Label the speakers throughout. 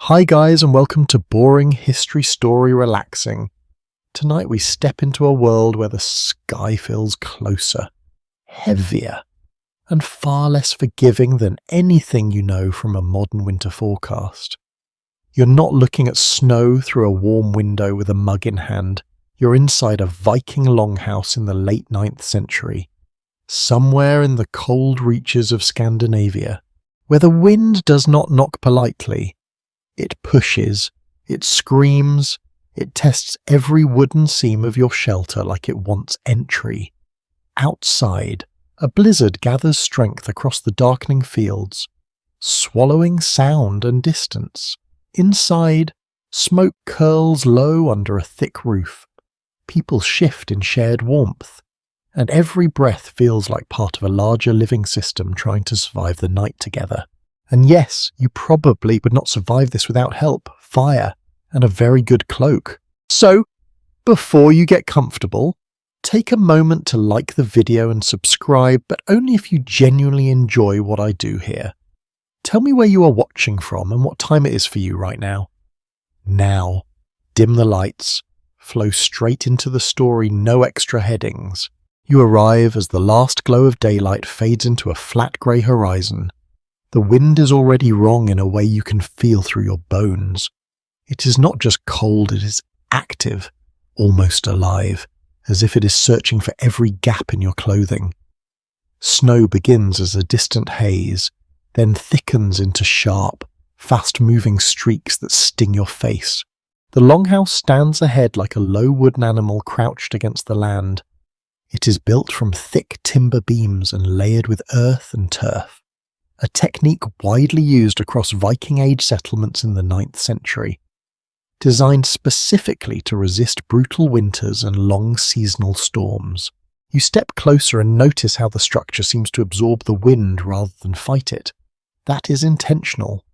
Speaker 1: Hi guys, and welcome to Boring History Story Relaxing. Tonight we step into a world where the sky feels closer, heavier, and far less forgiving than anything you know from a modern winter forecast. You're not looking at snow through a warm window with a mug in hand. You're inside a Viking Longhouse in the late 9th century, somewhere in the cold reaches of Scandinavia, where the wind does not knock politely. It pushes, it screams, it tests every wooden seam of your shelter like it wants entry. Outside, a blizzard gathers strength across the darkening fields, swallowing sound and distance. Inside, smoke curls low under a thick roof. People shift in shared warmth, and every breath feels like part of a larger living system trying to survive the night together. And yes, you probably would not survive this without help, fire, and a very good cloak. So, before you get comfortable, take a moment to like the video and subscribe, but only if you genuinely enjoy what I do here. Tell me where you are watching from and what time it is for you right now. Now, dim the lights, flow straight into the story, no extra headings. You arrive as the last glow of daylight fades into a flat grey horizon. The wind is already wrong in a way you can feel through your bones. It is not just cold, it is active, almost alive, as if it is searching for every gap in your clothing. Snow begins as a distant haze, then thickens into sharp, fast-moving streaks that sting your face. The longhouse stands ahead like a low wooden animal crouched against the land. It is built from thick timber beams and layered with earth and turf, a technique widely used across Viking Age settlements in the 9th century. Designed specifically to resist brutal winters and long seasonal storms. You step closer and notice how the structure seems to absorb the wind rather than fight it. That is intentional.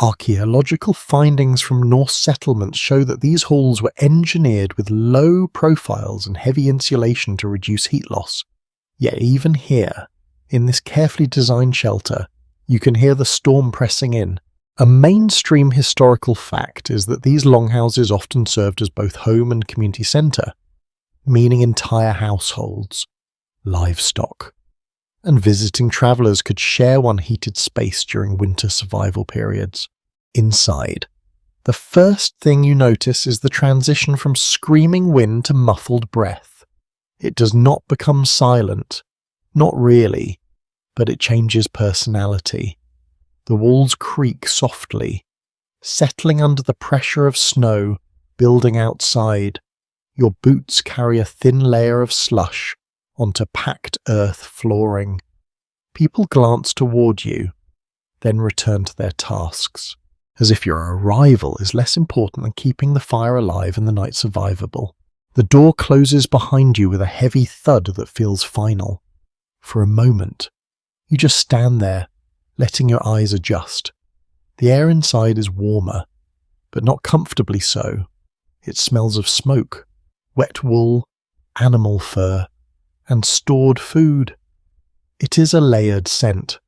Speaker 1: Archaeological findings from Norse settlements show that these halls were engineered with low profiles and heavy insulation to reduce heat loss. Yet even here, in this carefully designed shelter, you can hear the storm pressing in. A mainstream historical fact is that these longhouses often served as both home and community centre, meaning entire households, livestock, and visiting travellers could share one heated space during winter survival periods. Inside, the first thing you notice is the transition from screaming wind to muffled breath. It does not become silent, not really, but it changes personality. The walls creak softly, settling under the pressure of snow building outside. Your boots carry a thin layer of slush onto packed earth flooring. People glance toward you, then return to their tasks, as if your arrival is less important than keeping the fire alive and the night survivable. The door closes behind you with a heavy thud that feels final. For a moment, you just stand there, letting your eyes adjust. The air inside is warmer, but not comfortably so. It smells of smoke, wet wool, animal fur, and stored food. It is a layered scent,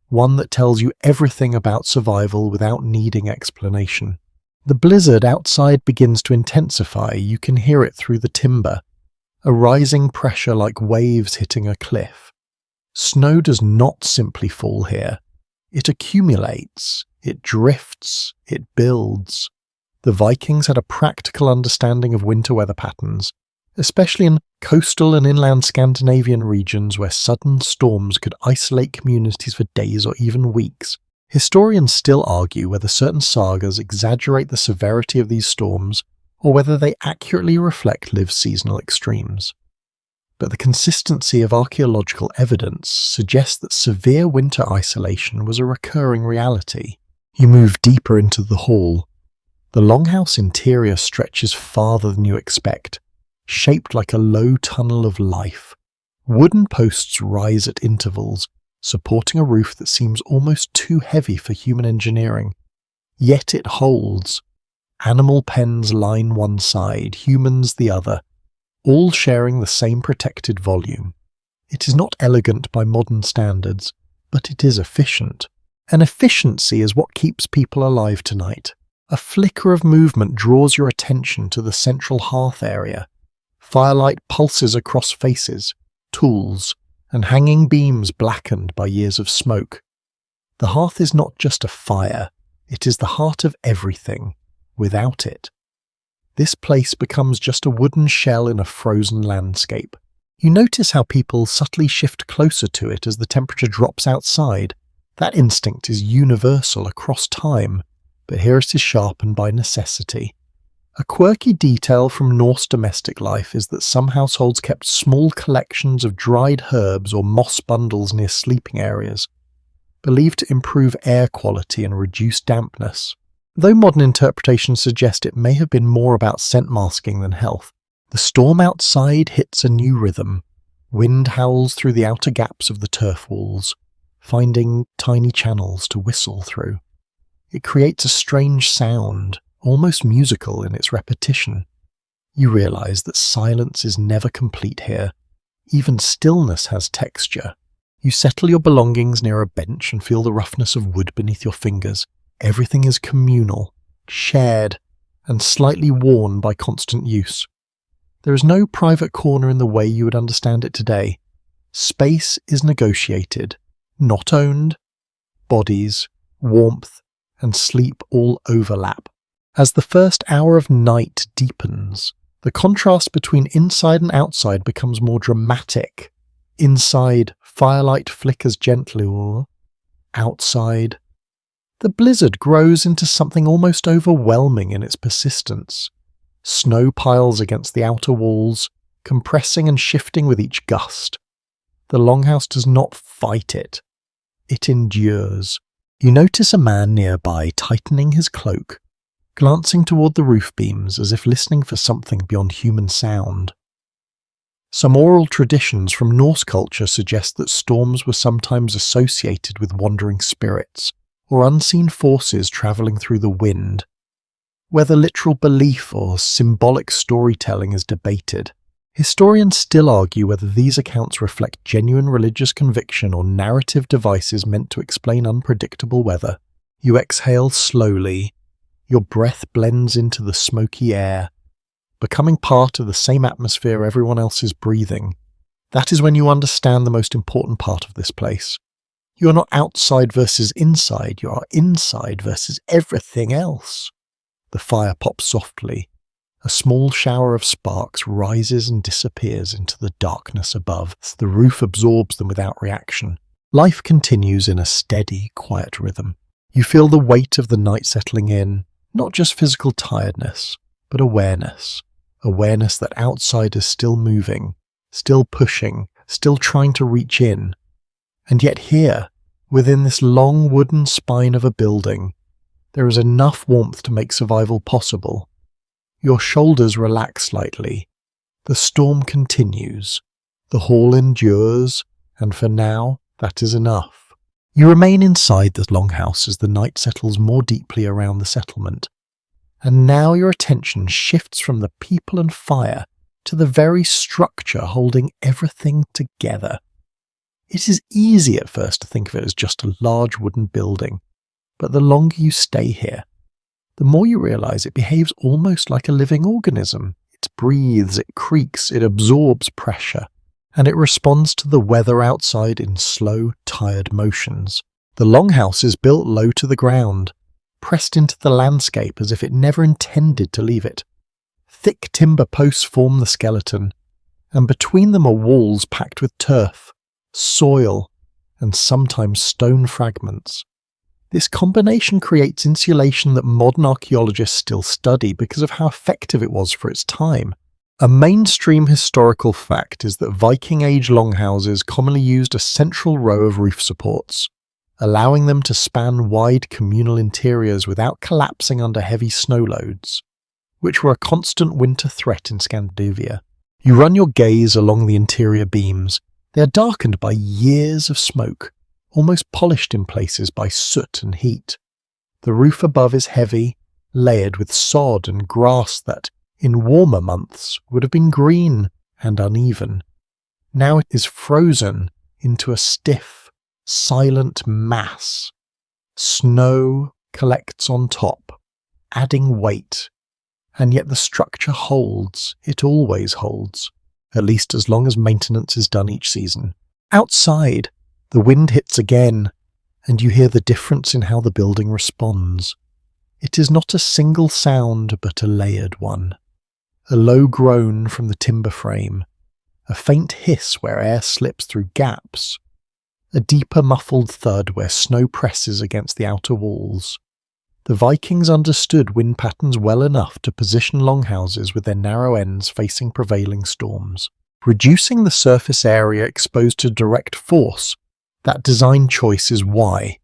Speaker 1: one that tells you everything about survival without needing explanation. The blizzard outside begins to intensify. You can hear it through the timber, a rising pressure like waves hitting a cliff. Snow does not simply fall here. It accumulates, it drifts, it builds. The Vikings had a practical understanding of winter weather patterns, especially in coastal and inland Scandinavian regions where sudden storms could isolate communities for days or even weeks. Historians still argue whether certain sagas exaggerate the severity of these storms or whether they accurately reflect lived seasonal extremes. But the consistency of archaeological evidence suggests that severe winter isolation was a recurring reality. You move deeper into the hall. The longhouse interior stretches farther than you expect, shaped like a low tunnel of life. Wooden posts rise at intervals, supporting a roof that seems almost too heavy for human engineering. Yet it holds. Animal pens line one side, humans the other, all sharing the same protected volume. It is not elegant by modern standards, but it is efficient. And efficiency is what keeps people alive tonight. A flicker of movement draws your attention to the central hearth area. Firelight pulses across faces, tools, and hanging beams blackened by years of smoke. The hearth is not just a fire, it is the heart of everything. Without it, this place becomes just a wooden shell in a frozen landscape. You notice how people subtly shift closer to it as the temperature drops outside. That instinct is universal across time, but here it is sharpened by necessity. A quirky detail from Norse domestic life is that some households kept small collections of dried herbs or moss bundles near sleeping areas, believed to improve air quality and reduce dampness. Though modern interpretations suggest it may have been more about scent masking than health, the storm outside hits a new rhythm. Wind howls through the outer gaps of the turf walls, finding tiny channels to whistle through. It creates a strange sound, almost musical in its repetition. You realize that silence is never complete here. Even stillness has texture. You settle your belongings near a bench and feel the roughness of wood beneath your fingers. Everything is communal, shared, and slightly worn by constant use. There is no private corner in the way you would understand it today. Space is negotiated, not owned. Bodies, warmth, and sleep all overlap. As the first hour of night deepens, the contrast between inside and outside becomes more dramatic. Inside, firelight flickers gently. Outside, the blizzard grows into something almost overwhelming in its persistence. Snow piles against the outer walls, compressing and shifting with each gust. The Longhouse does not fight it. It endures. You notice a man nearby tightening his cloak, glancing toward the roof beams as if listening for something beyond human sound. Some oral traditions from Norse culture suggest that storms were sometimes associated with wandering spirits, or unseen forces travelling through the wind. Whether literal belief or symbolic storytelling is debated. Historians still argue whether these accounts reflect genuine religious conviction or narrative devices meant to explain unpredictable weather. You exhale slowly. Your breath blends into the smoky air, becoming part of the same atmosphere everyone else is breathing. That is when you understand the most important part of this place. You are not outside versus inside, you are inside versus everything else. The fire pops softly. A small shower of sparks rises and disappears into the darkness above. The roof absorbs them without reaction. Life continues in a steady, quiet rhythm. You feel the weight of the night settling in, not just physical tiredness, but awareness. Awareness that outside is still moving, still pushing, still trying to reach in. And yet here, within this long wooden spine of a building, there is enough warmth to make survival possible. Your shoulders relax slightly. The storm continues. The hall endures, and for now, that is enough. You remain inside the Longhouse as the night settles more deeply around the settlement. And now your attention shifts from the people and fire to the very structure holding everything together. It is easy at first to think of it as just a large wooden building, but the longer you stay here, the more you realize it behaves almost like a living organism. It breathes, it creaks, it absorbs pressure, and it responds to the weather outside in slow, tired motions. The Longhouse is built low to the ground, pressed into the landscape as if it never intended to leave it. Thick timber posts form the skeleton, and between them are walls packed with turf, soil, and sometimes stone fragments. This combination creates insulation that modern archaeologists still study because of how effective it was for its time. A mainstream historical fact is that Viking Age longhouses commonly used a central row of roof supports, allowing them to span wide communal interiors without collapsing under heavy snow loads, which were a constant winter threat in Scandinavia. You run your gaze along the interior beams. They are darkened by years of smoke, almost polished in places by soot and heat. The roof above is heavy, layered with sod and grass that, in warmer months, would have been green and uneven. Now it is frozen into a stiff, silent mass. Snow collects on top, adding weight. And yet the structure holds. It always holds, at least as long as maintenance is done each season. Outside, the wind hits again, and you hear the difference in how the building responds. It is not a single sound, but a layered one. A low groan from the timber frame, a faint hiss where air slips through gaps, a deeper muffled thud where snow presses against the outer walls. The Vikings understood wind patterns well enough to position longhouses with their narrow ends facing prevailing storms. Reducing the surface area exposed to direct force, that design choice is why,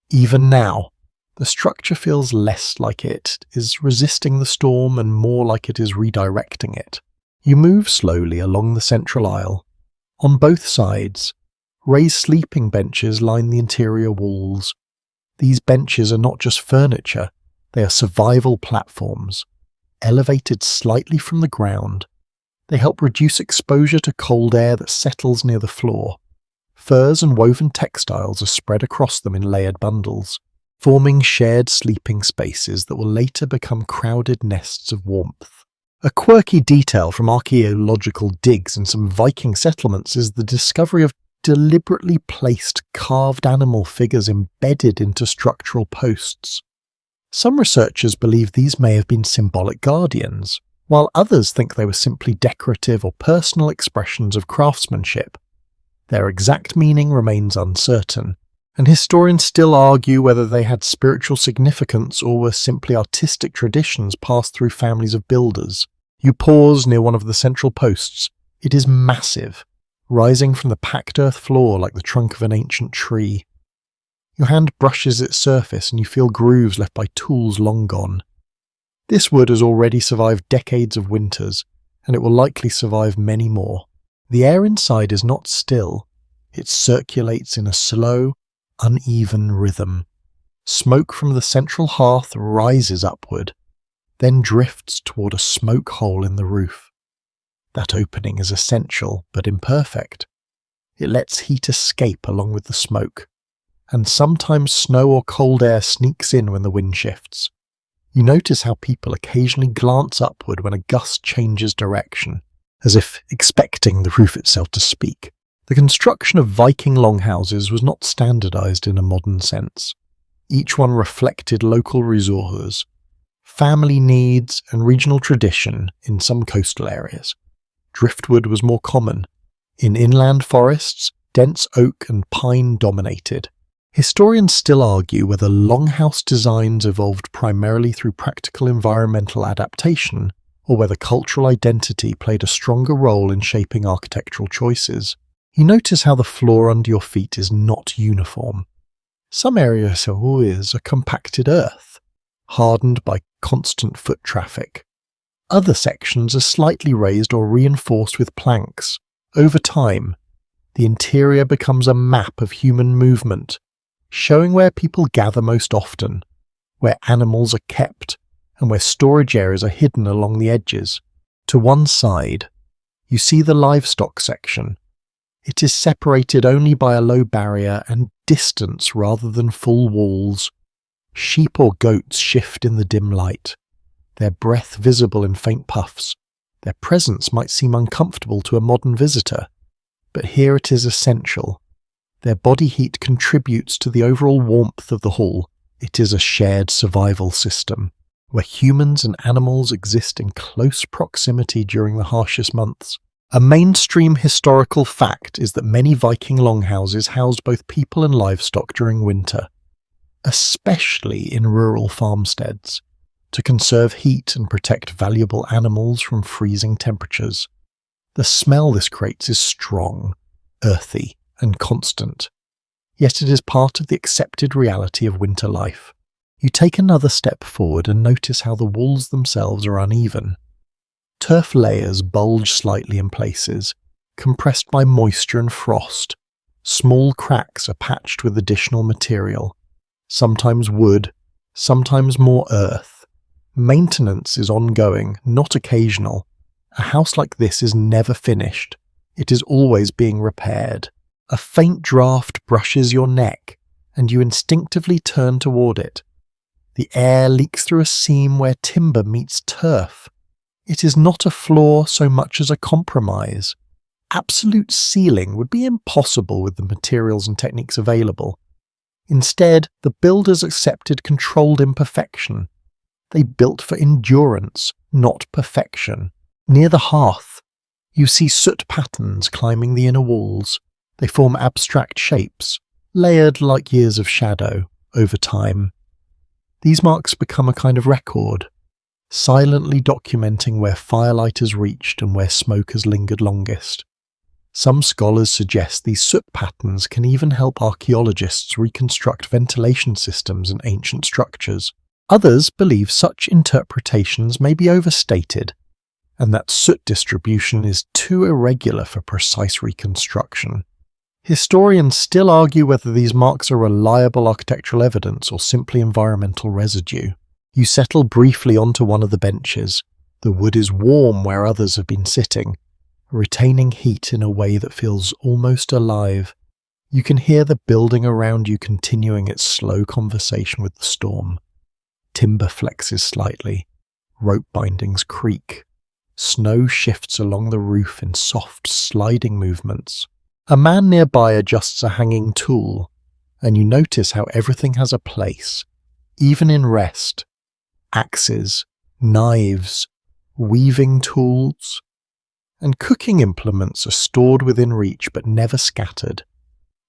Speaker 1: even now, the structure feels less like it is resisting the storm and more like it is redirecting it. You move slowly along the central aisle. On both sides, raised sleeping benches line the interior walls. These benches are not just furniture, they are survival platforms. Elevated slightly from the ground, they help reduce exposure to cold air that settles near the floor. Furs and woven textiles are spread across them in layered bundles, forming shared sleeping spaces that will later become crowded nests of warmth. A quirky detail from archaeological digs in some Viking settlements is the discovery of deliberately placed carved animal figures embedded into structural posts. Some researchers believe these may have been symbolic guardians, while others think they were simply decorative or personal expressions of craftsmanship. Their exact meaning remains uncertain, and historians still argue whether they had spiritual significance or were simply artistic traditions passed through families of builders. You pause near one of the central posts. It is massive, rising from the packed earth floor like the trunk of an ancient tree. Your hand brushes its surface and you feel grooves left by tools long gone. This wood has already survived decades of winters, and it will likely survive many more. The air inside is not still. It circulates in a slow, uneven rhythm. Smoke from the central hearth rises upward, then drifts toward a smoke hole in the roof. That opening is essential, but imperfect. It lets heat escape along with the smoke, and sometimes snow or cold air sneaks in when the wind shifts. You notice how people occasionally glance upward when a gust changes direction, as if expecting the roof itself to speak. The construction of Viking longhouses was not standardized in a modern sense. Each one reflected local resources, family needs, and regional tradition in some coastal areas. Driftwood was more common. In inland forests, dense oak and pine dominated. Historians still argue whether longhouse designs evolved primarily through practical environmental adaptation, or whether cultural identity played a stronger role in shaping architectural choices. You notice how the floor under your feet is not uniform. Some areas are compacted earth, hardened by constant foot traffic. Other sections are slightly raised or reinforced with planks. Over time, the interior becomes a map of human movement, showing where people gather most often, where animals are kept, and where storage areas are hidden along the edges. To one side, you see the livestock section. It is separated only by a low barrier and distance rather than full walls. Sheep or goats shift in the dim light, their breath visible in faint puffs. Their presence might seem uncomfortable to a modern visitor, but here it is essential. Their body heat contributes to the overall warmth of the hall. It is a shared survival system, where humans and animals exist in close proximity during the harshest months. A mainstream historical fact is that many Viking longhouses housed both people and livestock during winter, especially in rural farmsteads, to conserve heat and protect valuable animals from freezing temperatures. The smell this creates is strong, earthy, and constant, yet it is part of the accepted reality of winter life. You take another step forward and notice how the walls themselves are uneven. Turf layers bulge slightly in places, compressed by moisture and frost. Small cracks are patched with additional material, sometimes wood, sometimes more earth. Maintenance is ongoing, not occasional. A house like this is never finished. It is always being repaired. A faint draft brushes your neck, and you instinctively turn toward it. The air leaks through a seam where timber meets turf. It is not a flaw so much as a compromise. Absolute sealing would be impossible with the materials and techniques available. Instead, the builders accepted controlled imperfection. They built for endurance, not perfection. Near the hearth, you see soot patterns climbing the inner walls. They form abstract shapes, layered like years of shadow over time. These marks become a kind of record, silently documenting where firelight has reached and where smoke has lingered longest. Some scholars suggest these soot patterns can even help archaeologists reconstruct ventilation systems in ancient structures. Others believe such interpretations may be overstated, and that soot distribution is too irregular for precise reconstruction. Historians still argue whether these marks are reliable architectural evidence or simply environmental residue. You settle briefly onto one of the benches. The wood is warm where others have been sitting, retaining heat in a way that feels almost alive. You can hear the building around you continuing its slow conversation with the storm. Timber flexes slightly, rope bindings creak, snow shifts along the roof in soft, sliding movements. A man nearby adjusts a hanging tool, and you notice how everything has a place, even in rest. Axes, knives, weaving tools, and cooking implements are stored within reach but never scattered.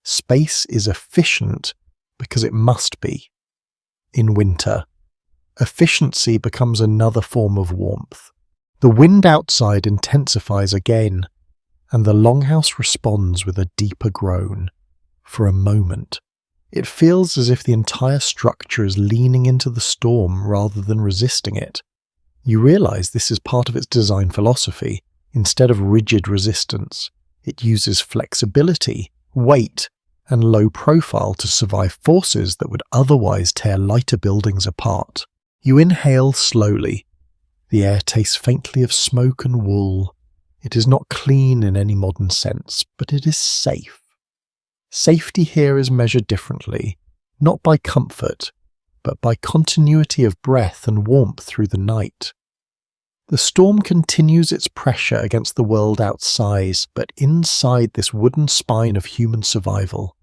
Speaker 1: Space is efficient because it must be. In winter, efficiency becomes another form of warmth. The wind outside intensifies again, and the longhouse responds with a deeper groan. For a moment, it feels as if the entire structure is leaning into the storm rather than resisting it. You realize this is part of its design philosophy. Instead of rigid resistance, it uses flexibility, weight, and low profile to survive forces that would otherwise tear lighter buildings apart. You inhale slowly. The air tastes faintly of smoke and wool. It is not clean in any modern sense, but it is safe. Safety here is measured differently, not by comfort, but by continuity of breath and warmth through the night. The storm continues its pressure against the world outside, but inside this wooden spine of human survival,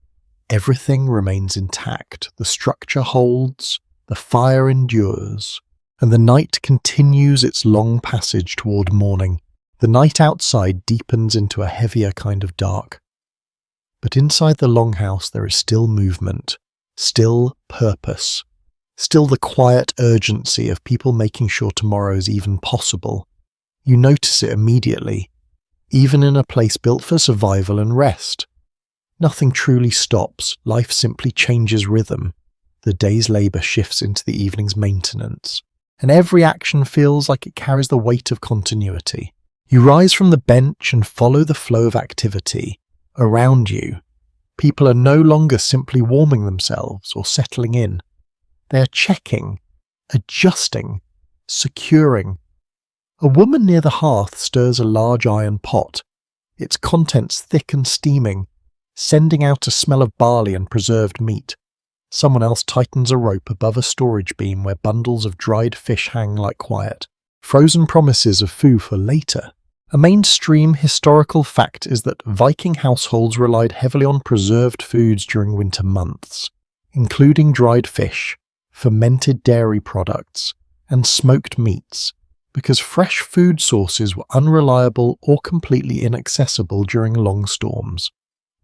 Speaker 1: everything remains intact. The structure holds, the fire endures, and the night continues its long passage toward morning. The night outside deepens into a heavier kind of dark. But inside the longhouse there is still movement, still purpose. Still the quiet urgency of people making sure tomorrow is even possible. You notice it immediately, even in a place built for survival and rest. Nothing truly stops, life simply changes rhythm. The day's labour shifts into the evening's maintenance, and every action feels like it carries the weight of continuity. You rise from the bench and follow the flow of activity. Around you, people are no longer simply warming themselves or settling in. They are checking, adjusting, securing. A woman near the hearth stirs a large iron pot, its contents thick and steaming, sending out a smell of barley and preserved meat. Someone else tightens a rope above a storage beam where bundles of dried fish hang like quiet, frozen promises of food for later. A mainstream historical fact is that Viking households relied heavily on preserved foods during winter months, including dried fish, fermented dairy products, and smoked meats, because fresh food sources were unreliable or completely inaccessible during long storms.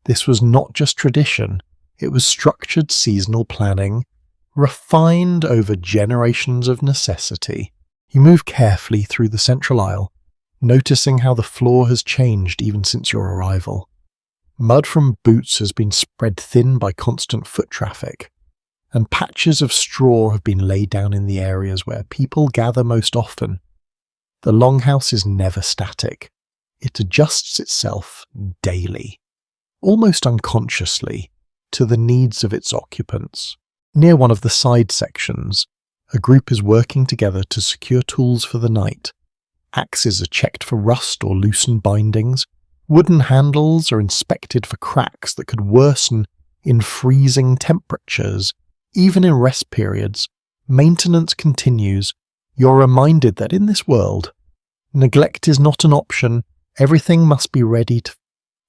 Speaker 1: This was not just tradition, it was structured seasonal planning, refined over generations of necessity. You move carefully through the central aisle, noticing how the floor has changed even since your arrival. Mud from boots has been spread thin by constant foot traffic, and patches of straw have been laid down in the areas where people gather most often. The longhouse is never static. It adjusts itself daily, almost unconsciously, to the needs of its occupants. Near one of the side sections, a group is working together to secure tools for the night. Axes are checked for rust or loosened bindings. Wooden handles are inspected for cracks that could worsen in freezing temperatures. Even in rest periods, Maintenance continues. You're reminded that in this world, neglect is not an option. Everything must be ready to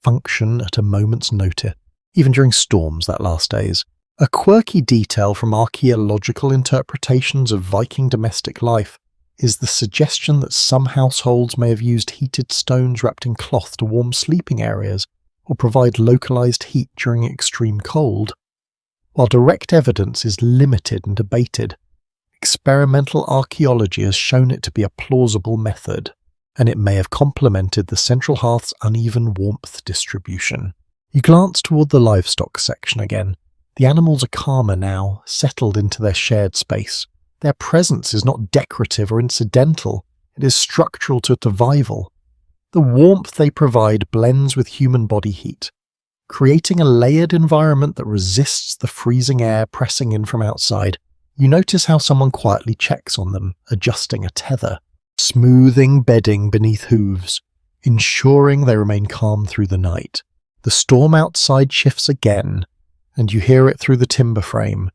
Speaker 1: function at a moment's notice, even during storms that last days. A quirky detail from archaeological interpretations of Viking domestic life is the suggestion that some households may have used heated stones wrapped in cloth to warm sleeping areas or provide localized heat during extreme cold. While direct evidence is limited and debated, experimental archaeology has shown it to be a plausible method, and it may have complemented the central hearth's uneven warmth distribution. You glance toward the livestock section again. The animals are calmer now, settled into their shared space. Their presence is not decorative or incidental, it is structural to survival. The warmth they provide blends with human body heat, creating a layered environment that resists the freezing air pressing in from outside. You notice how someone quietly checks on them, adjusting a tether, smoothing bedding beneath hooves, ensuring they remain calm through the night. The storm outside shifts again, and you hear it through the timber frame.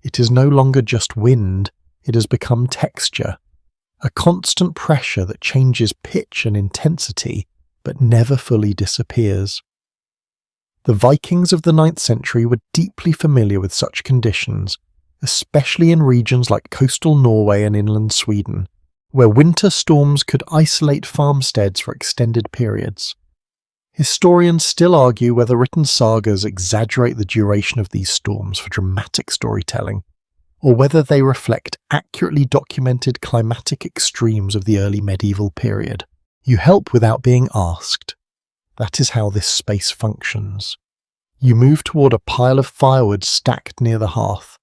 Speaker 1: It is no longer just wind, it has become texture, a constant pressure that changes pitch and intensity, but never fully disappears. The Vikings of the 9th century were deeply familiar with such conditions, especially in regions like coastal Norway and inland Sweden, where winter storms could isolate farmsteads for extended periods. Historians still argue whether written sagas exaggerate the duration of these storms for dramatic storytelling, or whether they reflect accurately documented climatic extremes of the early medieval period. You help without being asked. That is how this space functions. You move toward a pile of firewood stacked near the hearth.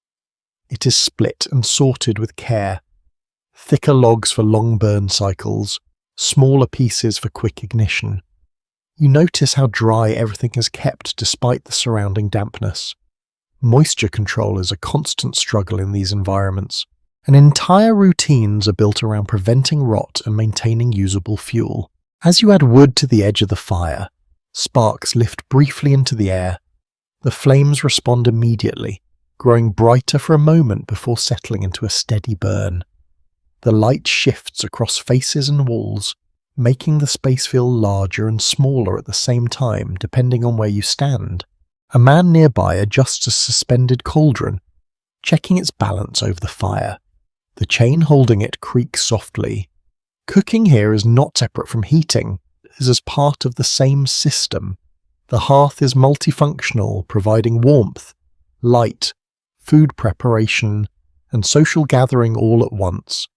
Speaker 1: It is split and sorted with care. Thicker logs for long burn cycles, smaller pieces for quick ignition. You notice how dry everything is kept despite the surrounding dampness. Moisture control is a constant struggle in these environments, and entire routines are built around preventing rot and maintaining usable fuel. As you add wood to the edge of the fire, sparks lift briefly into the air. The flames respond immediately, growing brighter for a moment before settling into a steady burn. The light shifts across faces and walls, making the space feel larger and smaller at the same time depending on where you stand. A man nearby adjusts a suspended cauldron, checking its balance over the fire. The chain holding it creaks softly. Cooking here is not separate from heating, it is as part of the same system. The hearth is multifunctional, providing warmth, light, food preparation, and social gathering all at once.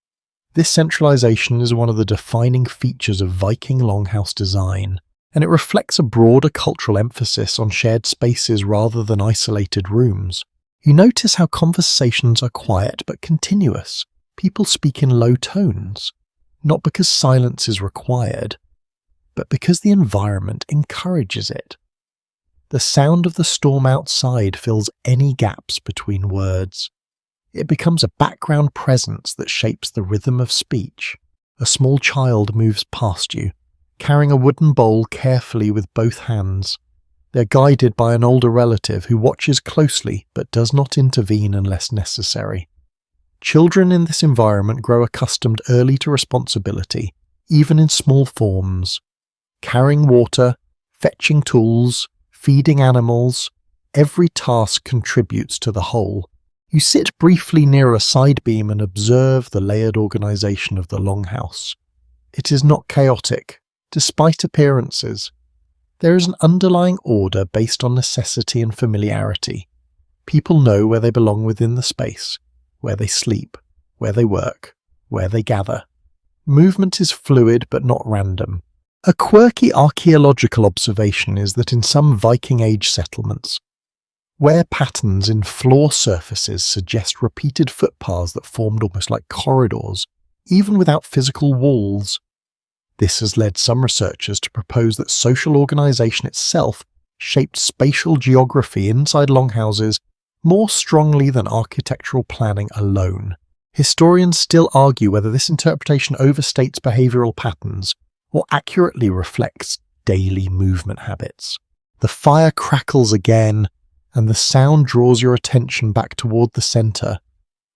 Speaker 1: This centralization is one of the defining features of Viking Longhouse design, and it reflects a broader cultural emphasis on shared spaces rather than isolated rooms. You notice how conversations are quiet but continuous. People speak in low tones, not because silence is required, but because the environment encourages it. The sound of the storm outside fills any gaps between words. It becomes a background presence that shapes the rhythm of speech. A small child moves past you, carrying a wooden bowl carefully with both hands. They're guided by an older relative who watches closely but does not intervene unless necessary. Children in this environment grow accustomed early to responsibility, even in small forms. Carrying water, fetching tools, feeding animals, every task contributes to the whole. You sit briefly near a side beam and observe the layered organization of the longhouse. It is not chaotic, despite appearances. There is an underlying order based on necessity and familiarity. People know where they belong within the space, where they sleep, where they work, where they gather. Movement is fluid but not random. A quirky archaeological observation is that in some Viking Age settlements, wear patterns in floor surfaces suggest repeated footpaths that formed almost like corridors, even without physical walls. This has led some researchers to propose that social organization itself shaped spatial geography inside longhouses more strongly than architectural planning alone. Historians still argue whether this interpretation overstates behavioral patterns or accurately reflects daily movement habits. The fire crackles again, and the sound draws your attention back toward the center.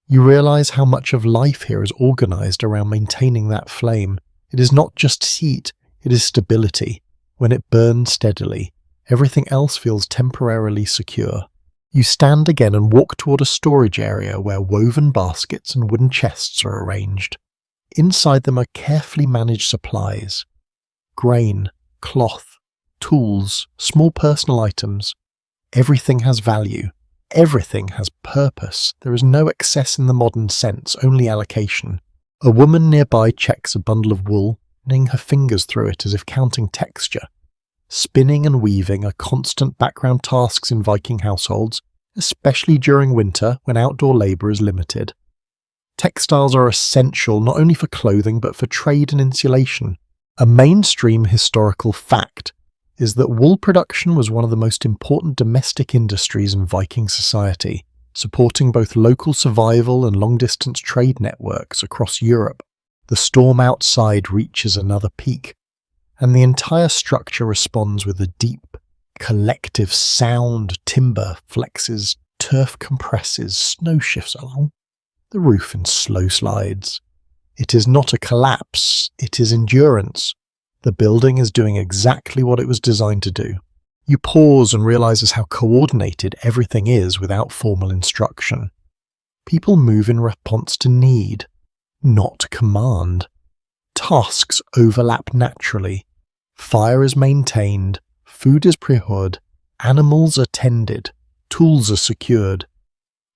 Speaker 1: You realize how much of life here is organized around maintaining that flame. It is not just heat, it is stability. When it burns steadily, everything else feels temporarily secure. You stand again and walk toward a storage area where woven baskets and wooden chests are arranged. Inside them are carefully managed supplies. Grain, cloth, tools, small personal items. Everything has value. Everything has purpose. There is no excess in the modern sense, only allocation. A woman nearby checks a bundle of wool, running her fingers through it as if counting texture. Spinning and weaving are constant background tasks in Viking households, especially during winter when outdoor labour is limited. Textiles are essential not only for clothing but for trade and insulation. A mainstream historical fact is that wool production was one of the most important domestic industries in Viking society, supporting both local survival and long-distance trade networks across Europe. The storm outside reaches another peak, and the entire structure responds with a deep, collective sound. Timber flexes, turf compresses, snow shifts along the roof in slow slides. It is not a collapse, it is endurance. The building is doing exactly what it was designed to do. You pause and realize how coordinated everything is without formal instruction. People move in response to need, not command. Tasks overlap naturally. Fire is maintained, food is prepared, animals are tended, tools are secured.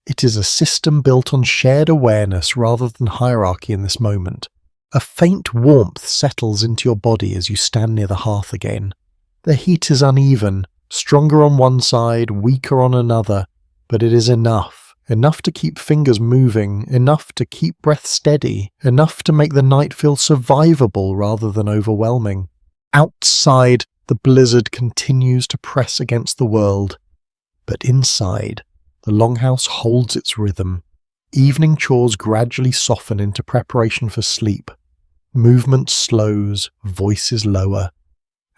Speaker 1: It is a system built on shared awareness rather than hierarchy in this moment. A faint warmth settles into your body as you stand near the hearth again. The heat is uneven, stronger on one side, weaker on another, but it is enough. Enough to keep fingers moving, enough to keep breath steady, enough to make the night feel survivable rather than overwhelming. Outside, the blizzard continues to press against the world, but inside, the Longhouse holds its rhythm. Evening chores gradually soften into preparation for sleep. Movement slows, voices lower,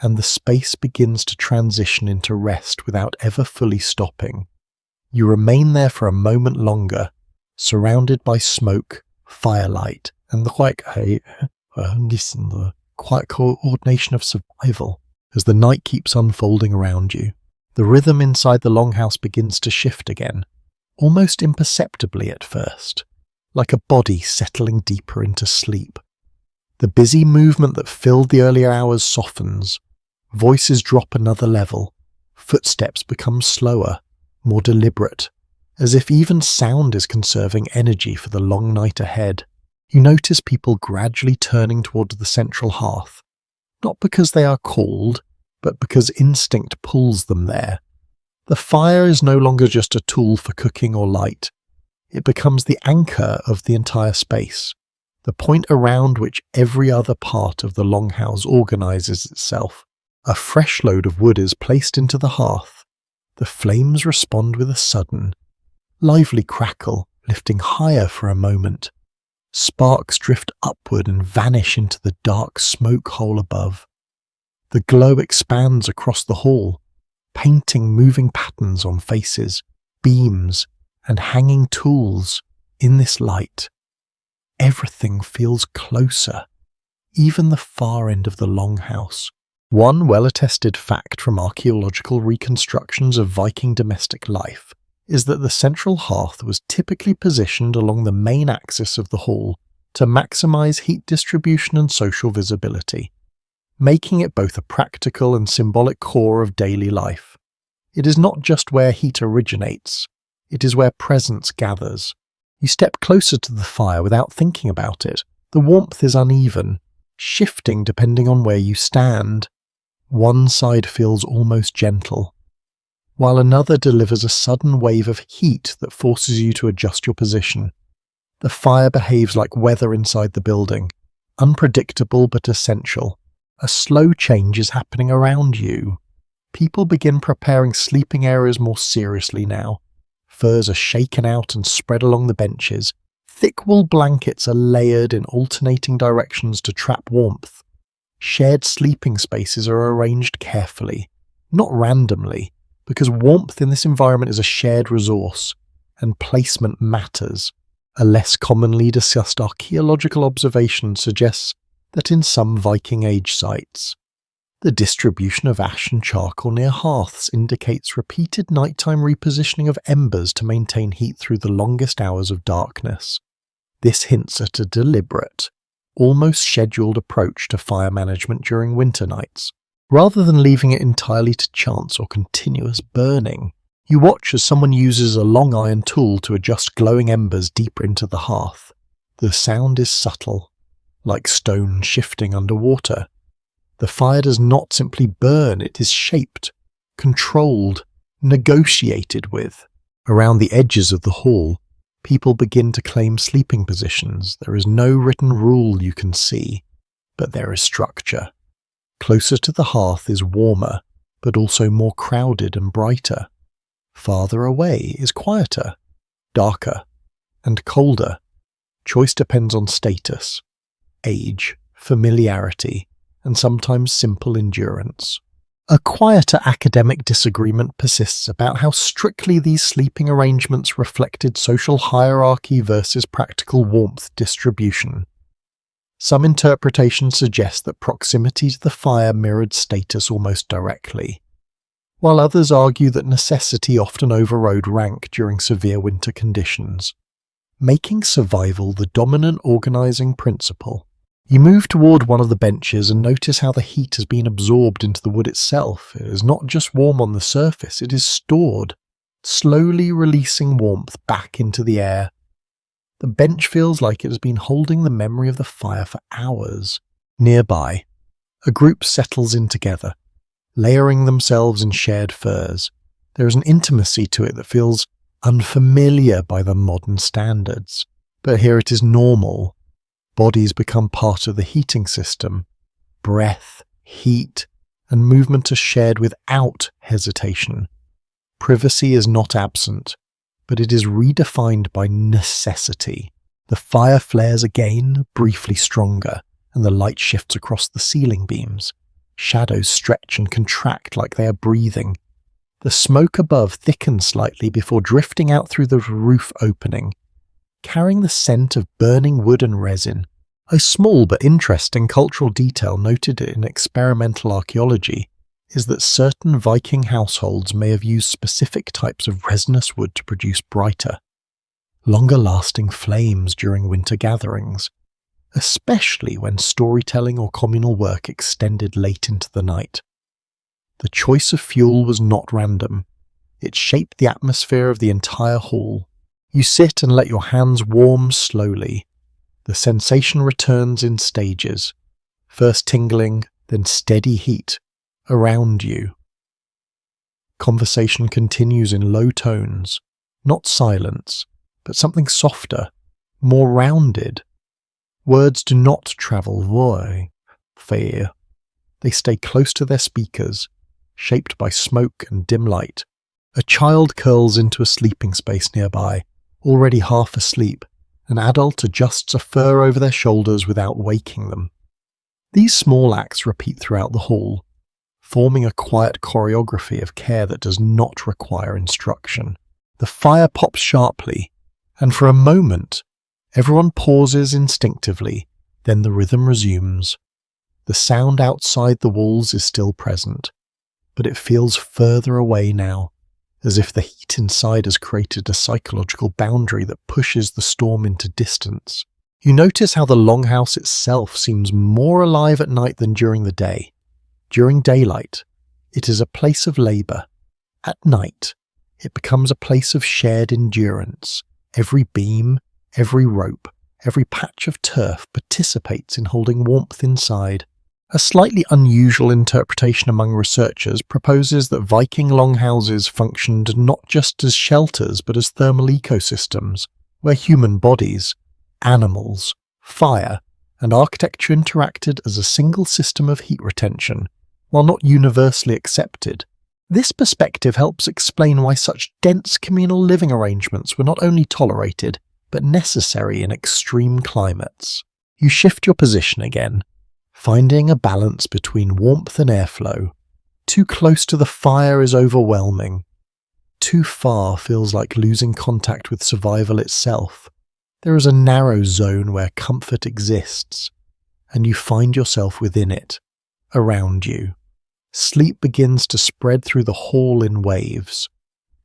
Speaker 1: and the space begins to transition into rest without ever fully stopping. You remain there for a moment longer, surrounded by smoke, firelight, and the quiet coordination of survival as the night keeps unfolding around you. The rhythm inside the Longhouse begins to shift again, almost imperceptibly at first, like a body settling deeper into sleep. The busy movement that filled the earlier hours softens. Voices drop another level. Footsteps become slower, more deliberate, as if even sound is conserving energy for the long night ahead. You notice people gradually turning towards the central hearth, not because they are called, but because instinct pulls them there. The fire is no longer just a tool for cooking or light. It becomes the anchor of the entire space, the point around which every other part of the Longhouse organizes itself. A fresh load of wood is placed into the hearth. The flames respond with a sudden, lively crackle, lifting higher for a moment. Sparks drift upward and vanish into the dark smoke hole above. The glow expands across the hall, painting moving patterns on faces, beams, and hanging tools. In this light, everything feels closer, even the far end of the Longhouse. One well-attested fact from archaeological reconstructions of Viking domestic life is that the central hearth was typically positioned along the main axis of the hall to maximize heat distribution and social visibility, making it both a practical and symbolic core of daily life. It is not just where heat originates, it is where presence gathers. You step closer to the fire without thinking about it. The warmth is uneven, shifting depending on where you stand. One side feels almost gentle, while another delivers a sudden wave of heat that forces you to adjust your position. The fire behaves like weather inside the building, unpredictable but essential. A slow change is happening around you. People begin preparing sleeping areas more seriously now. Furs are shaken out and spread along the benches. Thick wool blankets are layered in alternating directions to trap warmth. Shared sleeping spaces are arranged carefully, not randomly, because warmth in this environment is a shared resource, and placement matters. A less commonly discussed archaeological observation suggests that in some Viking Age sites, the distribution of ash and charcoal near hearths indicates repeated nighttime repositioning of embers to maintain heat through the longest hours of darkness. This hints at a deliberate, almost scheduled approach to fire management during winter nights. Rather than leaving it entirely to chance or continuous burning, you watch as someone uses a long iron tool to adjust glowing embers deeper into the hearth. The sound is subtle, like stone shifting underwater. The fire does not simply burn, it is shaped, controlled, negotiated with. Around the edges of the hall, people begin to claim sleeping positions. There is no written rule you can see, but there is structure. Closer to the hearth is warmer, but also more crowded and brighter. Farther away is quieter, darker, and colder. Choice depends on status, age, familiarity, and sometimes simple endurance. A quieter academic disagreement persists about how strictly these sleeping arrangements reflected social hierarchy versus practical warmth distribution. Some interpretations suggest that proximity to the fire mirrored status almost directly, while others argue that necessity often overrode rank during severe winter conditions, making survival the dominant organizing principle. You move toward one of the benches and notice how the heat has been absorbed into the wood itself. It is not just warm on the surface, it is stored, slowly releasing warmth back into the air. The bench feels like it has been holding the memory of the fire for hours. Nearby, a group settles in together, layering themselves in shared furs. There is an intimacy to it that feels unfamiliar by the modern standards. But here it is normal. Bodies become part of the heating system. Breath, heat, and movement are shared without hesitation. Privacy is not absent, but it is redefined by necessity. The fire flares again, briefly stronger, and the light shifts across the ceiling beams. Shadows stretch and contract like they are breathing. The smoke above thickens slightly before drifting out through the roof opening, carrying the scent of burning wood and resin. A small but interesting cultural detail noted in experimental archaeology is that certain Viking households may have used specific types of resinous wood to produce brighter, longer-lasting flames during winter gatherings, especially when storytelling or communal work extended late into the night. The choice of fuel was not random. It shaped the atmosphere of the entire hall. You sit and let your hands warm slowly. The sensation returns in stages, first tingling, then steady heat around you. Conversation continues in low tones, not silence, but something softer, more rounded. Words do not travel fear. They stay close to their speakers, shaped by smoke and dim light. A child curls into a sleeping space nearby, already half asleep. An adult adjusts a fur over their shoulders without waking them. These small acts repeat throughout the hall, forming a quiet choreography of care that does not require instruction. The fire pops sharply, and for a moment, everyone pauses instinctively, then the rhythm resumes. The sound outside the walls is still present, but it feels further away now, as if the heat inside has created a psychological boundary that pushes the storm into distance. You notice how the longhouse itself seems more alive at night than during the day. During daylight, it is a place of labour. At night, it becomes a place of shared endurance. Every beam, every rope, every patch of turf participates in holding warmth inside. A slightly unusual interpretation among researchers proposes that Viking longhouses functioned not just as shelters but as thermal ecosystems, where human bodies, animals, fire, and architecture interacted as a single system of heat retention, while not universally accepted. This perspective helps explain why such dense communal living arrangements were not only tolerated, but necessary in extreme climates. You shift your position again, finding a balance between warmth and airflow. Too close to the fire is overwhelming. Too far feels like losing contact with survival itself. There is a narrow zone where comfort exists, and you find yourself within it, around you. Sleep begins to spread through the hall in waves.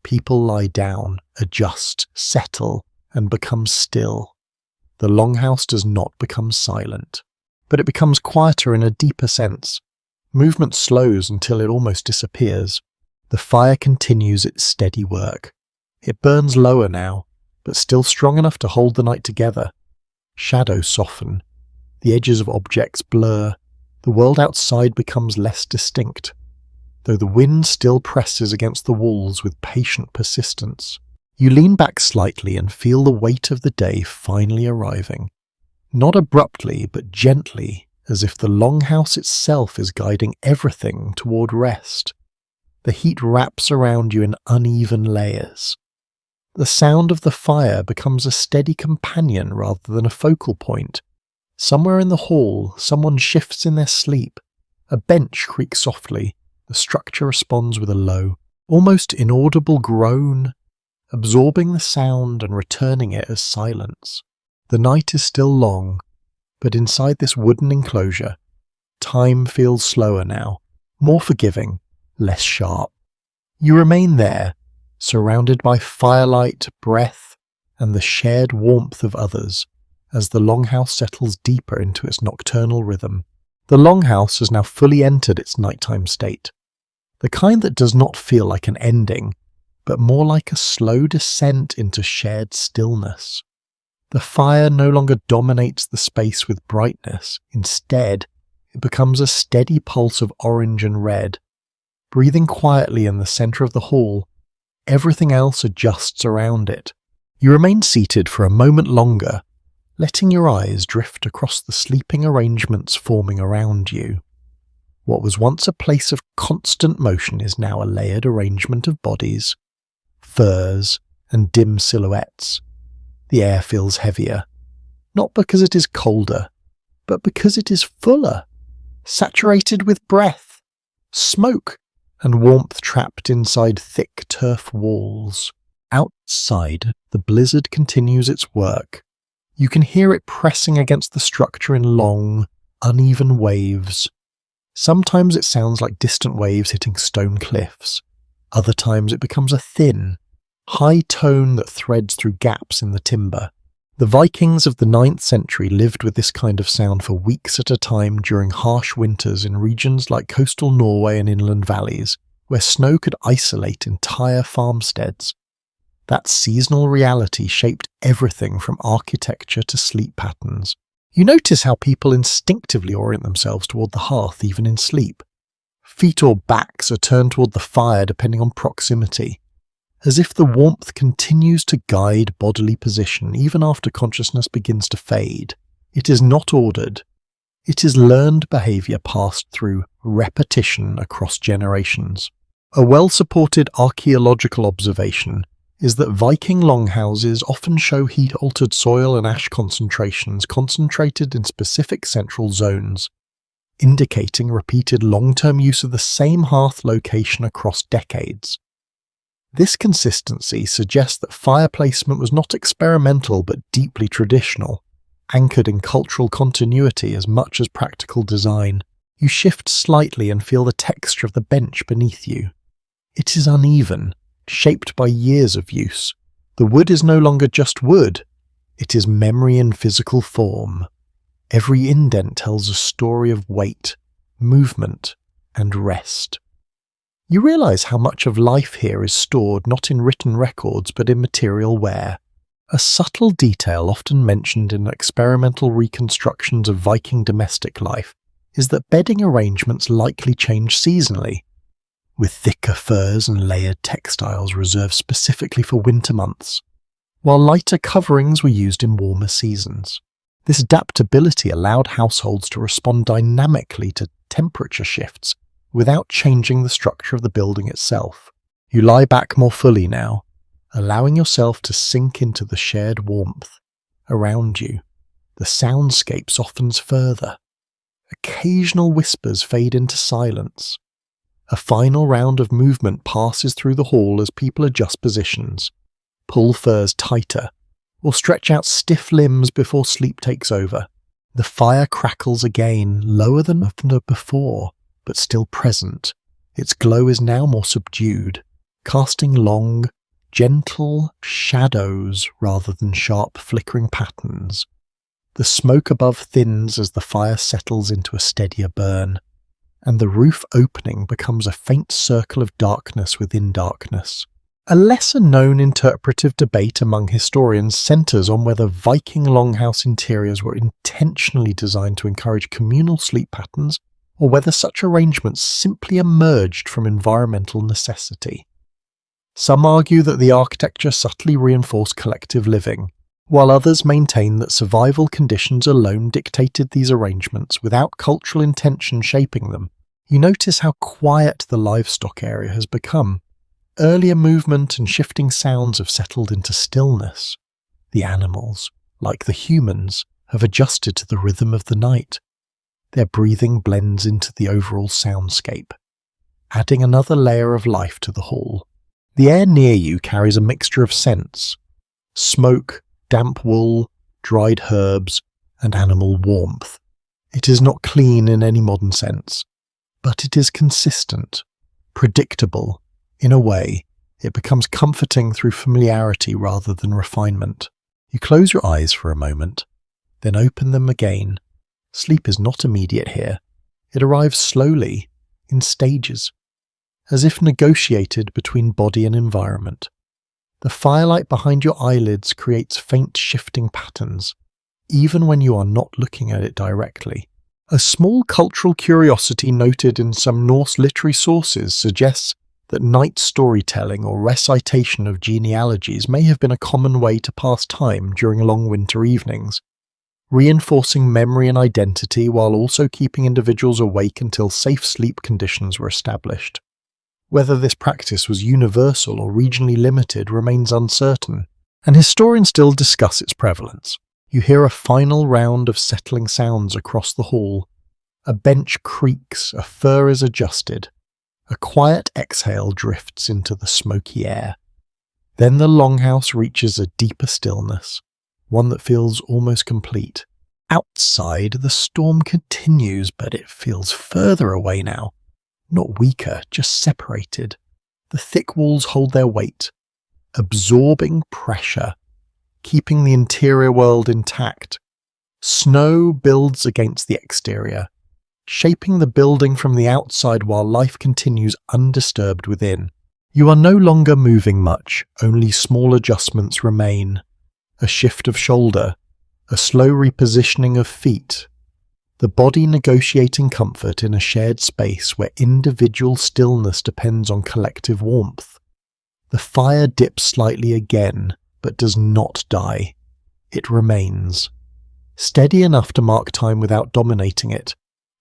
Speaker 1: People lie down, adjust, settle, and become still. The Longhouse does not become silent, but it becomes quieter in a deeper sense. Movement slows until it almost disappears. The fire continues its steady work. It burns lower now, but still strong enough to hold the night together. Shadows soften. The edges of objects blur. The world outside becomes less distinct, though the wind still presses against the walls with patient persistence. You lean back slightly and feel the weight of the day finally arriving. Not abruptly, but gently, as if the Longhouse itself is guiding everything toward rest. The heat wraps around you in uneven layers. The sound of the fire becomes a steady companion rather than a focal point. Somewhere in the hall, someone shifts in their sleep. A bench creaks softly. The structure responds with a low, almost inaudible groan, absorbing the sound and returning it as silence. The night is still long, but inside this wooden enclosure, time feels slower now, more forgiving, less sharp. You remain there, surrounded by firelight, breath, and the shared warmth of others, as the Longhouse settles deeper into its nocturnal rhythm. The Longhouse has now fully entered its nighttime state, the kind that does not feel like an ending, but more like a slow descent into shared stillness. The fire no longer dominates the space with brightness. Instead, it becomes a steady pulse of orange and red. Breathing quietly in the center of the hall, everything else adjusts around it. You remain seated for a moment longer, letting your eyes drift across the sleeping arrangements forming around you. What was once a place of constant motion is now a layered arrangement of bodies, furs, and dim silhouettes. The air feels heavier, not because it is colder, but because it is fuller, saturated with breath, smoke, and warmth trapped inside thick turf walls. Outside, the blizzard continues its work. You can hear it pressing against the structure in long, uneven waves. Sometimes it sounds like distant waves hitting stone cliffs. Other times it becomes a thin, high tone that threads through gaps in the timber. The Vikings of the 9th century lived with this kind of sound for weeks at a time during harsh winters in regions like coastal Norway and inland valleys, where snow could isolate entire farmsteads. That seasonal reality shaped everything from architecture to sleep patterns. You notice how people instinctively orient themselves toward the hearth even in sleep. Feet or backs are turned toward the fire depending on proximity, as if the warmth continues to guide bodily position even after consciousness begins to fade. It is not ordered. It is learned behavior passed through repetition across generations. A well-supported archaeological observation is that Viking longhouses often show heat-altered soil and ash concentrations concentrated in specific central zones, indicating repeated long-term use of the same hearth location across decades. This consistency suggests that fire placement was not experimental but deeply traditional, anchored in cultural continuity as much as practical design. You shift slightly and feel the texture of the bench beneath you. It is uneven, shaped by years of use. The wood is no longer just wood, it is memory in physical form. Every indent tells a story of weight, movement, and rest. You realize how much of life here is stored not in written records but in material wear. A subtle detail often mentioned in experimental reconstructions of Viking domestic life is that bedding arrangements likely change seasonally, with thicker furs and layered textiles reserved specifically for winter months, while lighter coverings were used in warmer seasons. This adaptability allowed households to respond dynamically to temperature shifts without changing the structure of the building itself. You lie back more fully now, allowing yourself to sink into the shared warmth. Around you, the soundscape softens further. Occasional whispers fade into silence. A final round of movement passes through the hall as people adjust positions, pull furs tighter, or stretch out stiff limbs before sleep takes over. The fire crackles again, lower than before, but still present. Its glow is now more subdued, casting long, gentle shadows rather than sharp, flickering patterns. The smoke above thins as the fire settles into a steadier burn, and the roof opening becomes a faint circle of darkness within darkness. A lesser-known interpretive debate among historians centres on whether Viking Longhouse interiors were intentionally designed to encourage communal sleep patterns, or whether such arrangements simply emerged from environmental necessity. Some argue that the architecture subtly reinforced collective living, while others maintain that survival conditions alone dictated these arrangements without cultural intention shaping them. You notice how quiet the livestock area has become. Earlier movement and shifting sounds have settled into stillness. The animals, like the humans, have adjusted to the rhythm of the night. Their breathing blends into the overall soundscape, adding another layer of life to the hall. The air near you carries a mixture of scents: smoke, damp wool, dried herbs, and animal warmth. It is not clean in any modern sense, but it is consistent, predictable. In a way, it becomes comforting through familiarity rather than refinement. You close your eyes for a moment, then open them again. Sleep is not immediate here. It arrives slowly, in stages, as if negotiated between body and environment. The firelight behind your eyelids creates faint shifting patterns, even when you are not looking at it directly. A small cultural curiosity noted in some Norse literary sources suggests that night storytelling or recitation of genealogies may have been a common way to pass time during long winter evenings, reinforcing memory and identity while also keeping individuals awake until safe sleep conditions were established. Whether this practice was universal or regionally limited remains uncertain, and historians still discuss its prevalence. You hear a final round of settling sounds across the hall. A bench creaks, a fur is adjusted. A quiet exhale drifts into the smoky air. Then the longhouse reaches a deeper stillness, one that feels almost complete. Outside, the storm continues, but it feels further away now. Not weaker, just separated. The thick walls hold their weight, absorbing pressure, keeping the interior world intact. Snow builds against the exterior, shaping the building from the outside while life continues undisturbed within. You are no longer moving much, only small adjustments remain. A shift of shoulder, a slow repositioning of feet, the body negotiating comfort in a shared space where individual stillness depends on collective warmth. The fire dips slightly again, but does not die. It remains. Steady enough to mark time without dominating it.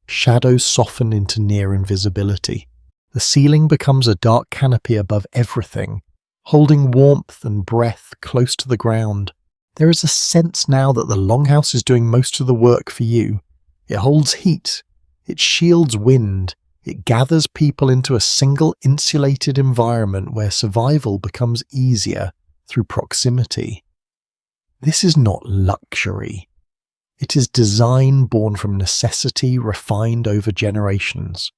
Speaker 1: Shadows soften into near invisibility. The ceiling becomes a dark canopy above everything, holding warmth and breath close to the ground. There is a sense now that the longhouse is doing most of the work for you. It holds heat, it shields wind, it gathers people into a single insulated environment where survival becomes easier through proximity. This is not luxury. It is design born from necessity, refined over generations.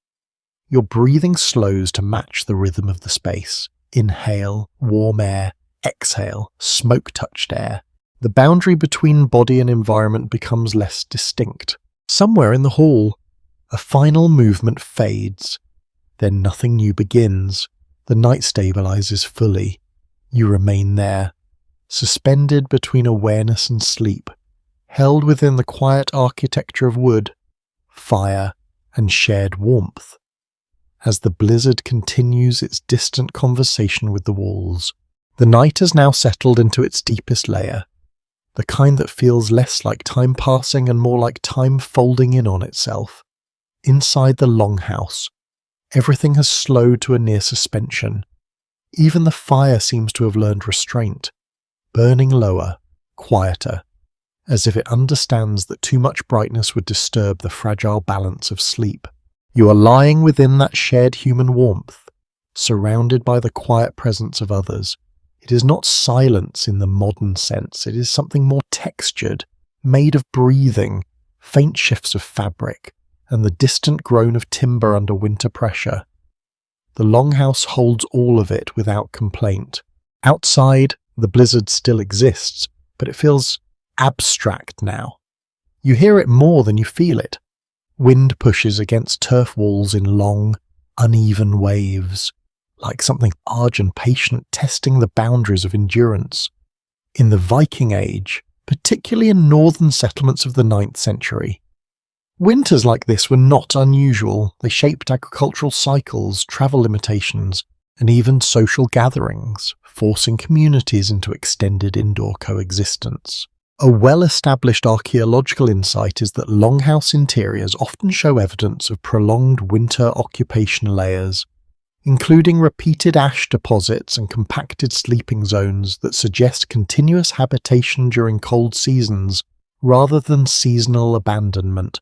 Speaker 1: Your breathing slows to match the rhythm of the space. Inhale, warm air, exhale, smoke-touched air. The boundary between body and environment becomes less distinct. Somewhere in the hall, a final movement fades. Then nothing new begins. The night stabilizes fully. You remain there, suspended between awareness and sleep, held within the quiet architecture of wood, fire, and shared warmth. As the blizzard continues its distant conversation with the walls, the night has now settled into its deepest layer, the kind that feels less like time passing and more like time folding in on itself. Inside the longhouse, everything has slowed to a near suspension. Even the fire seems to have learned restraint, burning lower, quieter, as if it understands that too much brightness would disturb the fragile balance of sleep. You are lying within that shared human warmth, surrounded by the quiet presence of others. It is not silence in the modern sense, it is something more textured, made of breathing, faint shifts of fabric, and the distant groan of timber under winter pressure. The Longhouse holds all of it without complaint. Outside, the blizzard still exists, but it feels abstract now. You hear it more than you feel it. Wind pushes against turf walls in long, uneven waves, like something large and patient testing the boundaries of endurance. In the Viking Age, particularly in northern settlements of the 9th century, winters like this were not unusual. They shaped agricultural cycles, travel limitations, and even social gatherings, forcing communities into extended indoor coexistence. A well-established archaeological insight is that longhouse interiors often show evidence of prolonged winter occupation layers, including repeated ash deposits and compacted sleeping zones that suggest continuous habitation during cold seasons rather than seasonal abandonment.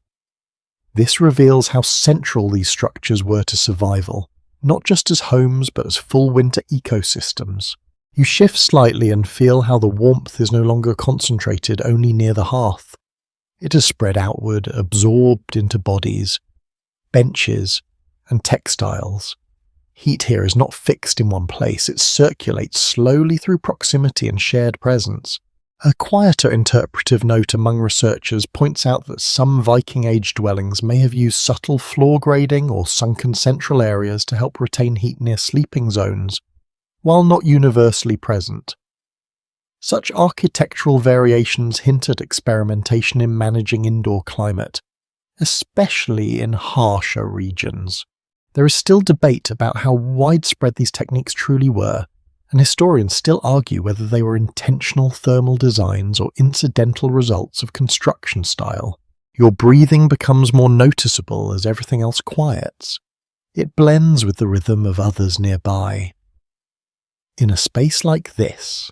Speaker 1: This reveals how central these structures were to survival, not just as homes but as full winter ecosystems. You shift slightly and feel how the warmth is no longer concentrated only near the hearth. It is spread outward, absorbed into bodies, benches, and textiles. Heat here is not fixed in one place, it circulates slowly through proximity and shared presence. A quieter interpretive note among researchers points out that some Viking Age dwellings may have used subtle floor grading or sunken central areas to help retain heat near sleeping zones, while not universally present. Such architectural variations hint at experimentation in managing indoor climate, especially in harsher regions. There is still debate about how widespread these techniques truly were, and historians still argue whether they were intentional thermal designs or incidental results of construction style. Your breathing becomes more noticeable as everything else quiets. It blends with the rhythm of others nearby. In a space like this,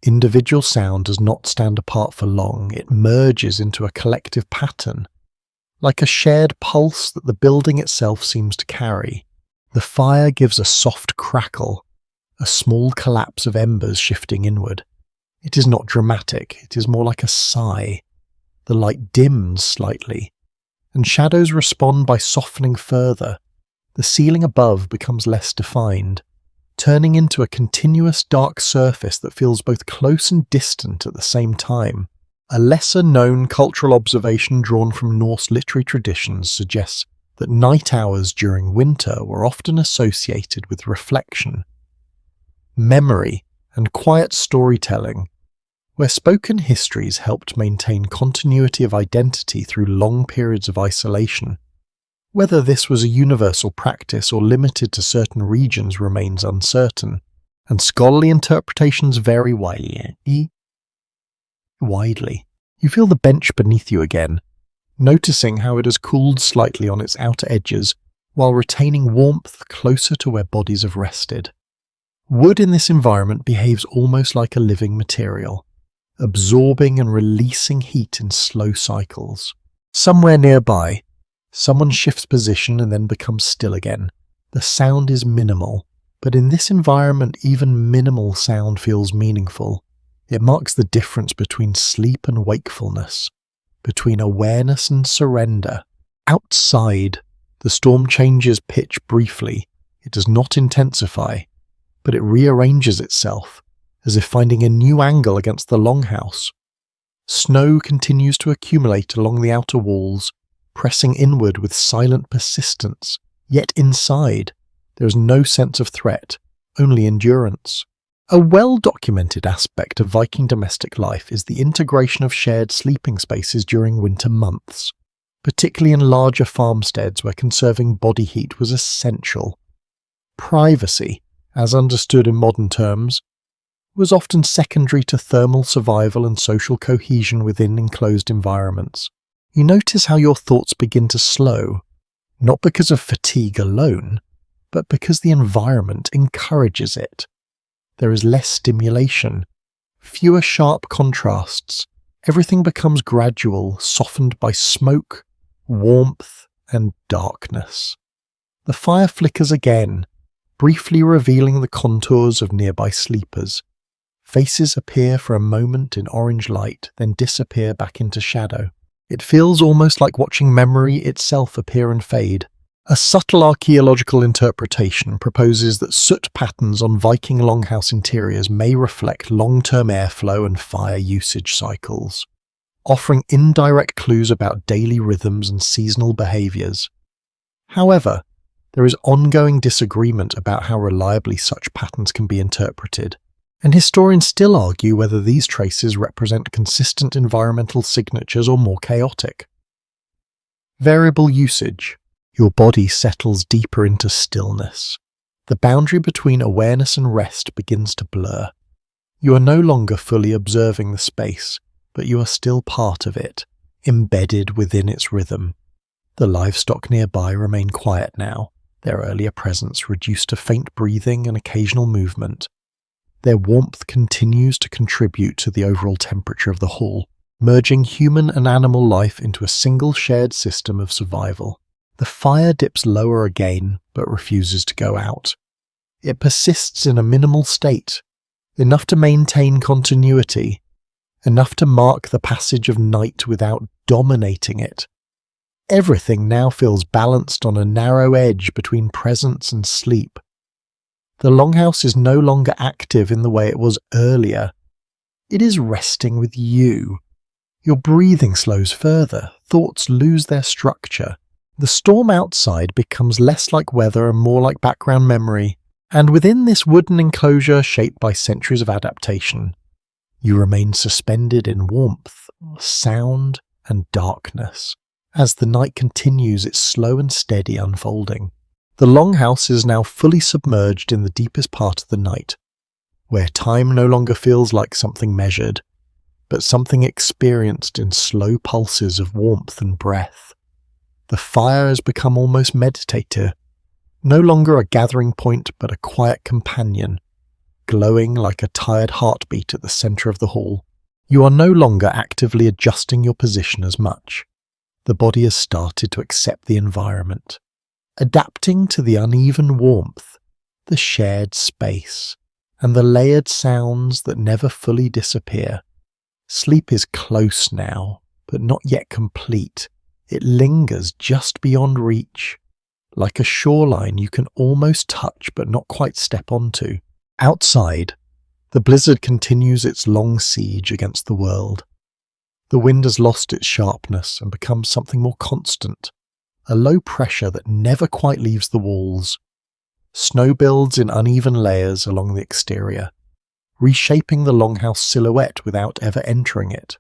Speaker 1: individual sound does not stand apart for long, it merges into a collective pattern, like a shared pulse that the building itself seems to carry. The fire gives a soft crackle, a small collapse of embers shifting inward. It is not dramatic, it is more like a sigh. The light dims slightly, and shadows respond by softening further. The ceiling above becomes less defined, turning into a continuous dark surface that feels both close and distant at the same time. A lesser-known cultural observation drawn from Norse literary traditions suggests that night hours during winter were often associated with reflection, memory, and quiet storytelling, where spoken histories helped maintain continuity of identity through long periods of isolation. Whether this was a universal practice or limited to certain regions remains uncertain, and scholarly interpretations vary widely. You feel the bench beneath you again, noticing how it has cooled slightly on its outer edges while retaining warmth closer to where bodies have rested. Wood in this environment behaves almost like a living material, absorbing and releasing heat in slow cycles. Somewhere nearby, someone shifts position and then becomes still again. The sound is minimal, but in this environment even minimal sound feels meaningful. It marks the difference between sleep and wakefulness, between awareness and surrender. Outside, the storm changes pitch briefly. It does not intensify, but it rearranges itself, as if finding a new angle against the longhouse. Snow continues to accumulate along the outer walls, pressing inward with silent persistence, yet inside, there is no sense of threat, only endurance. A well-documented aspect of Viking domestic life is the integration of shared sleeping spaces during winter months, particularly in larger farmsteads where conserving body heat was essential. Privacy, as understood in modern terms, was often secondary to thermal survival and social cohesion within enclosed environments. You notice how your thoughts begin to slow, not because of fatigue alone, but because the environment encourages it. There is less stimulation, fewer sharp contrasts. Everything becomes gradual, softened by smoke, warmth, and darkness. The fire flickers again, briefly revealing the contours of nearby sleepers. Faces appear for a moment in orange light, then disappear back into shadow. It feels almost like watching memory itself appear and fade. A subtle archaeological interpretation proposes that soot patterns on Viking Longhouse interiors may reflect long-term airflow and fire usage cycles, offering indirect clues about daily rhythms and seasonal behaviours. However, there is ongoing disagreement about how reliably such patterns can be interpreted, and historians still argue whether these traces represent consistent environmental signatures or more chaotic. Variable usage. Your body settles deeper into stillness. The boundary between awareness and rest begins to blur. You are no longer fully observing the space, but you are still part of it, embedded within its rhythm. The livestock nearby remain quiet now, their earlier presence reduced to faint breathing and occasional movement. Their warmth continues to contribute to the overall temperature of the hall, merging human and animal life into a single shared system of survival. The fire dips lower again, but refuses to go out. It persists in a minimal state, enough to maintain continuity, enough to mark the passage of night without dominating it. Everything now feels balanced on a narrow edge between presence and sleep. The Longhouse is no longer active in the way it was earlier. It is resting with you. Your breathing slows further, thoughts lose their structure. The storm outside becomes less like weather and more like background memory, and within this wooden enclosure shaped by centuries of adaptation, you remain suspended in warmth, sound, and darkness, as the night continues its slow and steady unfolding. The Longhouse is now fully submerged in the deepest part of the night, where time no longer feels like something measured, but something experienced in slow pulses of warmth and breath. The fire has become almost meditative, no longer a gathering point but a quiet companion, glowing like a tired heartbeat at the centre of the hall. You are no longer actively adjusting your position as much. The body has started to accept the environment, adapting to the uneven warmth, the shared space, and the layered sounds that never fully disappear. Sleep is close now, but not yet complete. It lingers just beyond reach, like a shoreline you can almost touch but not quite step onto. Outside, the blizzard continues its long siege against the world. The wind has lost its sharpness and become something more constant, a low pressure that never quite leaves the walls. Snow builds in uneven layers along the exterior, reshaping the Longhouse silhouette without ever entering it.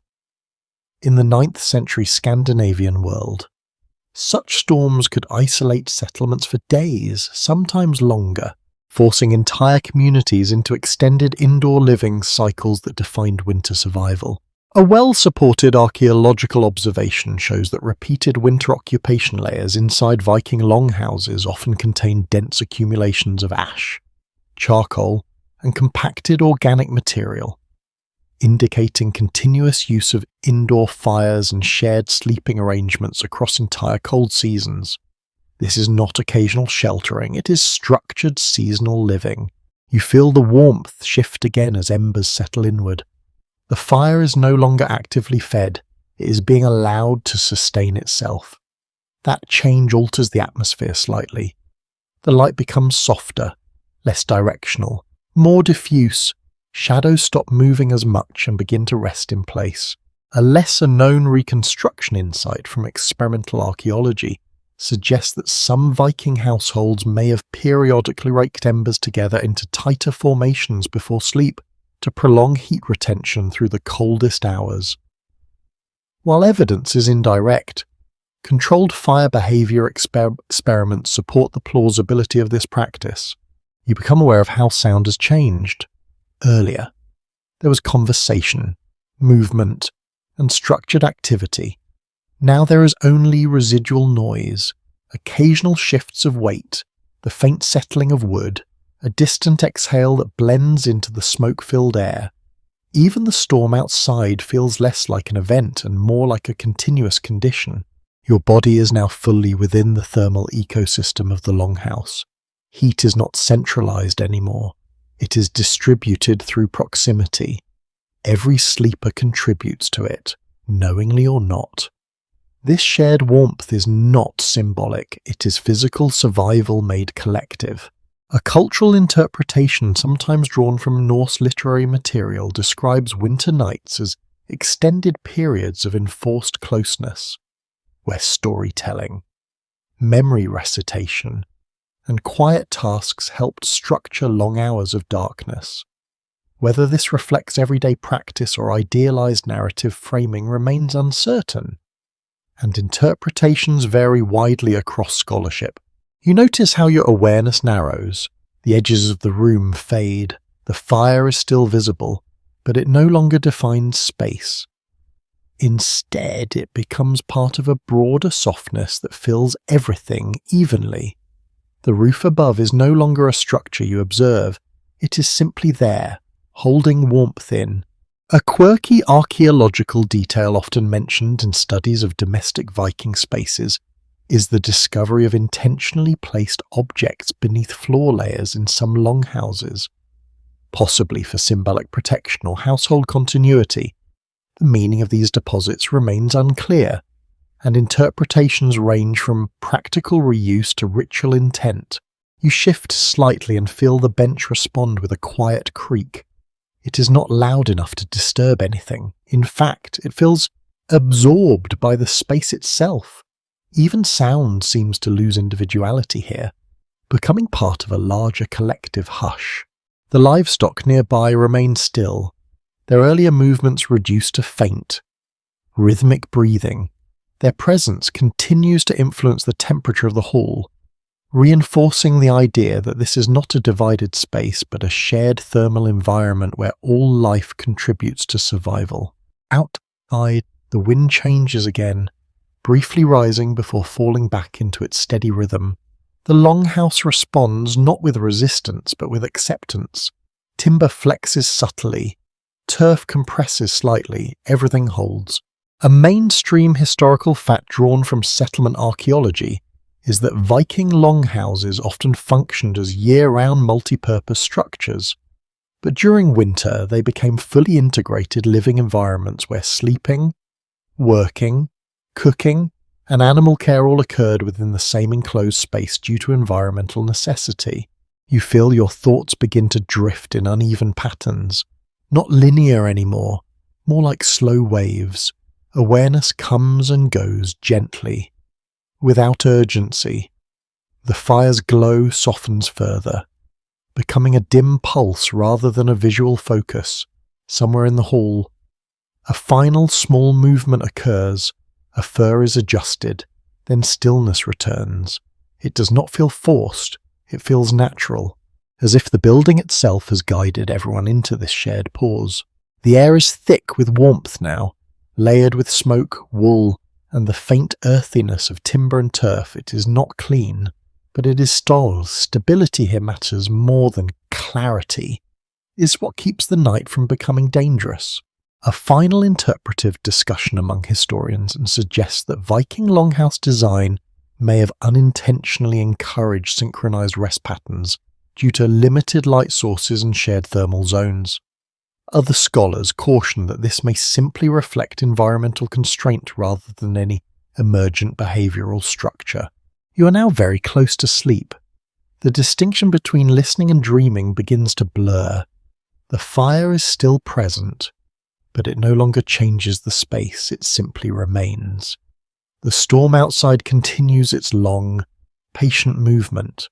Speaker 1: In the 9th century Scandinavian world, such storms could isolate settlements for days, sometimes longer, forcing entire communities into extended indoor living cycles that defined winter survival. A well-supported archaeological observation shows that repeated winter occupation layers inside Viking longhouses often contain dense accumulations of ash, charcoal, and compacted organic material, indicating continuous use of indoor fires and shared sleeping arrangements across entire cold seasons. This is not occasional sheltering, it is structured seasonal living. You feel the warmth shift again as embers settle inward. The fire is no longer actively fed, it is being allowed to sustain itself. That change alters the atmosphere slightly. The light becomes softer, less directional, more diffuse. Shadows stop moving as much and begin to rest in place. A lesser-known reconstruction insight from experimental archaeology suggests that some Viking households may have periodically raked embers together into tighter formations before sleep to prolong heat retention through the coldest hours. While evidence is indirect, controlled fire behaviour experiments support the plausibility of this practice. You become aware of how sound has changed. Earlier, there was conversation, movement, and structured activity. Now there is only residual noise, occasional shifts of weight, the faint settling of wood, a distant exhale that blends into the smoke-filled air. Even the storm outside feels less like an event and more like a continuous condition. Your body is now fully within the thermal ecosystem of the Longhouse. Heat is not centralized anymore. It is distributed through proximity. Every sleeper contributes to it, knowingly or not. This shared warmth is not symbolic, it is physical survival made collective. A cultural interpretation sometimes drawn from Norse literary material describes winter nights as extended periods of enforced closeness, where storytelling, memory recitation, and quiet tasks helped structure long hours of darkness. Whether this reflects everyday practice or idealized narrative framing remains uncertain, and interpretations vary widely across scholarship. You notice how your awareness narrows, the edges of the room fade, the fire is still visible, but it no longer defines space. Instead, it becomes part of a broader softness that fills everything evenly. The roof above is no longer a structure you observe, it is simply there, holding warmth in. A quirky archaeological detail often mentioned in studies of domestic Viking spaces is the discovery of intentionally placed objects beneath floor layers in some longhouses, possibly for symbolic protection or household continuity. The meaning of these deposits remains unclear, and interpretations range from practical reuse to ritual intent. You shift slightly and feel the bench respond with a quiet creak. It is not loud enough to disturb anything. In fact, it feels absorbed by the space itself. Even sound seems to lose individuality here, becoming part of a larger collective hush. The livestock nearby remain still, their earlier movements reduced to faint, rhythmic breathing. Their presence continues to influence the temperature of the hall, reinforcing the idea that this is not a divided space but a shared thermal environment where all life contributes to survival. Outside, the wind changes again, briefly rising before falling back into its steady rhythm. The longhouse responds not with resistance but with acceptance. Timber flexes subtly, turf compresses slightly, everything holds. A mainstream historical fact drawn from settlement archaeology is that Viking longhouses often functioned as year-round multi-purpose structures, but during winter they became fully integrated living environments where sleeping, working, cooking, and animal care all occurred within the same enclosed space due to environmental necessity. You feel your thoughts begin to drift in uneven patterns, not linear anymore, more like slow waves. Awareness comes and goes gently, without urgency. The fire's glow softens further, becoming a dim pulse rather than a visual focus. Somewhere in the hall, a final small movement occurs, a fur is adjusted, then stillness returns. It does not feel forced, it feels natural, as if the building itself has guided everyone into this shared pause. The air is thick with warmth now, layered with smoke, wool, and the faint earthiness of timber and turf. It is not clean, but it is stole. Stability here matters more than clarity, is what keeps the night from becoming dangerous. A final interpretive discussion among historians suggests that Viking longhouse design may have unintentionally encouraged synchronized rest patterns due to limited light sources and shared thermal zones. Other scholars caution that this may simply reflect environmental constraint rather than any emergent behavioral structure. You are now very close to sleep. The distinction between listening and dreaming begins to blur. The fire is still present, but it no longer changes the space, it simply remains. The storm outside continues its long, patient movement,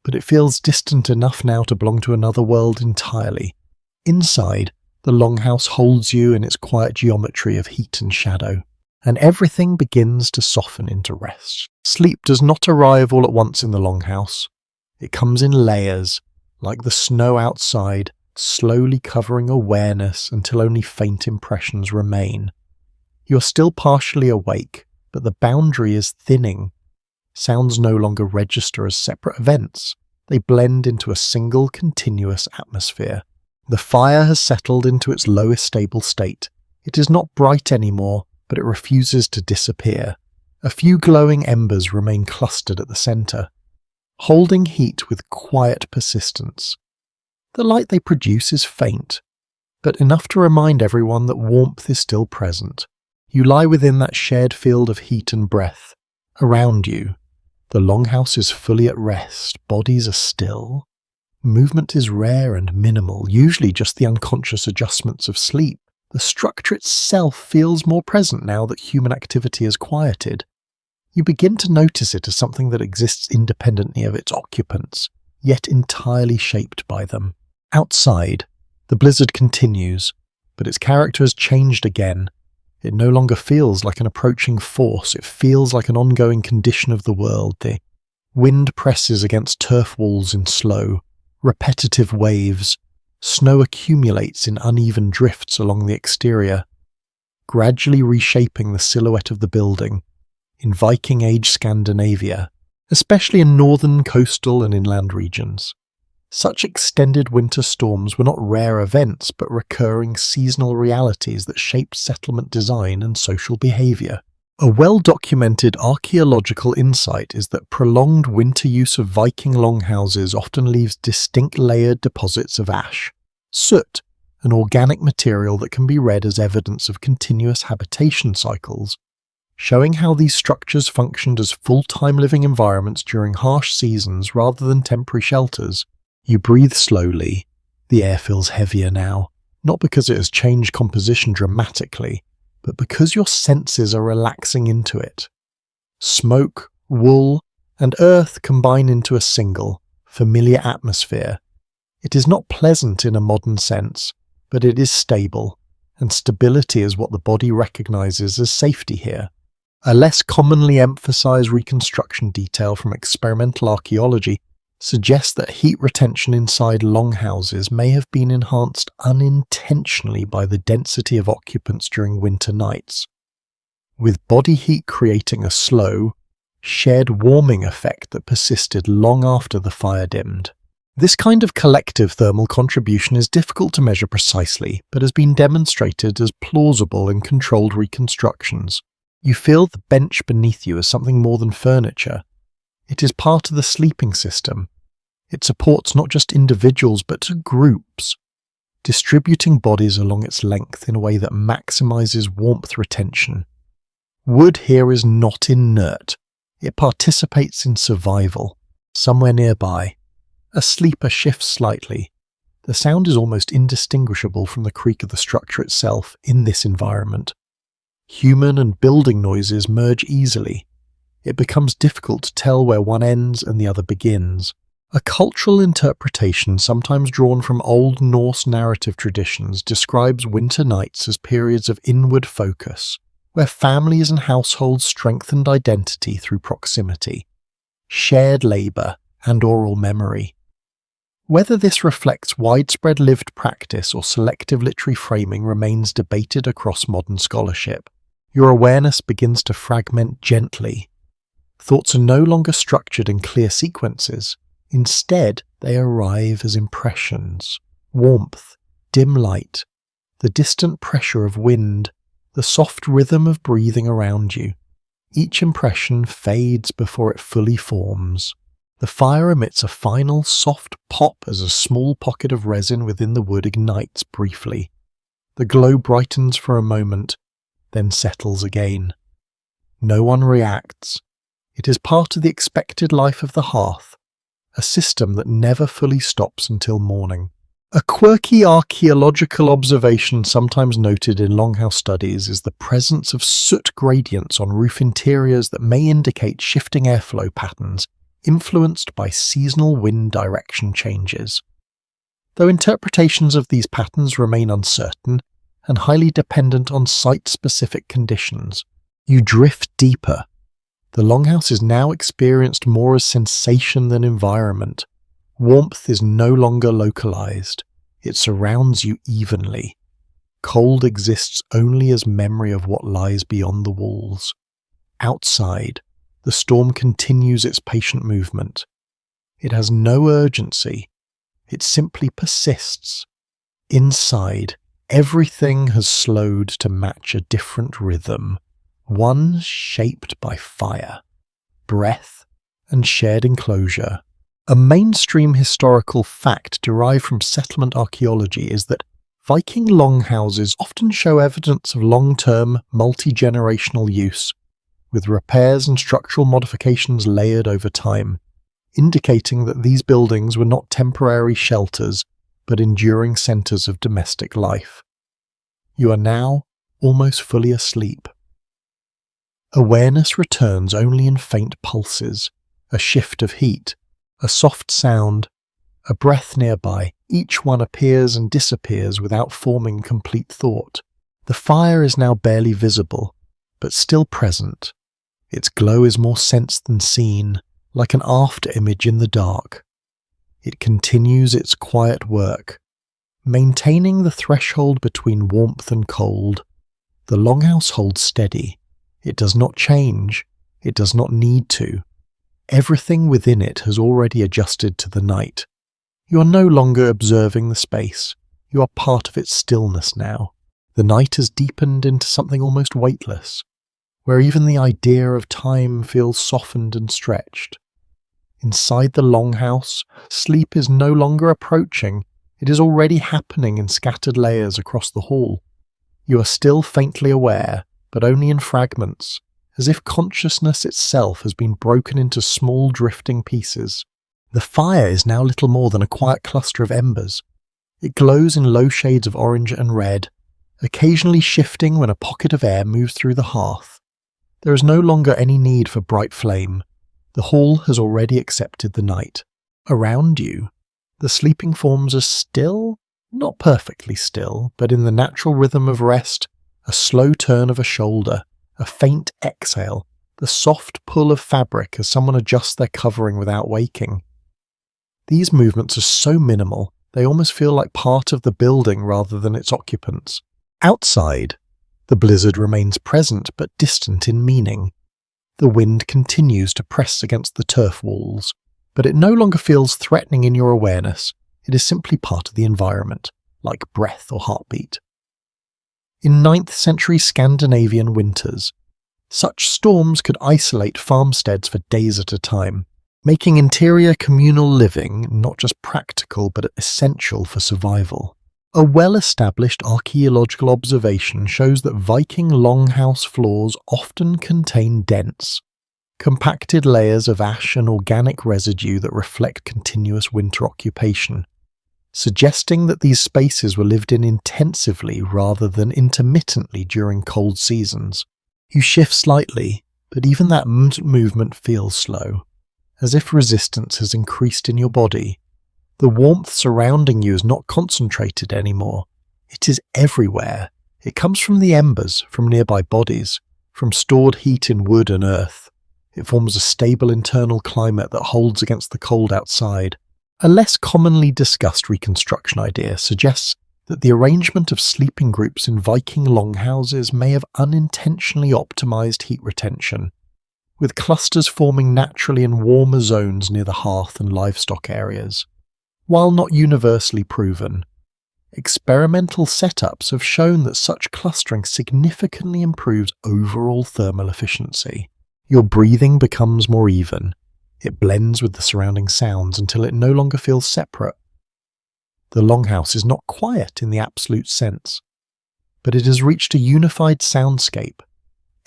Speaker 1: but it feels distant enough now to belong to another world entirely. Inside, the longhouse holds you in its quiet geometry of heat and shadow, and everything begins to soften into rest. Sleep does not arrive all at once in the longhouse. It comes in layers, like the snow outside, slowly covering awareness until only faint impressions remain. You are still partially awake, but the boundary is thinning. Sounds no longer register as separate events. They blend into a single continuous atmosphere. The fire has settled into its lowest stable state. It is not bright anymore, but it refuses to disappear. A few glowing embers remain clustered at the center, holding heat with quiet persistence. The light they produce is faint, but enough to remind everyone that warmth is still present. You lie within that shared field of heat and breath. Around you, the longhouse is fully at rest, bodies are still. Movement is rare and minimal, usually just the unconscious adjustments of sleep. The structure itself feels more present now that human activity is quieted. You begin to notice it as something that exists independently of its occupants, yet entirely shaped by them. Outside, the blizzard continues, but its character has changed again. It no longer feels like an approaching force, it feels like an ongoing condition of the world. The wind presses against turf walls in slow, repetitive waves. Snow accumulates in uneven drifts along the exterior, gradually reshaping the silhouette of the building. In Viking Age Scandinavia, especially in northern coastal and inland regions, such extended winter storms were not rare events but recurring seasonal realities that shaped settlement design and social behaviour. A well-documented archaeological insight is that prolonged winter use of Viking longhouses often leaves distinct layered deposits of ash, soot, an organic material that can be read as evidence of continuous habitation cycles, showing how these structures functioned as full-time living environments during harsh seasons rather than temporary shelters. You breathe slowly. The air feels heavier now, not because it has changed composition dramatically, but because your senses are relaxing into it. Smoke, wool, and earth combine into a single, familiar atmosphere. It is not pleasant in a modern sense, but it is stable, and stability is what the body recognizes as safety here. A less commonly emphasized reconstruction detail from experimental archaeology suggests that heat retention inside longhouses may have been enhanced unintentionally by the density of occupants during winter nights, with body heat creating a slow, shared warming effect that persisted long after the fire dimmed. This kind of collective thermal contribution is difficult to measure precisely, but has been demonstrated as plausible in controlled reconstructions. You feel the bench beneath you as something more than furniture. It is part of the sleeping system. It supports not just individuals but groups, distributing bodies along its length in a way that maximizes warmth retention. Wood here is not inert. It participates in survival. Somewhere nearby, a sleeper shifts slightly. The sound is almost indistinguishable from the creak of the structure itself in this environment. Human and building noises merge easily. It becomes difficult to tell where one ends and the other begins. A cultural interpretation, sometimes drawn from Old Norse narrative traditions, describes winter nights as periods of inward focus, where families and households strengthened identity through proximity, shared labour, and oral memory. Whether this reflects widespread lived practice or selective literary framing remains debated across modern scholarship. Your awareness begins to fragment gently. Thoughts are no longer structured in clear sequences. Instead, they arrive as impressions: warmth, dim light, the distant pressure of wind, the soft rhythm of breathing around you. Each impression fades before it fully forms. The fire emits a final soft pop as a small pocket of resin within the wood ignites briefly. The glow brightens for a moment, then settles again. No one reacts. It is part of the expected life of the hearth, a system that never fully stops until morning. A quirky archaeological observation sometimes noted in longhouse studies is the presence of soot gradients on roof interiors that may indicate shifting airflow patterns influenced by seasonal wind direction changes. Though interpretations of these patterns remain uncertain and highly dependent on site-specific conditions, you drift deeper. The longhouse is now experienced more as sensation than environment. Warmth is no longer localized. It surrounds you evenly. Cold exists only as memory of what lies beyond the walls. Outside, the storm continues its patient movement. It has no urgency. It simply persists. Inside, everything has slowed to match a different rhythm, one shaped by fire, breath, and shared enclosure. A mainstream historical fact derived from settlement archaeology is that Viking longhouses often show evidence of long-term, multi-generational use, with repairs and structural modifications layered over time, indicating that these buildings were not temporary shelters, but enduring centres of domestic life. You are now almost fully asleep. Awareness returns only in faint pulses, a shift of heat, a soft sound, a breath nearby. Each one appears and disappears without forming complete thought. The fire is now barely visible, but still present. Its glow is more sensed than seen, like an after-image in the dark. It continues its quiet work, maintaining the threshold between warmth and cold. The longhouse holds steady. It does not change. It does not need to. Everything within it has already adjusted to the night. You are no longer observing the space. You are part of its stillness now. The night has deepened into something almost weightless, where even the idea of time feels softened and stretched. Inside the longhouse, sleep is no longer approaching. It is already happening in scattered layers across the hall. You are still faintly aware, but only in fragments, as if consciousness itself has been broken into small drifting pieces. The fire is now little more than a quiet cluster of embers. It glows in low shades of orange and red, occasionally shifting when a pocket of air moves through the hearth. There is no longer any need for bright flame. The hall has already accepted the night. Around you, the sleeping forms are still, not perfectly still, but in the natural rhythm of rest, a slow turn of a shoulder, a faint exhale, the soft pull of fabric as someone adjusts their covering without waking. These movements are so minimal, they almost feel like part of the building rather than its occupants. Outside, the blizzard remains present but distant in meaning. The wind continues to press against the turf walls, but it no longer feels threatening in your awareness. It is simply part of the environment, like breath or heartbeat. In 9th century Scandinavian winters, such storms could isolate farmsteads for days at a time, making interior communal living not just practical but essential for survival. A well-established archaeological observation shows that Viking longhouse floors often contain dense, compacted layers of ash and organic residue that reflect continuous winter occupation, suggesting that these spaces were lived in intensively rather than intermittently during cold seasons. You shift slightly, but even that movement feels slow, as if resistance has increased in your body. The warmth surrounding you is not concentrated anymore. It is everywhere. It comes from the embers, from nearby bodies, from stored heat in wood and earth. It forms a stable internal climate that holds against the cold outside. A less commonly discussed reconstruction idea suggests that the arrangement of sleeping groups in Viking longhouses may have unintentionally optimized heat retention, with clusters forming naturally in warmer zones near the hearth and livestock areas. While not universally proven, experimental setups have shown that such clustering significantly improves overall thermal efficiency. Your breathing becomes more even. It blends with the surrounding sounds until it no longer feels separate. The longhouse is not quiet in the absolute sense, but it has reached a unified soundscape.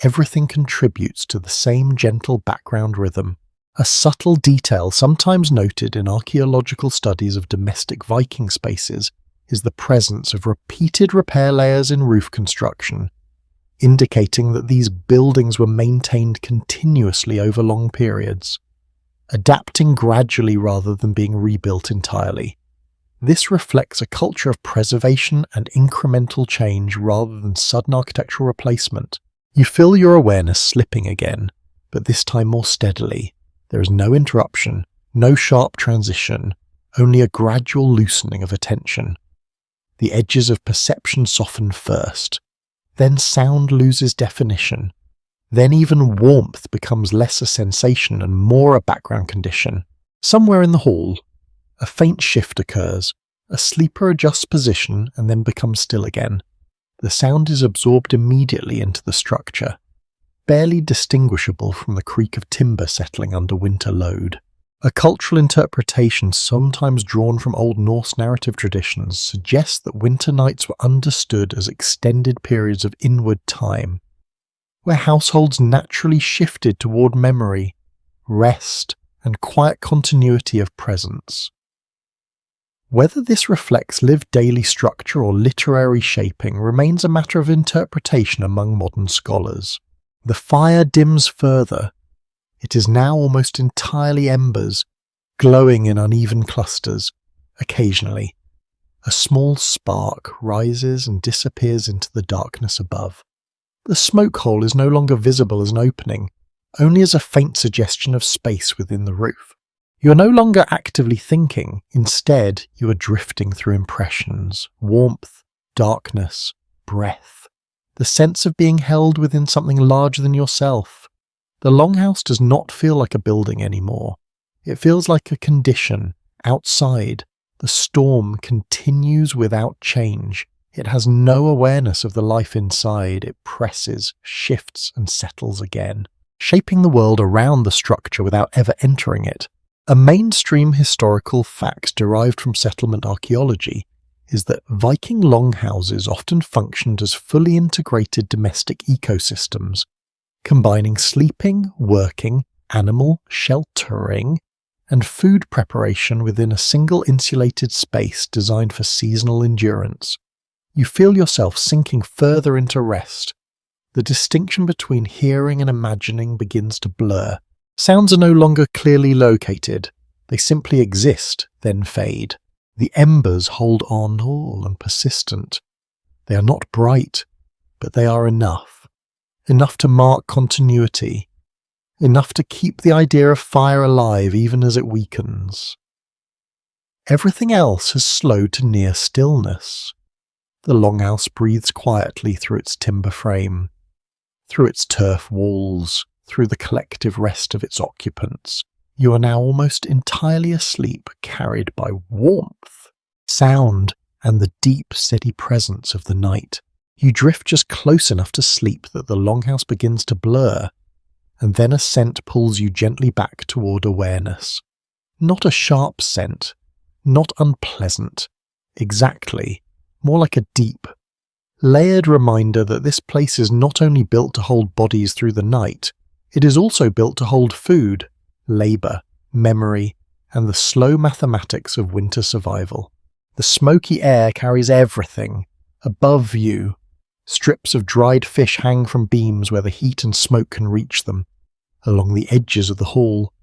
Speaker 1: Everything contributes to the same gentle background rhythm. A subtle detail sometimes noted in archaeological studies of domestic Viking spaces is the presence of repeated repair layers in roof construction, indicating that these buildings were maintained continuously over long periods, adapting gradually rather than being rebuilt entirely. This reflects a culture of preservation and incremental change rather than sudden architectural replacement. You feel your awareness slipping again, but this time more steadily. There is no interruption, no sharp transition, only a gradual loosening of attention. The edges of perception soften first, then sound loses definition, then even warmth becomes less a sensation and more a background condition. Somewhere in the hall, a faint shift occurs. A sleeper adjusts position and then becomes still again. The sound is absorbed immediately into the structure, barely distinguishable from the creak of timber settling under winter load. A cultural interpretation sometimes drawn from Old Norse narrative traditions suggests that winter nights were understood as extended periods of inward time, where households naturally shifted toward memory, rest, and quiet continuity of presence. Whether this reflects lived daily structure or literary shaping remains a matter of interpretation among modern scholars. The fire dims further. It is now almost entirely embers, glowing in uneven clusters. Occasionally, a small spark rises and disappears into the darkness above. The smoke hole is no longer visible as an opening, only as a faint suggestion of space within the roof. You are no longer actively thinking, instead you are drifting through impressions, warmth, darkness, breath, the sense of being held within something larger than yourself. The Longhouse does not feel like a building anymore. It feels like a condition, outside. The storm continues without change. It has no awareness of the life inside. It presses, shifts, and settles again, shaping the world around the structure without ever entering it. A mainstream historical fact derived from settlement archaeology is that Viking longhouses often functioned as fully integrated domestic ecosystems, combining sleeping, working, animal sheltering, and food preparation within a single insulated space designed for seasonal endurance. You feel yourself sinking further into rest. The distinction between hearing and imagining begins to blur. Sounds are no longer clearly located. They simply exist, then fade. The embers hold on, all and persistent. They are not bright, but they are enough. Enough to mark continuity. Enough to keep the idea of fire alive even as it weakens. Everything else has slowed to near stillness. The Longhouse breathes quietly through its timber frame, through its turf walls, through the collective rest of its occupants. You are now almost entirely asleep, carried by warmth, sound, and the deep, steady presence of the night. You drift just close enough to sleep that the Longhouse begins to blur, and then a scent pulls you gently back toward awareness. Not a sharp scent, not unpleasant, exactly, more like a deep, layered reminder that this place is not only built to hold bodies through the night, it is also built to hold food, labour, memory, and the slow mathematics of winter survival. The smoky air carries everything. Above you, strips of dried fish hang from beams where the heat and smoke can reach them. Along the edges of the hall,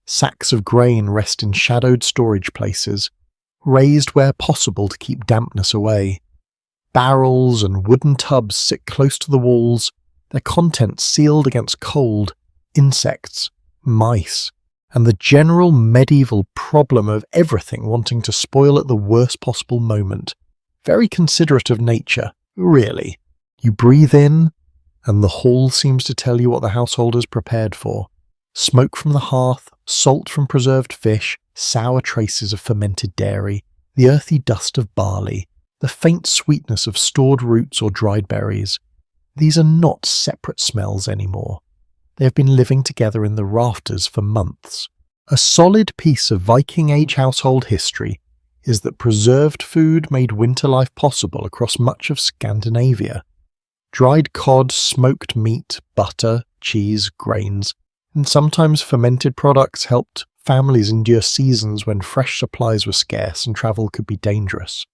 Speaker 1: sacks of grain rest in shadowed storage places, raised where possible to keep dampness away. Barrels and wooden tubs sit close to the walls, their contents sealed against cold, insects, mice, and the general medieval problem of everything wanting to spoil at the worst possible moment. Very considerate of nature, really. You breathe in, and the hall seems to tell you what the household is prepared for. Smoke from the hearth, salt from preserved fish, sour traces of fermented dairy, the earthy dust of barley, the faint sweetness of stored roots or dried berries. These are not separate smells anymore. They have been living together in the rafters for months. A solid piece of Viking Age household history is that preserved food made winter life possible across much of Scandinavia. Dried cod, smoked meat, butter, cheese, grains, and sometimes fermented products helped families endure seasons when fresh supplies were scarce and travel could be dangerous.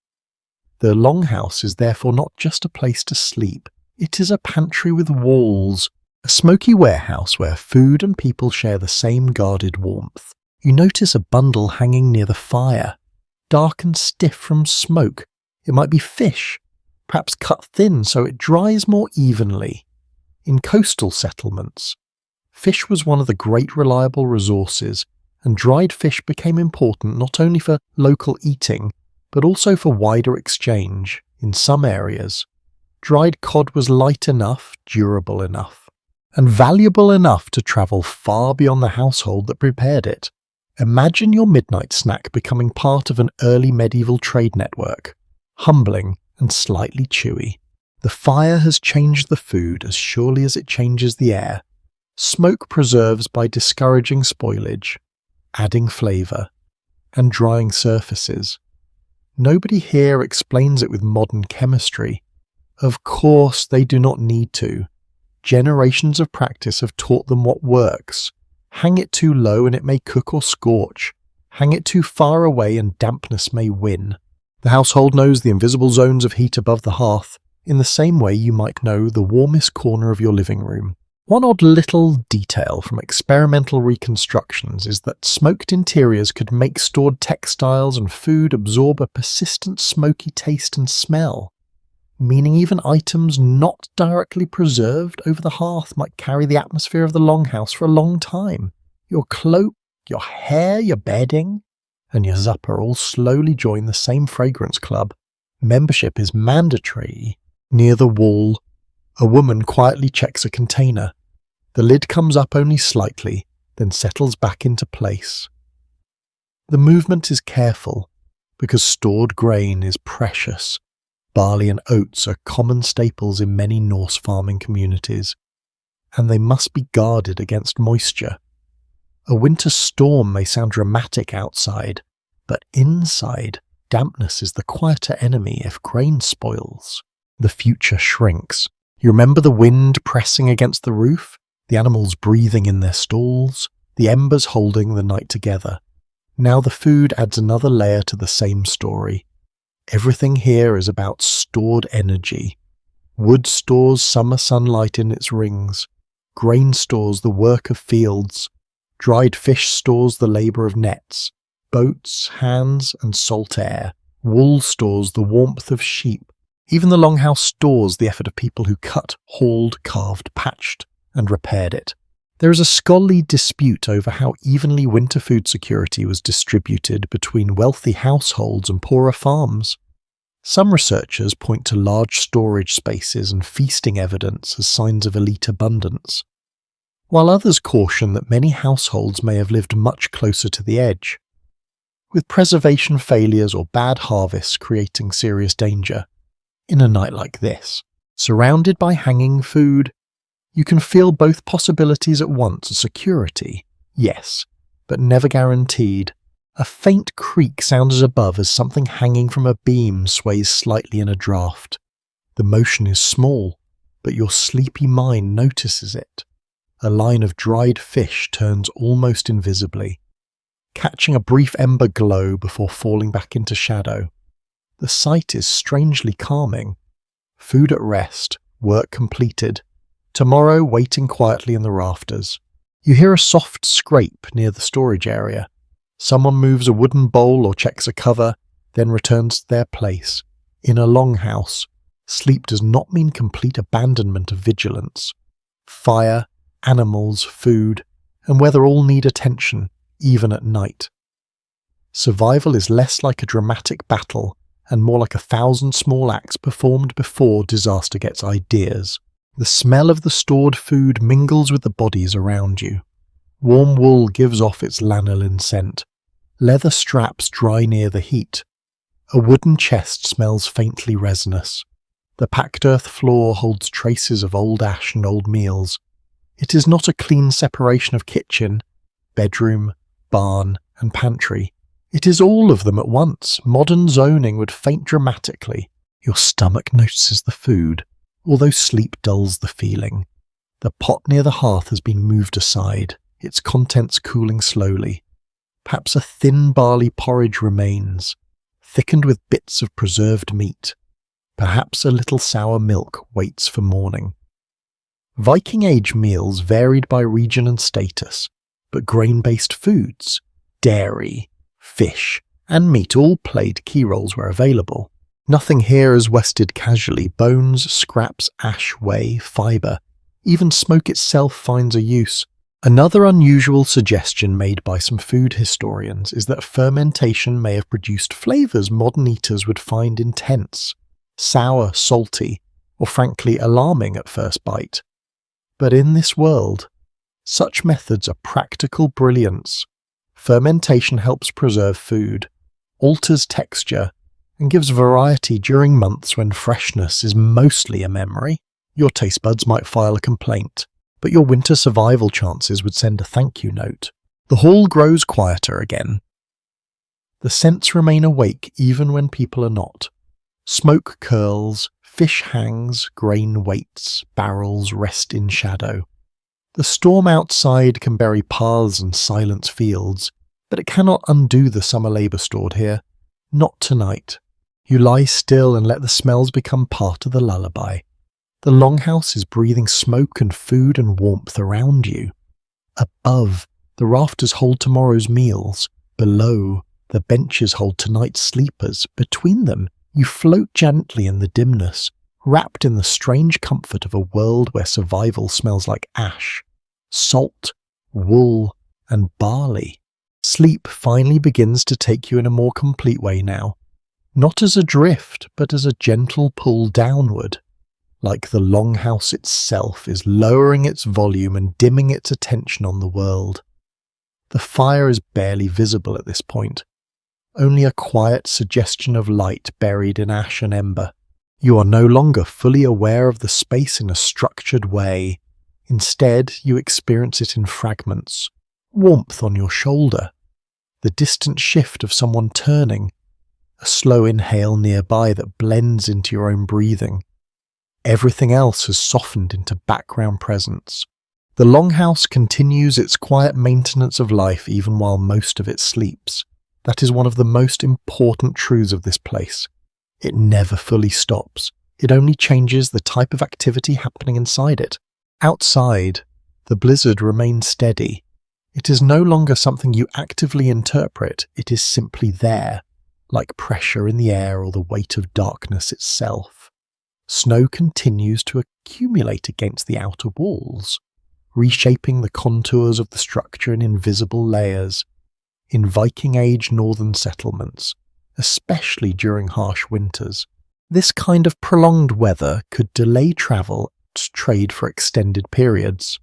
Speaker 1: The Longhouse is therefore not just a place to sleep, it is a pantry with walls, a smoky warehouse where food and people share the same guarded warmth. You notice a bundle hanging near the fire, dark and stiff from smoke. It might be fish, perhaps cut thin so it dries more evenly. In coastal settlements, fish was one of the great reliable resources, and dried fish became important not only for local eating, but also for wider exchange. In some areas, dried cod was light enough, durable enough, and valuable enough to travel far beyond the household that prepared it. Imagine your midnight snack becoming part of an early medieval trade network, humbling and slightly chewy. The fire has changed the food as surely as it changes the air. Smoke preserves by discouraging spoilage. adding flavour, and drying surfaces. Nobody here explains it with modern chemistry. Of course, they do not need to. Generations of practice have taught them what works. Hang it too low and it may cook or scorch. Hang it too far away and dampness may win. The household knows the invisible zones of heat above the hearth, in the same way you might know the warmest corner of your living room. One odd little detail from experimental reconstructions is that smoked interiors could make stored textiles and food absorb a persistent smoky taste and smell, meaning even items not directly preserved over the hearth might carry the atmosphere of the longhouse for a long time. Your cloak, your hair, your bedding, and your zupper all slowly join the same fragrance club. Membership is mandatory. Near the wall, a woman quietly checks a container. The lid comes up only slightly, then settles back into place. The movement is careful, because stored grain is precious. Barley and oats are common staples in many Norse farming communities, and they must be guarded against moisture. A winter storm may sound dramatic outside, but inside, dampness is the quieter enemy if grain spoils. The future shrinks. You remember the wind pressing against the roof? The animals breathing in their stalls, the embers holding the night together. Now the food adds another layer to the same story. Everything here is about stored energy. Wood stores summer sunlight in its rings. Grain stores the work of fields. Dried fish stores the labour of nets. Boats, hands, and salt air. Wool stores the warmth of sheep. Even the longhouse stores the effort of people who cut, hauled, carved, patched, and repaired it. There is a scholarly dispute over how evenly winter food security was distributed between wealthy households and poorer farms. Some researchers point to large storage spaces and feasting evidence as signs of elite abundance, while others caution that many households may have lived much closer to the edge, with preservation failures or bad harvests creating serious danger. In a night like this, surrounded by hanging food, you can feel both possibilities at once. Security, yes, but never guaranteed. A faint creak sounds above as something hanging from a beam sways slightly in a draught. The motion is small, but your sleepy mind notices it. A line of dried fish turns almost invisibly, catching a brief ember glow before falling back into shadow. The sight is strangely calming. Food at rest, work completed. Tomorrow waiting quietly in the rafters. You hear a soft scrape near the storage area. Someone moves a wooden bowl or checks a cover, then returns to their place. In a longhouse, sleep does not mean complete abandonment of vigilance. Fire, animals, food, and weather all need attention, even at night. Survival is less like a dramatic battle and more like 1,000 small acts performed before disaster gets ideas. The smell of the stored food mingles with the bodies around you. Warm wool gives off its lanolin scent. Leather straps dry near the heat. A wooden chest smells faintly resinous. The packed earth floor holds traces of old ash and old meals. It is not a clean separation of kitchen, bedroom, barn, and pantry. It is all of them at once. Modern zoning would faint dramatically. Your stomach notices the food, although sleep dulls the feeling. The pot near the hearth has been moved aside, its contents cooling slowly. Perhaps a thin barley porridge remains, thickened with bits of preserved meat. Perhaps a little sour milk waits for morning. Viking Age meals varied by region and status, but grain-based foods, dairy, fish, and meat all played key roles where available. Nothing here is wasted casually. Bones, scraps, ash, whey, fibre. Even smoke itself finds a use. Another unusual suggestion made by some food historians is that fermentation may have produced flavours modern eaters would find intense, sour, salty, or frankly alarming at first bite. But in this world, such methods are practical brilliance. Fermentation helps preserve food, alters texture, and gives variety during months when freshness is mostly a memory. Your taste buds might file a complaint, but your winter survival chances would send a thank you note. The hall grows quieter again. The scents remain awake even when people are not. Smoke curls, fish hangs, grain waits, barrels rest in shadow. The storm outside can bury paths and silence fields, but it cannot undo the summer labour stored here. Not tonight. You lie still and let the smells become part of the lullaby. The Longhouse is breathing smoke and food and warmth around you. Above, the rafters hold tomorrow's meals. Below, the benches hold tonight's sleepers. Between them, you float gently in the dimness, wrapped in the strange comfort of a world where survival smells like ash, salt, wool, and barley. Sleep finally begins to take you in a more complete way now, not as a drift, but as a gentle pull downward, like the Longhouse itself is lowering its volume and dimming its attention on the world. The fire is barely visible at this point, only a quiet suggestion of light buried in ash and ember. You are no longer fully aware of the space in a structured way. Instead, you experience it in fragments. Warmth on your shoulder, the distant shift of someone turning, a slow inhale nearby that blends into your own breathing. Everything else has softened into background presence. The Longhouse continues its quiet maintenance of life even while most of it sleeps. That is one of the most important truths of this place. It never fully stops. It only changes the type of activity happening inside it. Outside, the blizzard remains steady. It is no longer something you actively interpret, it is simply there, like pressure in the air or the weight of darkness itself. Snow continues to accumulate against the outer walls, reshaping the contours of the structure in invisible layers. In Viking Age northern settlements, especially during harsh winters, this kind of prolonged weather could delay travel and trade for extended periods,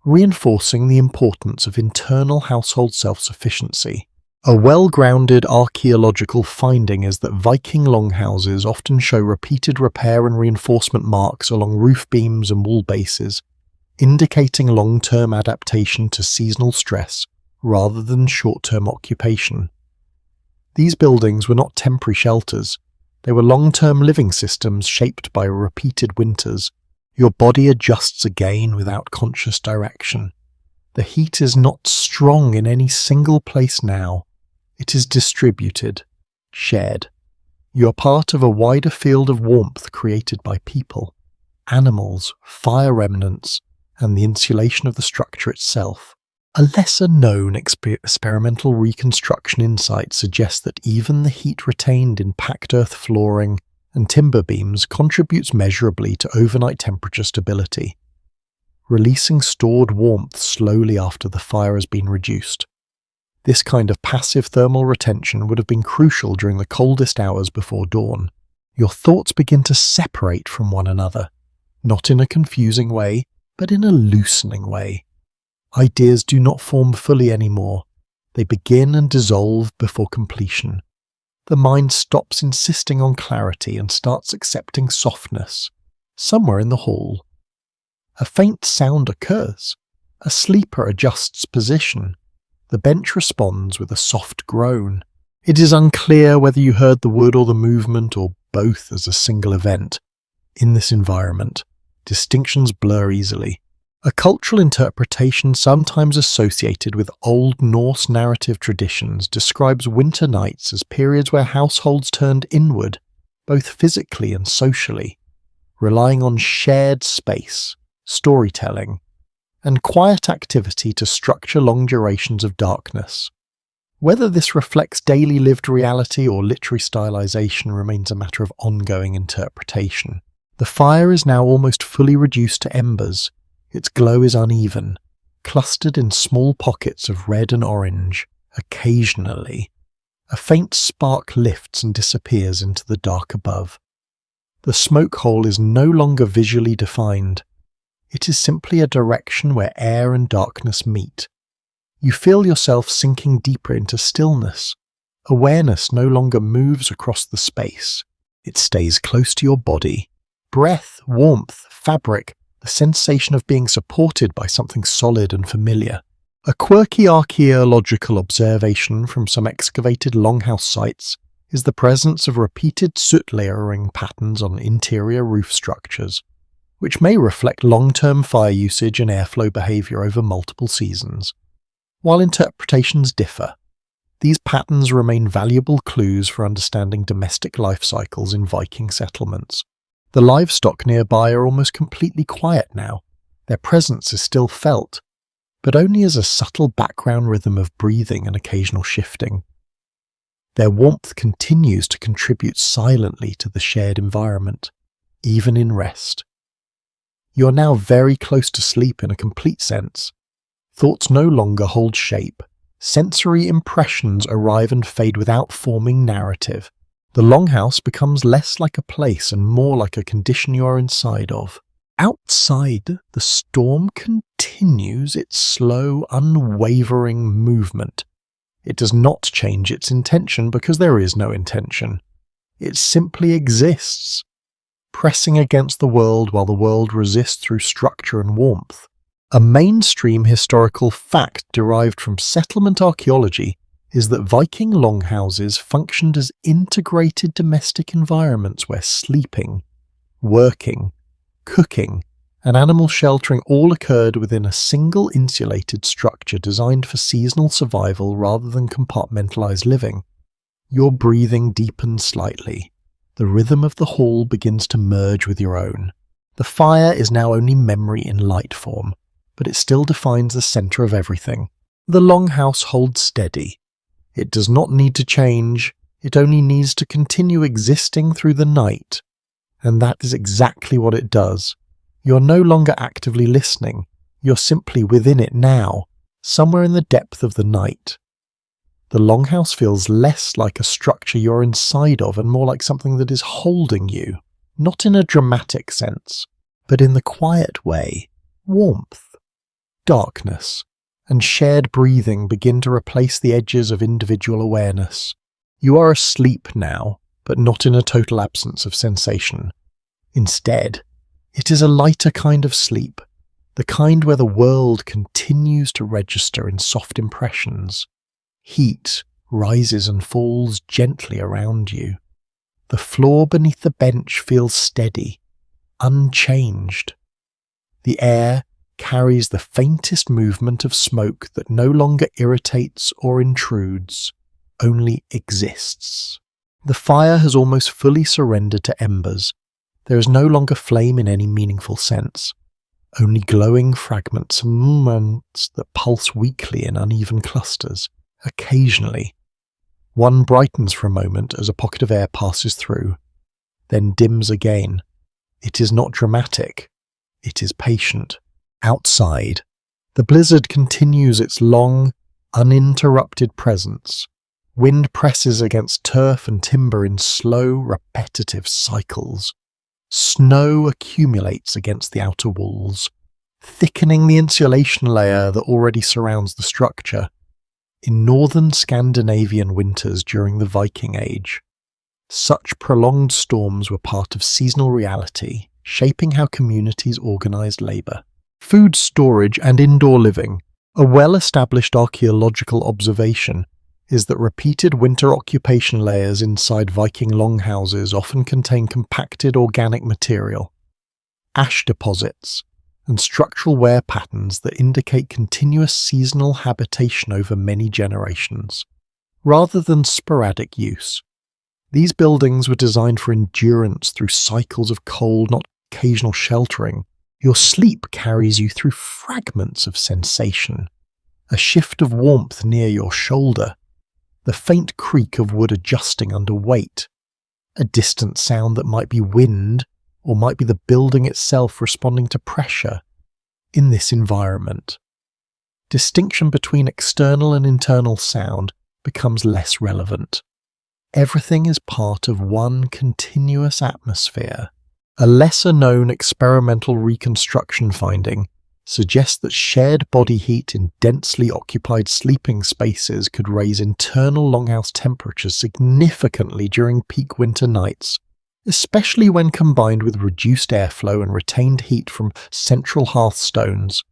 Speaker 1: reinforcing the importance of internal household self-sufficiency. A well-grounded archaeological finding is that Viking longhouses often show repeated repair and reinforcement marks along roof beams and wall bases, indicating long-term adaptation to seasonal stress rather than short-term occupation. These buildings were not temporary shelters. They were long-term living systems shaped by repeated winters. Your body adjusts again without conscious direction. The heat is not strong in any single place now. It is distributed, shared. You are part of a wider field of warmth created by people, animals, fire remnants, and the insulation of the structure itself. A lesser-known experimental reconstruction insight suggests that even the heat retained in packed earth flooring and timber beams contributes measurably to overnight temperature stability, releasing stored warmth slowly after the fire has been reduced. This kind of passive thermal retention would have been crucial during the coldest hours before dawn. Your thoughts begin to separate from one another, not in a confusing way, but in a loosening way. Ideas do not form fully anymore. They begin and dissolve before completion. The mind stops insisting on clarity and starts accepting softness. Somewhere in the hall, a faint sound occurs. A sleeper adjusts position. The bench responds with a soft groan. It is unclear whether you heard the wood or the movement or both as a single event. In this environment, distinctions blur easily. A cultural interpretation sometimes associated with Old Norse narrative traditions describes winter nights as periods where households turned inward, both physically and socially, relying on shared space, storytelling, and quiet activity to structure long durations of darkness. Whether this reflects daily lived reality or literary stylization remains a matter of ongoing interpretation. The fire is now almost fully reduced to embers. Its glow is uneven, clustered in small pockets of red and orange. Occasionally, a faint spark lifts and disappears into the dark above. The smoke hole is no longer visually defined. It is simply a direction where air and darkness meet. You feel yourself sinking deeper into stillness. Awareness no longer moves across the space. It stays close to your body. Breath, warmth, fabric, the sensation of being supported by something solid and familiar. A quirky archaeological observation from some excavated longhouse sites is the presence of repeated soot layering patterns on interior roof structures, which may reflect long-term fire usage and airflow behaviour over multiple seasons. While interpretations differ, these patterns remain valuable clues for understanding domestic life cycles in Viking settlements. The livestock nearby are almost completely quiet now. Their presence is still felt, but only as a subtle background rhythm of breathing and occasional shifting. Their warmth continues to contribute silently to the shared environment, even in rest. You are now very close to sleep in a complete sense. Thoughts no longer hold shape. Sensory impressions arrive and fade without forming narrative. The longhouse becomes less like a place and more like a condition you are inside of. Outside, the storm continues its slow, unwavering movement. It does not change its intention because there is no intention. It simply exists, pressing against the world while the world resists through structure and warmth. A mainstream historical fact derived from settlement archaeology is that Viking longhouses functioned as integrated domestic environments where sleeping, working, cooking, and animal sheltering all occurred within a single insulated structure designed for seasonal survival rather than compartmentalized living. Your breathing deepens slightly. The rhythm of the hall begins to merge with your own. The fire is now only memory in light form, but it still defines the center of everything. The longhouse holds steady. It does not need to change, it only needs to continue existing through the night. And that is exactly what it does. You're no longer actively listening, you're simply within it now, somewhere in the depth of the night. The longhouse feels less like a structure you're inside of and more like something that is holding you, not in a dramatic sense, but in the quiet way. Warmth, darkness, and shared breathing begin to replace the edges of individual awareness. You are asleep now, but not in a total absence of sensation. Instead, it is a lighter kind of sleep, the kind where the world continues to register in soft impressions. Heat rises and falls gently around you. The floor beneath the bench feels steady, unchanged. The air carries the faintest movement of smoke that no longer irritates or intrudes, only exists. The fire has almost fully surrendered to embers. There is no longer flame in any meaningful sense, only glowing fragments that pulse weakly in uneven clusters. Occasionally, one brightens for a moment as a pocket of air passes through, then dims again. It is not dramatic, it is patient. Outside, the blizzard continues its long, uninterrupted presence. Wind presses against turf and timber in slow, repetitive cycles. Snow accumulates against the outer walls, thickening the insulation layer that already surrounds the structure. In northern Scandinavian winters during the Viking Age, such prolonged storms were part of seasonal reality, shaping how communities organized labor. Food storage and indoor living. A well-established archaeological observation is that repeated winter occupation layers inside Viking longhouses often contain compacted organic material, ash deposits, and structural wear patterns that indicate continuous seasonal habitation over many generations, rather than sporadic use. These buildings were designed for endurance through cycles of cold, not occasional sheltering. Your sleep carries you through fragments of sensation, a shift of warmth near your shoulder, the faint creak of wood adjusting under weight, a distant sound that might be wind or might be the building itself responding to pressure. In this environment, distinction between external and internal sound becomes less relevant. Everything is part of one continuous atmosphere. A lesser-known experimental reconstruction finding suggests that shared body heat in densely occupied sleeping spaces could raise internal longhouse temperatures significantly during peak winter nights, especially when combined with reduced airflow and retained heat from central hearthstones.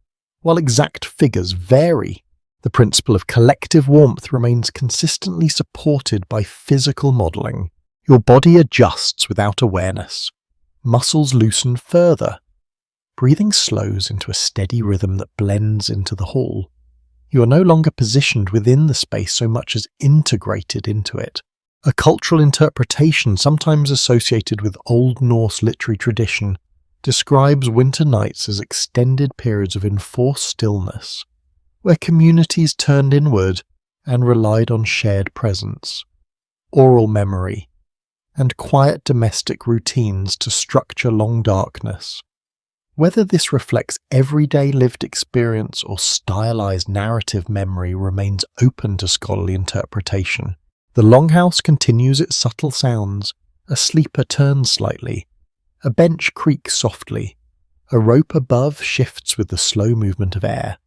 Speaker 1: While exact figures vary, The principle of collective warmth remains consistently supported by physical modelling. Your body adjusts without awareness. Muscles loosen further. Breathing slows into a steady rhythm that blends into the hall. You are no longer positioned within the space so much as integrated into it. A cultural interpretation sometimes associated with Old Norse literary tradition describes winter nights as extended periods of enforced stillness, where communities turned inward and relied on shared presence, oral memory, and quiet domestic routines to structure long darkness. Whether this reflects everyday lived experience or stylized narrative memory remains open to scholarly interpretation. The Longhouse continues its subtle sounds. A sleeper turns slightly. A bench creaks softly. A rope above shifts with the slow movement of air.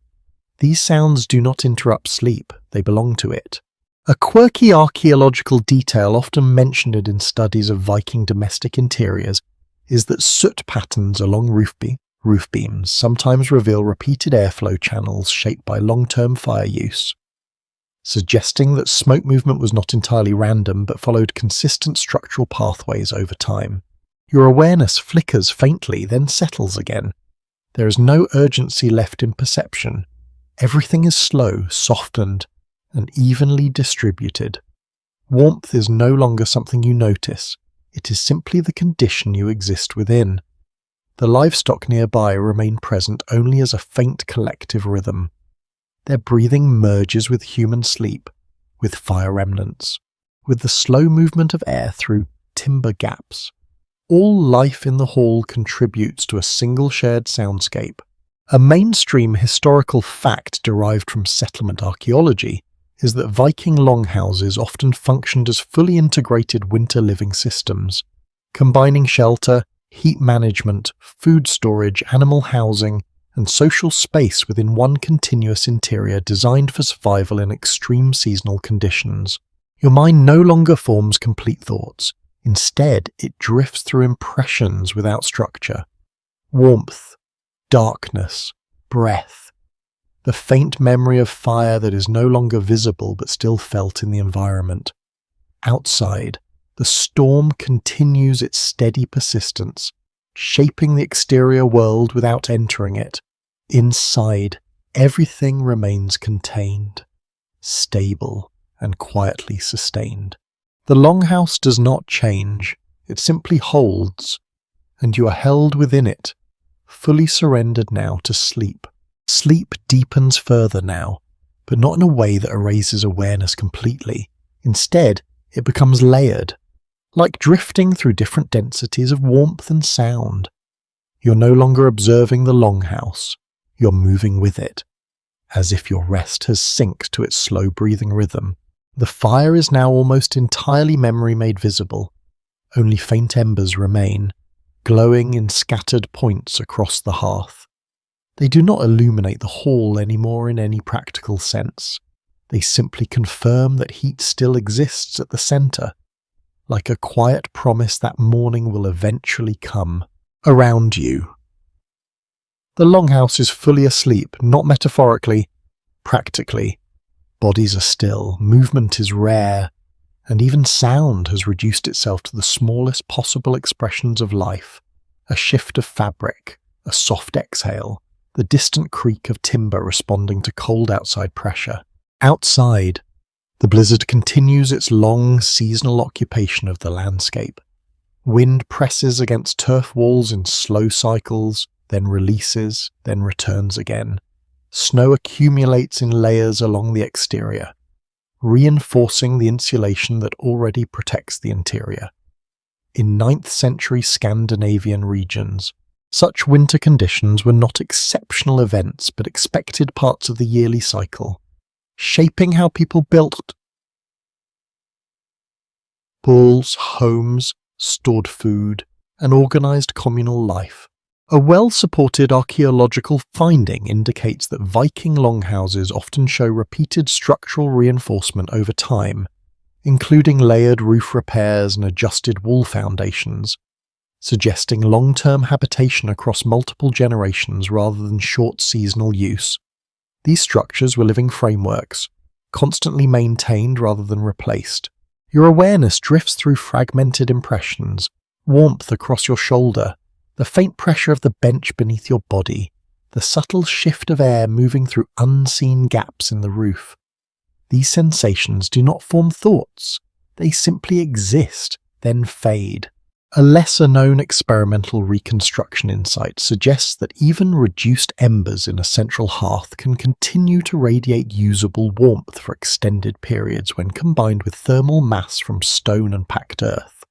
Speaker 1: These sounds do not interrupt sleep, they belong to it. A quirky archaeological detail often mentioned in studies of Viking domestic interiors is that soot patterns along roof beams sometimes reveal repeated airflow channels shaped by long-term fire use, suggesting that smoke movement was not entirely random but followed consistent structural pathways over time. Your awareness flickers faintly, then settles again. There is no urgency left in perception. Everything is slow, softened, and evenly distributed. Warmth is no longer something you notice. It is simply the condition you exist within. The livestock nearby remain present only as a faint collective rhythm. Their breathing merges with human sleep, with fire remnants, with the slow movement of air through timber gaps. All life in the hall contributes to a single shared soundscape. A mainstream historical fact derived from settlement archaeology is that Viking longhouses often functioned as fully integrated winter living systems, combining shelter, heat management, food storage, animal housing, and social space within one continuous interior designed for survival in extreme seasonal conditions. Your mind no longer forms complete thoughts. Instead, it drifts through impressions without structure. Warmth, darkness, breath, the faint memory of fire that is no longer visible but still felt in the environment. Outside, the storm continues its steady persistence, shaping the exterior world without entering it. Inside, everything remains contained, stable, and quietly sustained. The Longhouse does not change, it simply holds, and you are held within it, fully surrendered now to sleep. Sleep deepens further now, but not in a way that erases awareness completely. Instead, it becomes layered, like drifting through different densities of warmth and sound. You're no longer observing the Longhouse, you're moving with it, as if your rest has synced to its slow breathing rhythm. The fire is now almost entirely memory made visible. Only faint embers remain, glowing in scattered points across the hearth. They do not illuminate the hall anymore in any practical sense. They simply confirm that heat still exists at the centre, like a quiet promise that morning will eventually come. Around you, the Longhouse is fully asleep, not metaphorically, practically. Bodies are still, movement is rare, and even sound has reduced itself to the smallest possible expressions of life. A shift of fabric, a soft exhale, the distant creak of timber responding to cold outside pressure. Outside, the blizzard continues its long seasonal occupation of the landscape. Wind presses against turf walls in slow cycles, then releases, then returns again. Snow accumulates in layers along the exterior, reinforcing the insulation that already protects the interior. In 9th century Scandinavian regions, such winter conditions were not exceptional events but expected parts of the yearly cycle, shaping how people built halls, homes, stored food, and organized communal life. A well-supported archaeological finding indicates that Viking longhouses often show repeated structural reinforcement over time, including layered roof repairs and adjusted wall foundations, suggesting long-term habitation across multiple generations rather than short seasonal use. These structures were living frameworks, constantly maintained rather than replaced. Your awareness drifts through fragmented impressions, warmth across your shoulder, the faint pressure of the bench beneath your body, the subtle shift of air moving through unseen gaps in the roof. These sensations do not form thoughts, they simply exist, then fade. A lesser-known experimental reconstruction insight suggests that even reduced embers in a central hearth can continue to radiate usable warmth for extended periods when combined with thermal mass from stone and packed earth,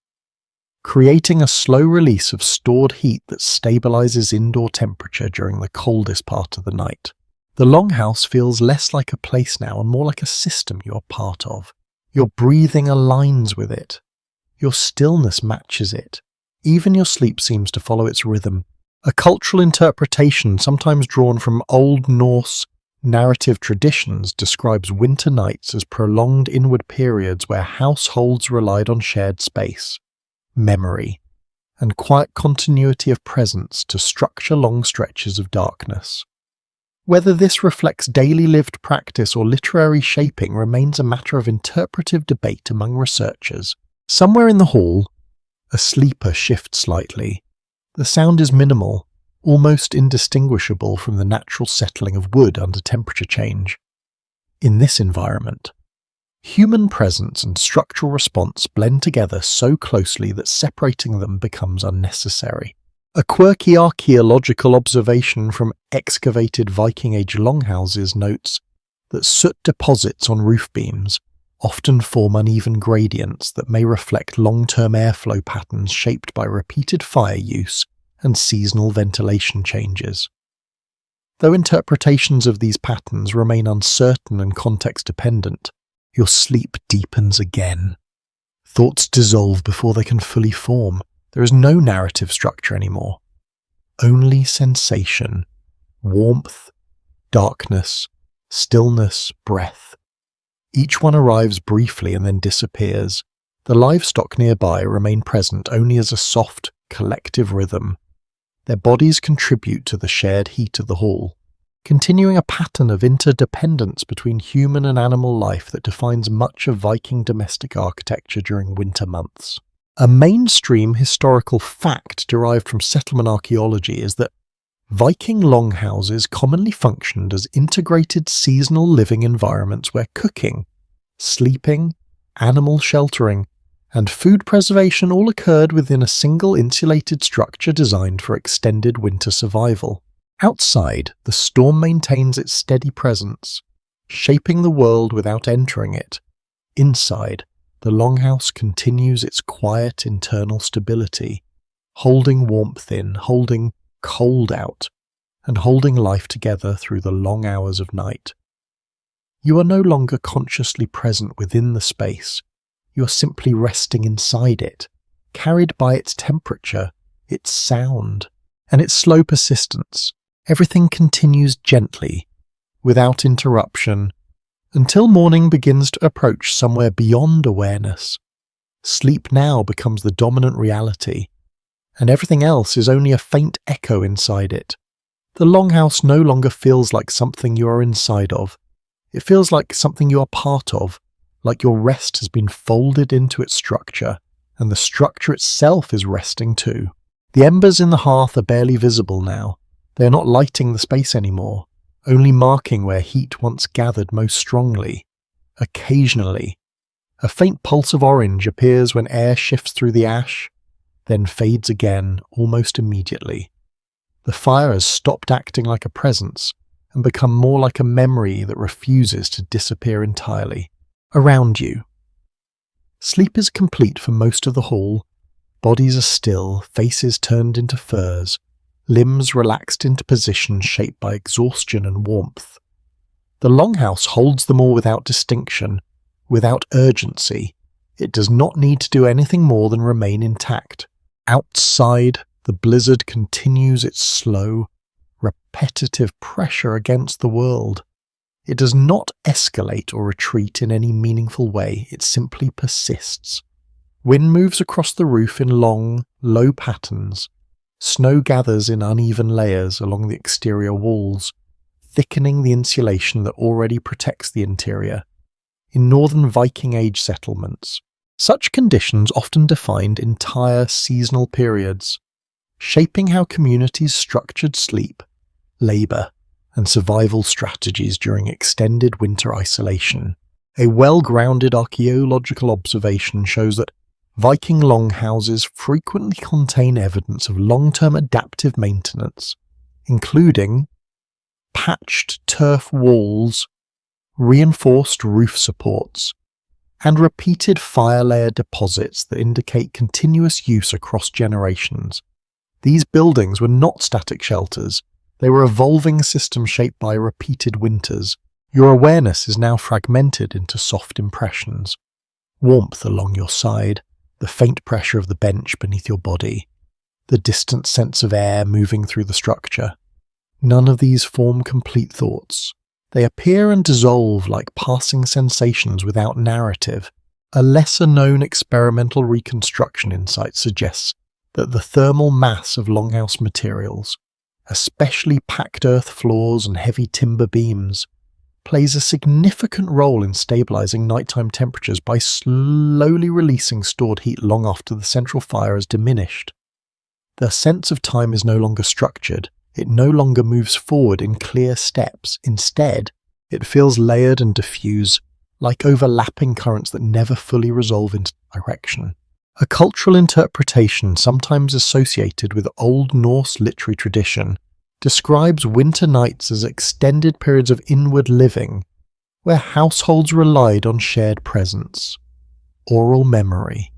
Speaker 1: creating a slow release of stored heat that stabilizes indoor temperature during the coldest part of the night. The Longhouse feels less like a place now and more like a system you are part of. Your breathing aligns with it. Your stillness matches it. Even your sleep seems to follow its rhythm. A cultural interpretation sometimes drawn from Old Norse narrative traditions describes winter nights as prolonged inward periods where households relied on shared space, memory, and quiet continuity of presence to structure long stretches of darkness. Whether this reflects daily lived practice or literary shaping remains a matter of interpretive debate among researchers. Somewhere in the hall, a sleeper shifts slightly. The sound is minimal, almost indistinguishable from the natural settling of wood under temperature change. In this environment, human presence and structural response blend together so closely that separating them becomes unnecessary. A quirky archaeological observation from excavated Viking Age longhouses notes that soot deposits on roof beams often form uneven gradients that may reflect long-term airflow patterns shaped by repeated fire use and seasonal ventilation changes. Though interpretations of these patterns remain uncertain and context-dependent, your sleep deepens again. Thoughts dissolve before they can fully form. There is no narrative structure anymore. Only sensation, warmth, darkness, stillness, breath. Each one arrives briefly and then disappears. The livestock nearby remain present only as a soft, collective rhythm. Their bodies contribute to the shared heat of the hall, continuing a pattern of interdependence between human and animal life that defines much of Viking domestic architecture during winter months. A mainstream historical fact derived from settlement archaeology is that Viking longhouses commonly functioned as integrated seasonal living environments where cooking, sleeping, animal sheltering, and food preservation all occurred within a single insulated structure designed for extended winter survival. Outside, the storm maintains its steady presence, shaping the world without entering it. Inside, the longhouse continues its quiet internal stability, holding warmth in, holding cold out, and holding life together through the long hours of night. You are no longer consciously present within the space. You are simply resting inside it, carried by its temperature, its sound, and its slow persistence. Everything continues gently, without interruption, until morning begins to approach somewhere beyond awareness. Sleep now becomes the dominant reality, and everything else is only a faint echo inside it. The longhouse no longer feels like something you are inside of. It feels like something you are part of, like your rest has been folded into its structure, and the structure itself is resting too. The embers in the hearth are barely visible now. They are not lighting the space anymore, only marking where heat once gathered most strongly. Occasionally, a faint pulse of orange appears when air shifts through the ash, then fades again almost immediately. The fire has stopped acting like a presence and become more like a memory that refuses to disappear entirely. Around you, sleep is complete for most of the hall. Bodies are still, faces turned into furs, limbs relaxed into positions shaped by exhaustion and warmth. The longhouse holds them all without distinction, without urgency. It does not need to do anything more than remain intact. Outside, the blizzard continues its slow, repetitive pressure against the world. It does not escalate or retreat in any meaningful way, it simply persists. Wind moves across the roof in long, low patterns. Snow gathers in uneven layers along the exterior walls. thickening the insulation that already protects the interior. In northern Viking Age settlements, such conditions often defined entire seasonal periods, shaping how communities structured sleep, labour, and survival strategies during extended winter isolation. A well-grounded archaeological observation shows that Viking longhouses frequently contain evidence of long-term adaptive maintenance, including patched turf walls, reinforced roof supports, and repeated fire layer deposits that indicate continuous use across generations. These buildings were not static shelters. They were evolving systems shaped by repeated winters. Your awareness is now fragmented into soft impressions. Warmth along your side, the faint pressure of the bench beneath your body, the distant sense of air moving through the structure. None of these form complete thoughts. They appear and dissolve like passing sensations without narrative. A lesser-known experimental reconstruction insight suggests that the thermal mass of longhouse materials, especially packed earth floors and heavy timber beams, plays a significant role in stabilizing nighttime temperatures by slowly releasing stored heat long after the central fire has diminished. The sense of time is no longer structured. It no longer moves forward in clear steps. Instead, it feels layered and diffuse, like overlapping currents that never fully resolve into direction. A cultural interpretation sometimes associated with Old Norse literary tradition describes winter nights as extended periods of inward living, where households relied on shared presence, oral memory,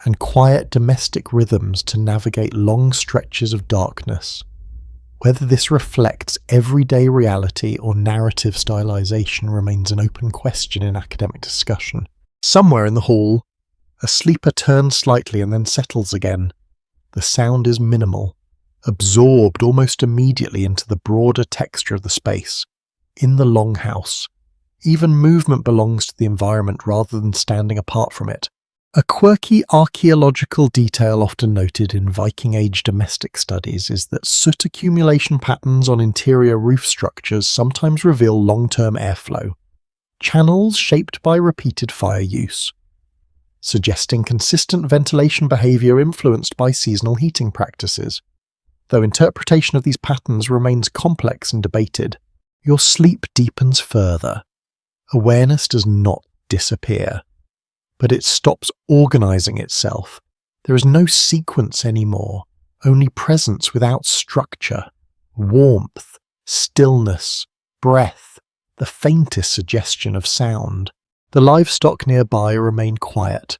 Speaker 1: and quiet domestic rhythms to navigate long stretches of darkness. Whether this reflects everyday reality or narrative stylization remains an open question in academic discussion. Somewhere in the hall, a sleeper turns slightly and then settles again. The sound is minimal, absorbed almost immediately into the broader texture of the space. In the longhouse, even movement belongs to the environment rather than standing apart from it. A quirky archaeological detail often noted in Viking Age domestic studies is that soot accumulation patterns on interior roof structures sometimes reveal long-term airflow, channels shaped by repeated fire use, suggesting consistent ventilation behaviour influenced by seasonal heating practices. Though interpretation of these patterns remains complex and debated, your sleep deepens further. Awareness does not disappear, but it stops organising itself. There is no sequence anymore, only presence without structure, warmth, stillness, breath, the faintest suggestion of sound. The livestock nearby remain quiet,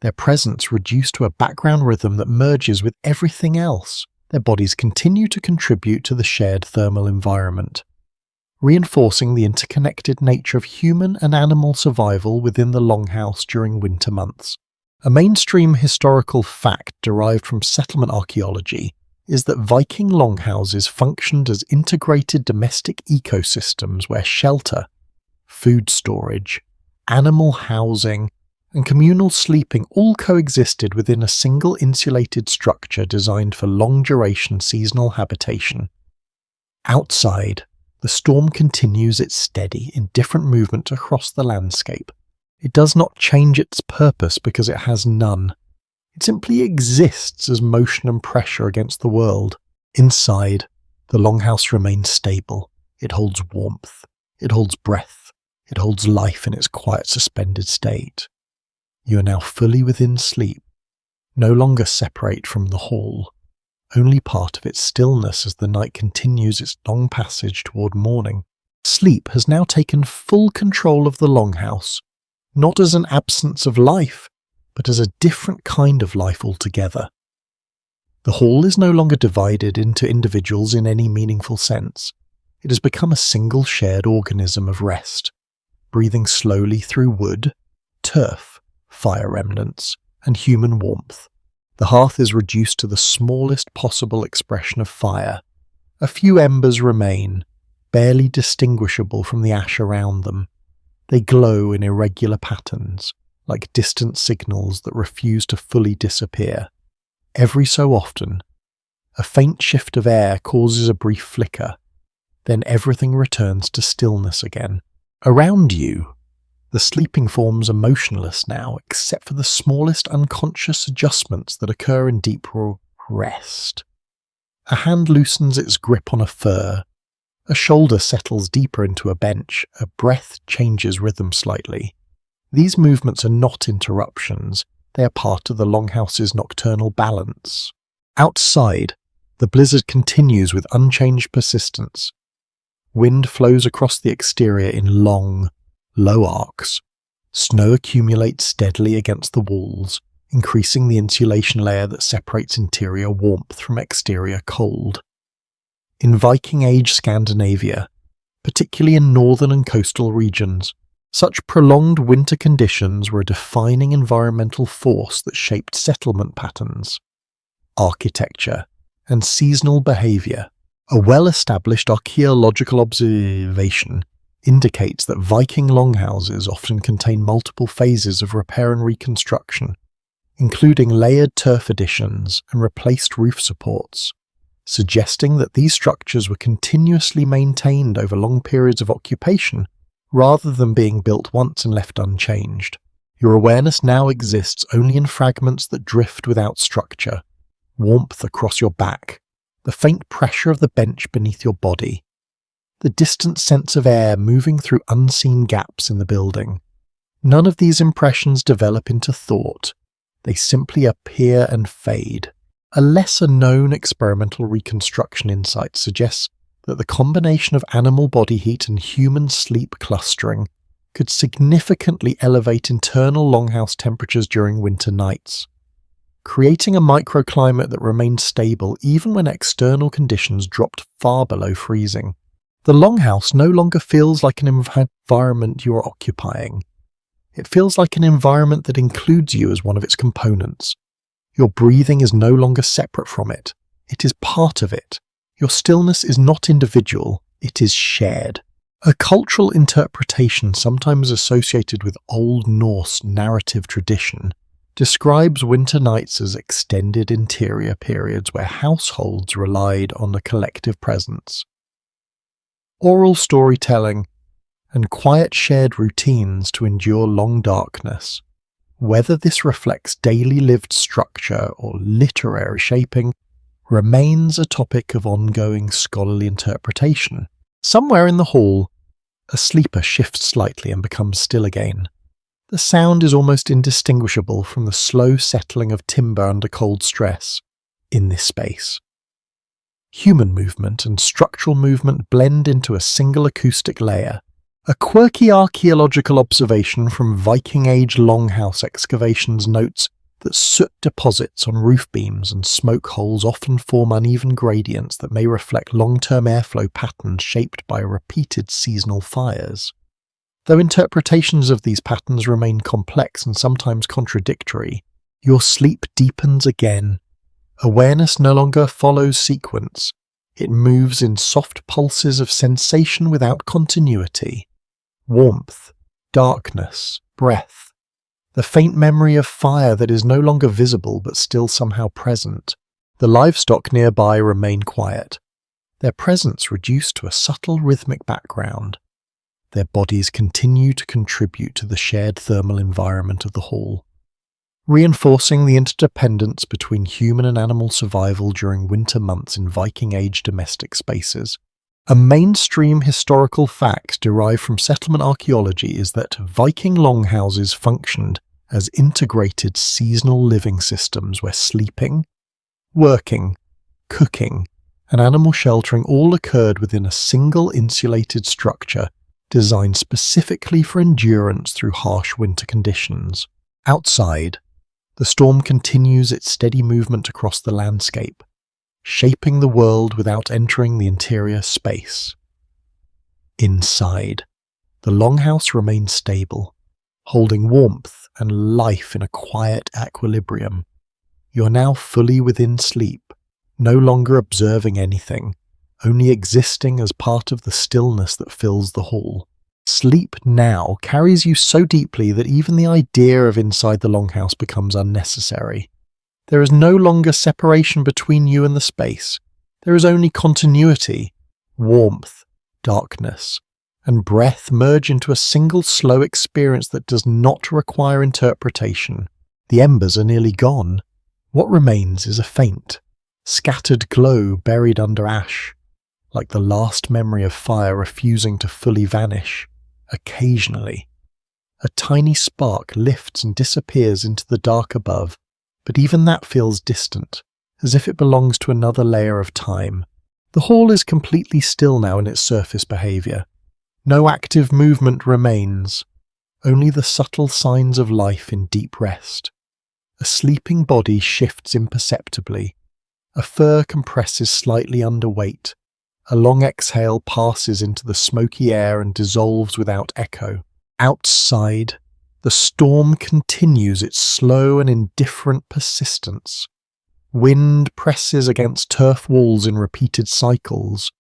Speaker 1: their presence reduced to a background rhythm that merges with everything else. Their bodies continue to contribute to the shared thermal environment, reinforcing the interconnected nature of human and animal survival within the longhouse during winter months. A mainstream historical fact derived from settlement archaeology is that Viking longhouses functioned as integrated domestic ecosystems where shelter, food storage, animal housing, and communal sleeping all coexisted within a single insulated structure designed for long-duration seasonal habitation. Outside, the storm continues its steady, indifferent movement across the landscape. It does not change its purpose because it has none. It simply exists as motion and pressure against the world. Inside, the longhouse remains stable. It holds warmth. It holds breath. It holds life in its quiet, suspended state. You are now fully within sleep, no longer separate from the hall, only part of its stillness as the night continues its long passage toward morning. Sleep has now taken full control of the longhouse, not as an absence of life, but as a different kind of life altogether. The hall is no longer divided into individuals in any meaningful sense. It has become a single shared organism of rest, breathing slowly through wood, turf, fire remnants, and human warmth. The hearth is reduced to the smallest possible expression of fire. A few embers remain, barely distinguishable from the ash around them. They glow in irregular patterns, like distant signals that refuse to fully disappear. Every so often, a faint shift of air causes a brief flicker, Then everything returns to stillness again. Around you, the sleeping forms are motionless now, except for the smallest unconscious adjustments that occur in deep rest. A hand loosens its grip on a fur. A shoulder settles deeper into a bench. A breath changes rhythm slightly. These movements are not interruptions. They are part of the Longhouse's nocturnal balance. Outside, the blizzard continues with unchanged persistence. Wind flows across the exterior in long, low arcs. Snow accumulates steadily against the walls, increasing the insulation layer that separates interior warmth from exterior cold. In Viking Age Scandinavia, particularly in northern and coastal regions, such prolonged winter conditions were a defining environmental force that shaped settlement patterns, architecture, and seasonal behaviour. A well-established archaeological observation indicates that Viking longhouses often contain multiple phases of repair and reconstruction, including layered turf additions and replaced roof supports, suggesting that these structures were continuously maintained over long periods of occupation rather than being built once and left unchanged. Your awareness now exists only in fragments that drift without structure, warmth across your back, the faint pressure of the bench beneath your body, the distant sense of air moving through unseen gaps in the building. None of these impressions develop into thought. They simply appear and fade. A lesser-known experimental reconstruction insight suggests that the combination of animal body heat and human sleep clustering could significantly elevate internal longhouse temperatures during winter nights, creating a microclimate that remained stable even when external conditions dropped far below freezing. The longhouse no longer feels like an environment you are occupying. It feels like an environment that includes you as one of its components. Your breathing is no longer separate from it. It is part of it. Your stillness is not individual, it is shared. A cultural interpretation sometimes associated with Old Norse narrative tradition describes winter nights as extended interior periods where households relied on a collective presence. Oral storytelling and quiet shared routines to endure long darkness. Whether this reflects daily lived structure or literary shaping remains a topic of ongoing scholarly interpretation. Somewhere in the hall, a sleeper shifts slightly and becomes still again. The sound is almost indistinguishable from the slow settling of timber under cold stress in this space. Human movement and structural movement blend into a single acoustic layer. A quirky archaeological observation from Viking Age longhouse excavations notes that soot deposits on roof beams and smoke holes often form uneven gradients that may reflect long-term airflow patterns shaped by repeated seasonal fires. Though interpretations of these patterns remain complex and sometimes contradictory, your sleep deepens again. Awareness no longer follows sequence. It moves in soft pulses of sensation without continuity. Warmth, darkness, breath. The faint memory of fire that is no longer visible but still somehow present. The livestock nearby remain quiet, their presence reduced to a subtle rhythmic background. Their bodies continue to contribute to the shared thermal environment of the hall, reinforcing the interdependence between human and animal survival during winter months in Viking Age domestic spaces. A mainstream historical fact derived from settlement archaeology is that Viking longhouses functioned as integrated seasonal living systems where sleeping, working, cooking, and animal sheltering all occurred within a single insulated structure designed specifically for endurance through harsh winter conditions. Outside, the storm continues its steady movement across the landscape, shaping the world without entering the interior space. Inside, the longhouse remains stable, holding warmth and life in a quiet equilibrium. You're now fully within sleep, no longer observing anything, only existing as part of the stillness that fills the hall. Sleep now carries you so deeply that even the idea of inside the longhouse becomes unnecessary. There is no longer separation between you and the space. There is only continuity, warmth, darkness, and breath merge into a single slow experience that does not require interpretation. The embers are nearly gone. What remains is a faint, scattered glow buried under ash, like the last memory of fire refusing to fully vanish. Occasionally, a tiny spark lifts and disappears into the dark above, but even that feels distant, as if it belongs to another layer of time. The hall is completely still now in its surface behaviour. No active movement remains, only the subtle signs of life in deep rest. A sleeping body shifts imperceptibly. A fur compresses slightly under weight. A long exhale passes into the smoky air and dissolves without echo. Outside, the storm continues its slow and indifferent persistence. Wind presses against turf walls in repeated cycles,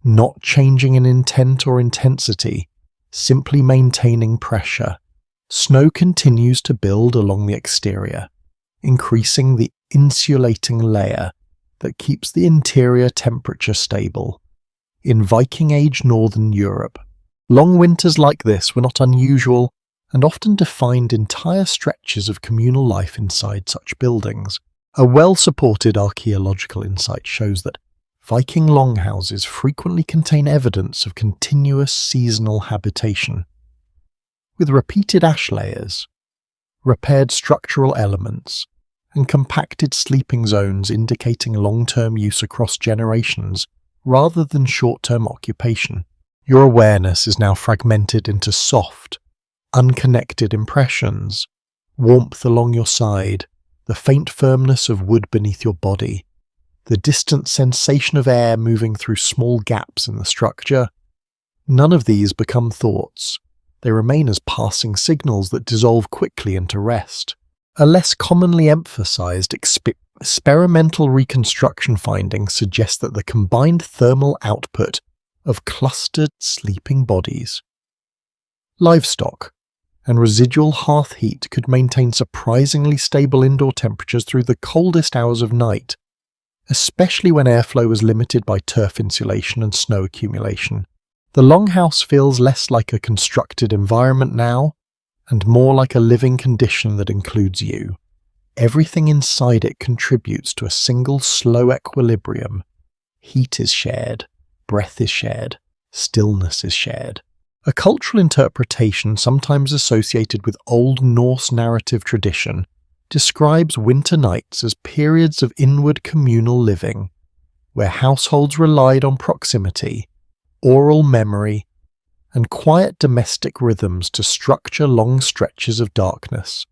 Speaker 1: not changing in intent or intensity, simply maintaining pressure. Snow continues to build along the exterior, increasing the insulating layer that keeps the interior temperature stable. In Viking Age Northern Europe, long winters like this were not unusual and often defined entire stretches of communal life inside such buildings. A well-supported archaeological insight shows that Viking longhouses frequently contain evidence of continuous seasonal habitation. With repeated ash layers, repaired structural elements, and compacted sleeping zones indicating long-term use across generations rather than short-term occupation. Your awareness is now fragmented into soft, unconnected impressions, warmth along your side, the faint firmness of wood beneath your body, the distant sensation of air moving through small gaps in the structure. None of these become thoughts. They remain as passing signals that dissolve quickly into rest. A less commonly emphasized experimental reconstruction findings suggest that the combined thermal output of clustered sleeping bodies, livestock, and residual hearth heat could maintain surprisingly stable indoor temperatures through the coldest hours of night, especially when airflow was limited by turf insulation and snow accumulation. The longhouse feels less like a constructed environment now, and more like a living condition that includes you. Everything inside it contributes to a single slow equilibrium. Heat is shared, breath is shared, stillness is shared. A cultural interpretation sometimes associated with Old Norse narrative tradition describes winter nights as periods of inward communal living, where households relied on proximity, oral memory, and quiet domestic rhythms to structure long stretches of darkness.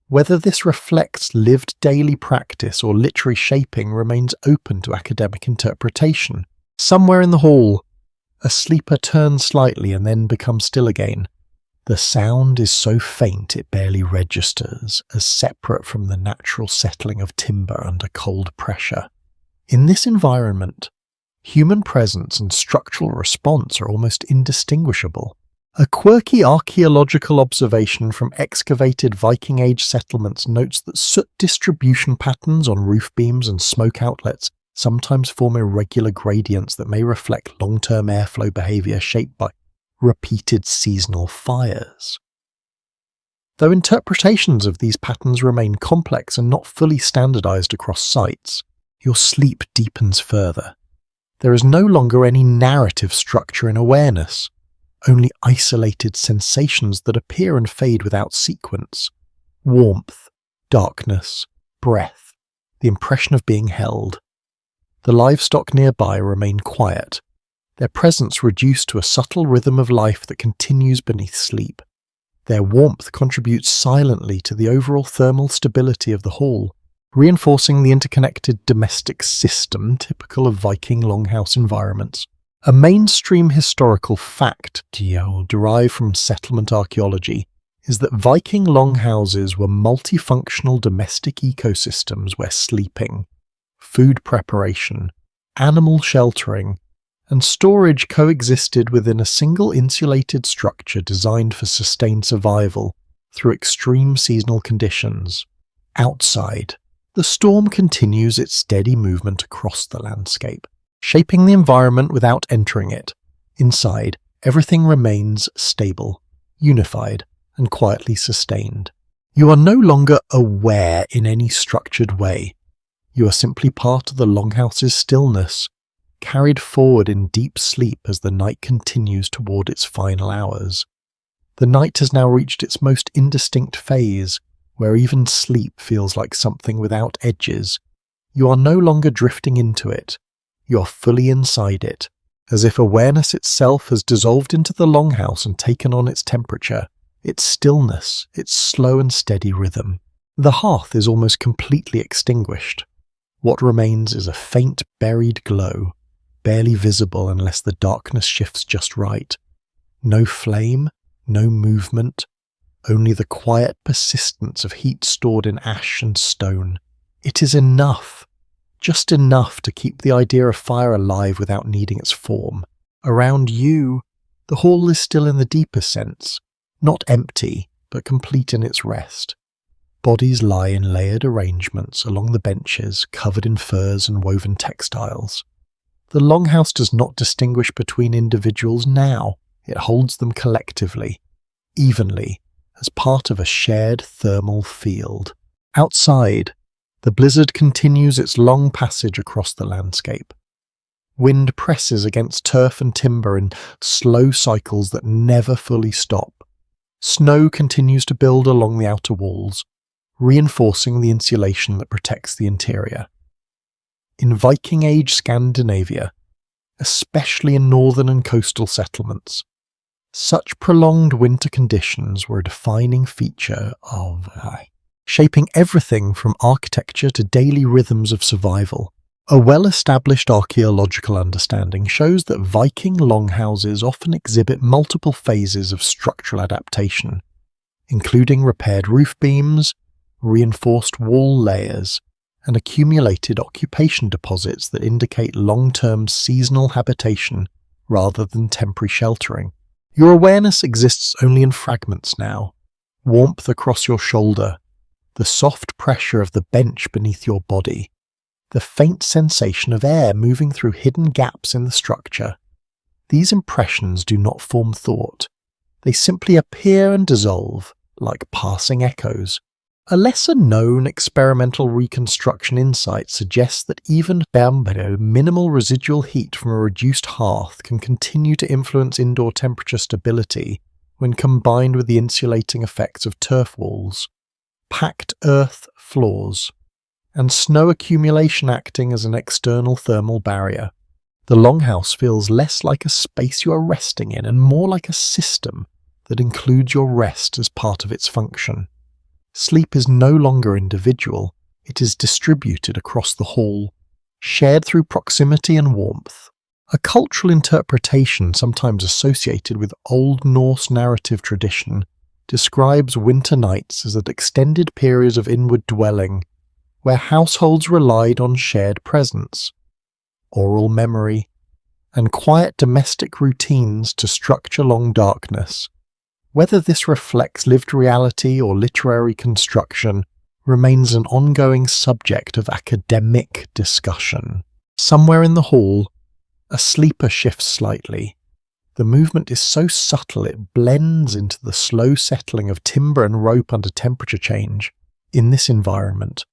Speaker 1: Whether this reflects lived daily practice or literary shaping remains open to academic interpretation. Somewhere in the hall, a sleeper turns slightly and then becomes still again. The sound is so faint it barely registers as separate from the natural settling of timber under cold pressure. In this environment, human presence and structural response are almost indistinguishable. A quirky archaeological observation from excavated Viking Age settlements notes that soot distribution patterns on roof beams and smoke outlets sometimes form irregular gradients that may reflect long-term airflow behaviour shaped by repeated seasonal fires. Though interpretations of these patterns remain complex and not fully standardised across sites, your sleep deepens further. There is no longer any narrative structure in awareness, only isolated sensations that appear and fade without sequence. Warmth, darkness, breath, the impression of being held. The livestock nearby remain quiet, their presence reduced to a subtle rhythm of life that continues beneath sleep. Their warmth contributes silently to the overall thermal stability of the hall, reinforcing the interconnected domestic system typical of Viking longhouse environments. A mainstream historical fact derived from settlement archaeology is that Viking longhouses were multifunctional domestic ecosystems where sleeping, food preparation, animal sheltering, and storage coexisted within a single insulated structure designed for sustained survival through extreme seasonal conditions. Outside, the storm continues its steady movement across the landscape, shaping the environment without entering it, Inside, everything remains stable, unified, and quietly sustained. You are no longer aware in any structured way. You are simply part of the Longhouse's stillness, carried forward in deep sleep as the night continues toward its final hours. The night has now reached its most indistinct phase, where even sleep feels like something without edges. You are no longer drifting into it. You are fully inside it, as if awareness itself has dissolved into the Longhouse and taken on its temperature, its stillness, its slow and steady rhythm. The hearth is almost completely extinguished. What remains is a faint buried glow, barely visible unless the darkness shifts just right. No flame, no movement, only the quiet persistence of heat stored in ash and stone. It is enough, just enough to keep the idea of fire alive without needing its form. Around you, the hall is still in the deeper sense, not empty, but complete in its rest. Bodies lie in layered arrangements along the benches, covered in furs and woven textiles. The Longhouse does not distinguish between individuals now. It holds them collectively, evenly, as part of a shared thermal field. Outside, the blizzard continues its long passage across the landscape. Wind presses against turf and timber in slow cycles that never fully stop. Snow continues to build along the outer walls, reinforcing the insulation that protects the interior. In Viking Age Scandinavia, especially in northern and coastal settlements, such prolonged winter conditions were a defining feature of shaping everything from architecture to daily rhythms of survival. A well-established archaeological understanding shows that Viking longhouses often exhibit multiple phases of structural adaptation, including repaired roof beams, reinforced wall layers, and accumulated occupation deposits that indicate long-term seasonal habitation rather than temporary sheltering. Your awareness exists only in fragments now. Warmth across your shoulder, the soft pressure of the bench beneath your body, the faint sensation of air moving through hidden gaps in the structure. These impressions do not form thought. They simply appear and dissolve, like passing echoes. A lesser-known experimental reconstruction insight suggests that even minimal residual heat from a reduced hearth can continue to influence indoor temperature stability when combined with the insulating effects of turf walls, packed earth floors, and snow accumulation acting as an external thermal barrier. The Longhouse feels less like a space you are resting in and more like a system that includes your rest as part of its function. Sleep is no longer individual, it is distributed across the hall, shared through proximity and warmth. A cultural interpretation sometimes associated with Old Norse narrative tradition describes winter nights as an extended period of inward dwelling, where households relied on shared presence, oral memory, and quiet domestic routines to structure long darkness. Whether this reflects lived reality or literary construction remains an ongoing subject of academic discussion. Somewhere in the hall, a sleeper shifts slightly. The movement is so subtle it blends into the slow settling of timber and rope under temperature change. In this environment,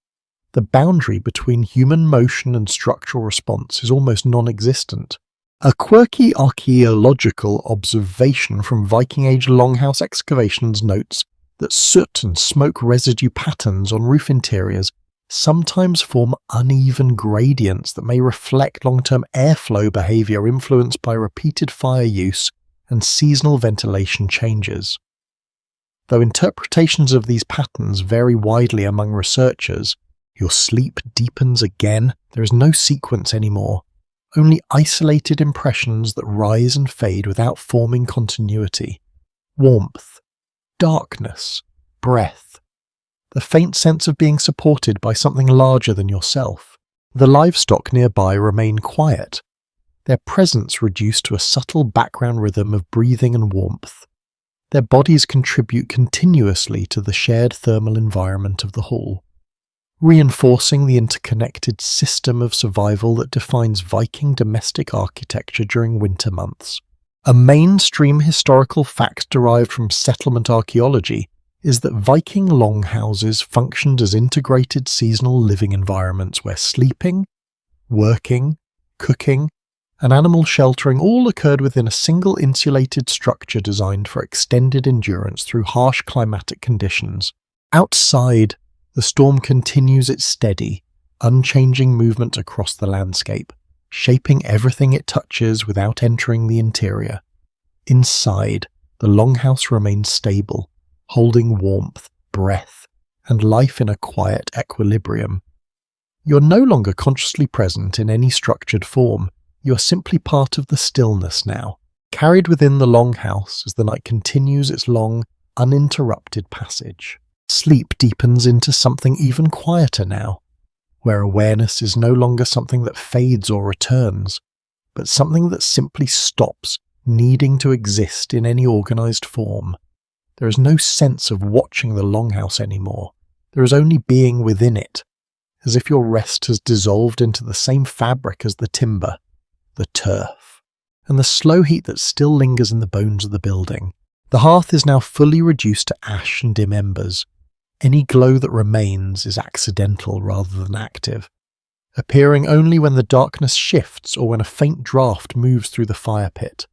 Speaker 1: the boundary between human motion and structural response is almost non-existent. A quirky archaeological observation from Viking Age Longhouse excavations notes that soot and smoke residue patterns on roof interiors sometimes form uneven gradients that may reflect long-term airflow behavior influenced by repeated fire use and seasonal ventilation changes. Though interpretations of these patterns vary widely among researchers, your sleep deepens again. There is no sequence anymore, only isolated impressions that rise and fade without forming continuity. Warmth, darkness, breath, the faint sense of being supported by something larger than yourself. The livestock nearby remain quiet, their presence reduced to a subtle background rhythm of breathing and warmth. Their bodies contribute continuously to the shared thermal environment of the hall, reinforcing the interconnected system of survival that defines Viking domestic architecture during winter months. A mainstream historical fact derived from settlement archaeology is that Viking longhouses functioned as integrated seasonal living environments where sleeping, working, cooking, and animal sheltering all occurred within a single insulated structure designed for extended endurance through harsh climatic conditions. Outside, the storm continues its steady, unchanging movement across the landscape, shaping everything it touches without entering the interior. Inside, the longhouse remains stable, holding warmth, breath, and life in a quiet equilibrium. You're no longer consciously present in any structured form. You are simply part of the stillness now, carried within the longhouse as the night continues its long, uninterrupted passage. Sleep deepens into something even quieter now, where awareness is no longer something that fades or returns, but something that simply stops needing to exist in any organized form. There is no sense of watching the longhouse anymore. There is only being within it, as if your rest has dissolved into the same fabric as the timber, the turf, and the slow heat that still lingers in the bones of the building. The hearth is now fully reduced to ash and dim embers. Any glow that remains is accidental rather than active, appearing only when the darkness shifts or when a faint draught moves through the fire pit.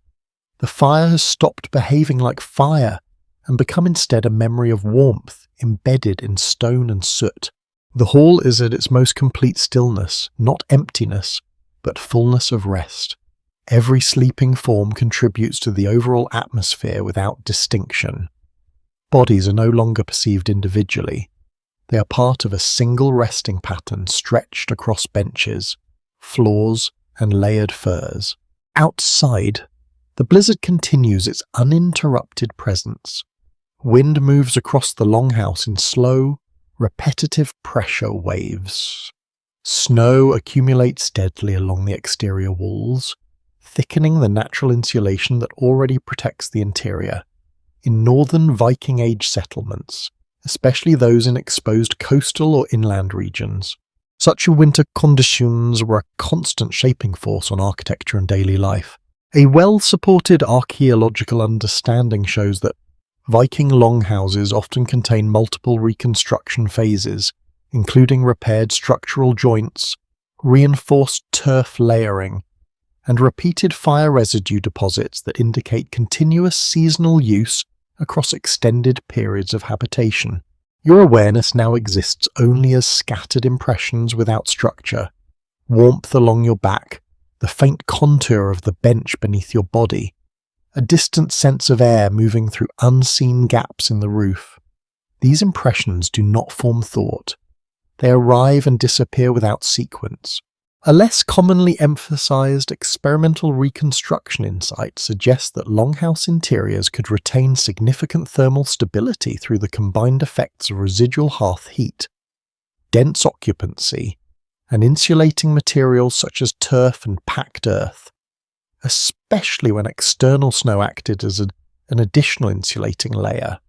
Speaker 1: The fire has stopped behaving like fire and become instead a memory of warmth embedded in stone and soot. The hall is at its most complete stillness, not emptiness, but fullness of rest. Every sleeping form contributes to the overall atmosphere without distinction. Bodies are no longer perceived individually. They are part of a single resting pattern stretched across benches, floors, and layered furs. Outside, the blizzard continues its uninterrupted presence. Wind moves across the longhouse in slow, repetitive pressure waves. Snow accumulates steadily along the exterior walls, thickening the natural insulation that already protects the interior. In northern Viking Age settlements, especially those in exposed coastal or inland regions, such winter conditions were a constant shaping force on architecture and daily life. A well-supported archaeological understanding shows that Viking longhouses often contain multiple reconstruction phases, including repaired structural joints, reinforced turf layering, and repeated fire residue deposits that indicate continuous seasonal use across extended periods of habitation. Your awareness now exists only as scattered impressions without structure, warmth along your back, the faint contour of the bench beneath your body, a distant sense of air moving through unseen gaps in the roof. These impressions do not form thought. They arrive and disappear without sequence. A less commonly emphasized experimental reconstruction insight suggests that longhouse interiors could retain significant thermal stability through the combined effects of residual hearth heat, dense occupancy, and insulating materials such as turf and packed earth, especially when external snow acted as an additional insulating layer.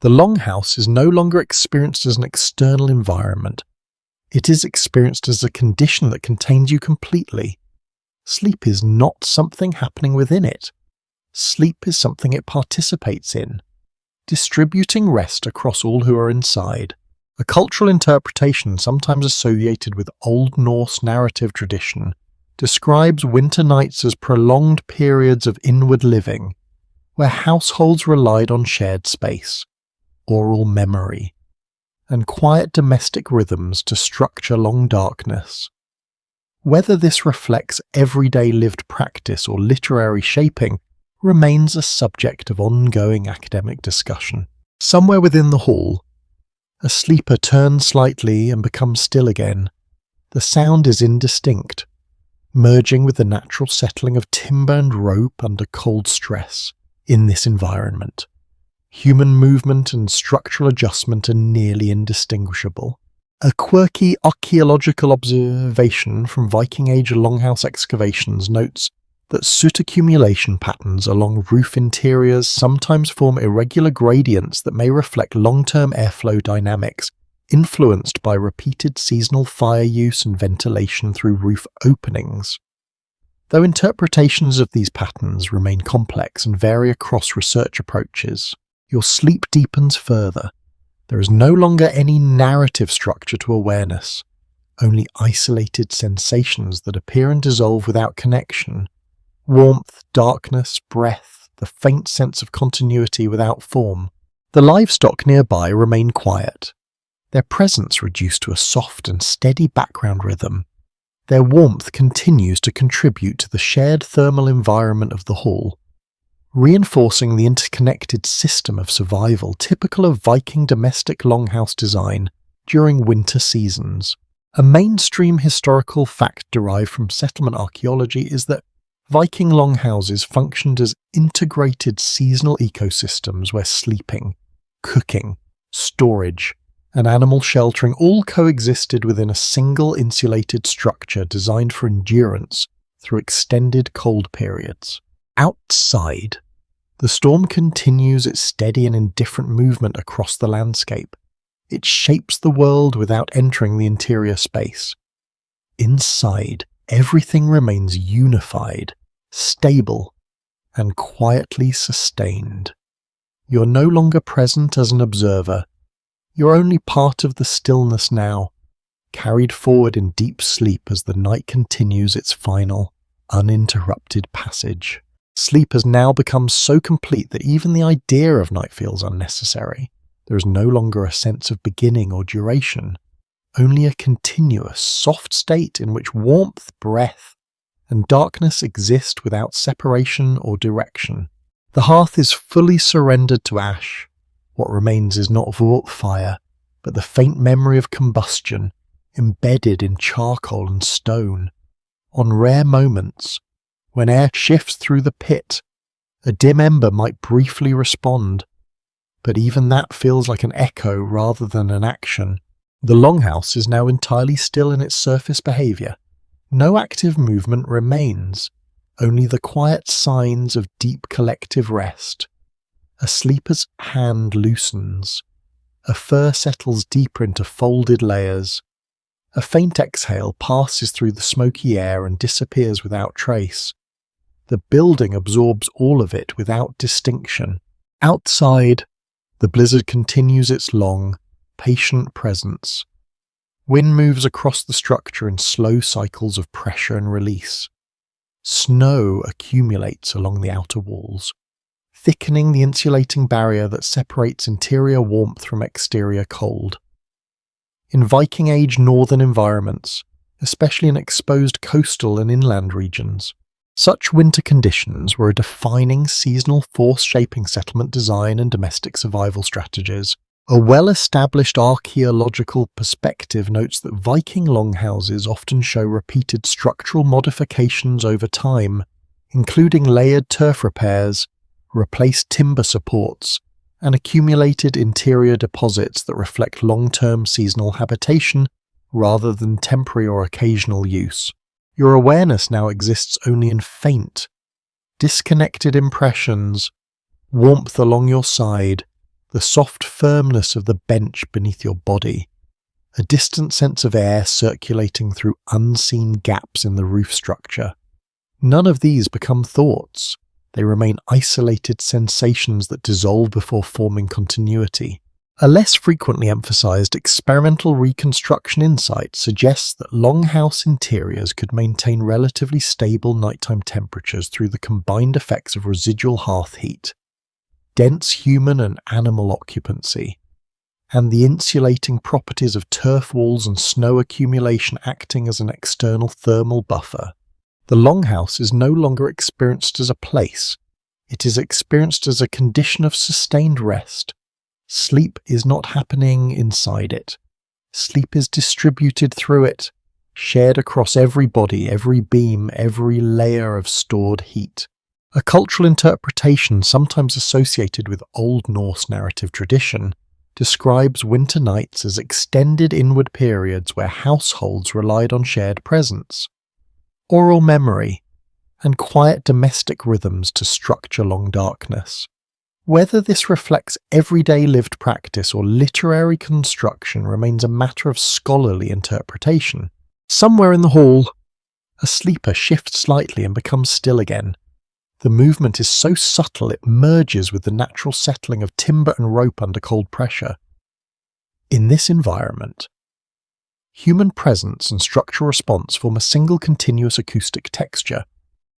Speaker 1: The longhouse is no longer experienced as an external environment. It is experienced as a condition that contains you completely. Sleep is not something happening within it. Sleep is something it participates in, distributing rest across all who are inside. A cultural interpretation sometimes associated with Old Norse narrative tradition describes winter nights as prolonged periods of inward living, where households relied on shared space, oral memory, and quiet domestic rhythms to structure long darkness. Whether this reflects everyday lived practice or literary shaping remains a subject of ongoing academic discussion. Somewhere within the hall, a sleeper turns slightly and becomes still again. The sound is indistinct, merging with the natural settling of timber and rope under cold stress. In this environment, human movement and structural adjustment are nearly indistinguishable. A quirky archaeological observation from Viking Age longhouse excavations notes that soot accumulation patterns along roof interiors sometimes form irregular gradients that may reflect long-term airflow dynamics, influenced by repeated seasonal fire use and ventilation through roof openings. Though interpretations of these patterns remain complex and vary across research approaches, your sleep deepens further. There is no longer any narrative structure to awareness, only isolated sensations that appear and dissolve without connection. Warmth, darkness, breath, the faint sense of continuity without form. The livestock nearby remain quiet, their presence reduced to a soft and steady background rhythm. Their warmth continues to contribute to the shared thermal environment of the hall, reinforcing the interconnected system of survival typical of Viking domestic longhouse design during winter seasons. A mainstream historical fact derived from settlement archaeology is that Viking longhouses functioned as integrated seasonal ecosystems where sleeping, cooking, storage, and animal sheltering all coexisted within a single insulated structure designed for endurance through extended cold periods. Outside, the storm continues its steady and indifferent movement across the landscape. It shapes the world without entering the interior space. Inside, everything remains unified, stable, and quietly sustained. You're no longer present as an observer. You're only part of the stillness now, carried forward in deep sleep as the night continues its final, uninterrupted passage. Sleep has now become so complete that even the idea of night feels unnecessary. There is no longer a sense of beginning or duration, only a continuous, soft state in which warmth, breath, and darkness exist without separation or direction. The hearth is fully surrendered to ash. What remains is not fire, but the faint memory of combustion, embedded in charcoal and stone. On rare moments, when air shifts through the pit, a dim ember might briefly respond, but even that feels like an echo rather than an action. The longhouse is now entirely still in its surface behaviour. No active movement remains, only the quiet signs of deep collective rest. A sleeper's hand loosens. A fur settles deeper into folded layers. A faint exhale passes through the smoky air and disappears without trace. The building absorbs all of it without distinction. Outside, the blizzard continues its long, patient presence. Wind moves across the structure in slow cycles of pressure and release. Snow accumulates along the outer walls, thickening the insulating barrier that separates interior warmth from exterior cold. In Viking Age northern environments, especially in exposed coastal and inland regions, such winter conditions were a defining seasonal force shaping settlement design and domestic survival strategies. A well-established archaeological perspective notes that Viking longhouses often show repeated structural modifications over time, including layered turf repairs, replaced timber supports, and accumulated interior deposits that reflect long-term seasonal habitation rather than temporary or occasional use. Your awareness now exists only in faint, disconnected impressions, warmth along your side, the soft firmness of the bench beneath your body, a distant sense of air circulating through unseen gaps in the roof structure. None of these become thoughts. They remain isolated sensations that dissolve before forming continuity. A less frequently emphasized experimental reconstruction insight suggests that longhouse interiors could maintain relatively stable nighttime temperatures through the combined effects of residual hearth heat, dense human and animal occupancy, and the insulating properties of turf walls and snow accumulation acting as an external thermal buffer. The longhouse is no longer experienced as a place. It is experienced as a condition of sustained rest. Sleep is not happening inside it. Sleep is distributed through it, shared across every body, every beam, every layer of stored heat. A cultural interpretation sometimes associated with Old Norse narrative tradition describes winter nights as extended inward periods where households relied on shared presence, oral memory, and quiet domestic rhythms to structure long darkness. Whether this reflects everyday lived practice or literary construction remains a matter of scholarly interpretation. Somewhere in the hall, A sleeper shifts slightly and becomes still again. The movement is so subtle it merges with the natural settling of timber and rope under cold pressure. In this environment, human presence and structural response form a single continuous acoustic texture.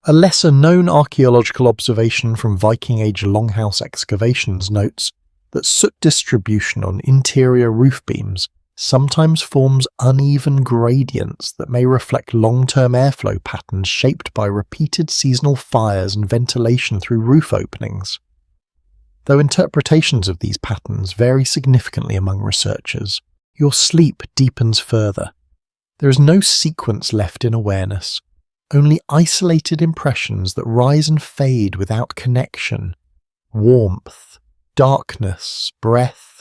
Speaker 1: A lesser-known archaeological observation from Viking Age Longhouse excavations notes that soot distribution on interior roof beams sometimes forms uneven gradients that may reflect long-term airflow patterns shaped by repeated seasonal fires and ventilation through roof openings. Though interpretations of these patterns vary significantly among researchers, your sleep deepens further. There is no sequence left in awareness, only isolated impressions that rise and fade without connection. Warmth, darkness, breath,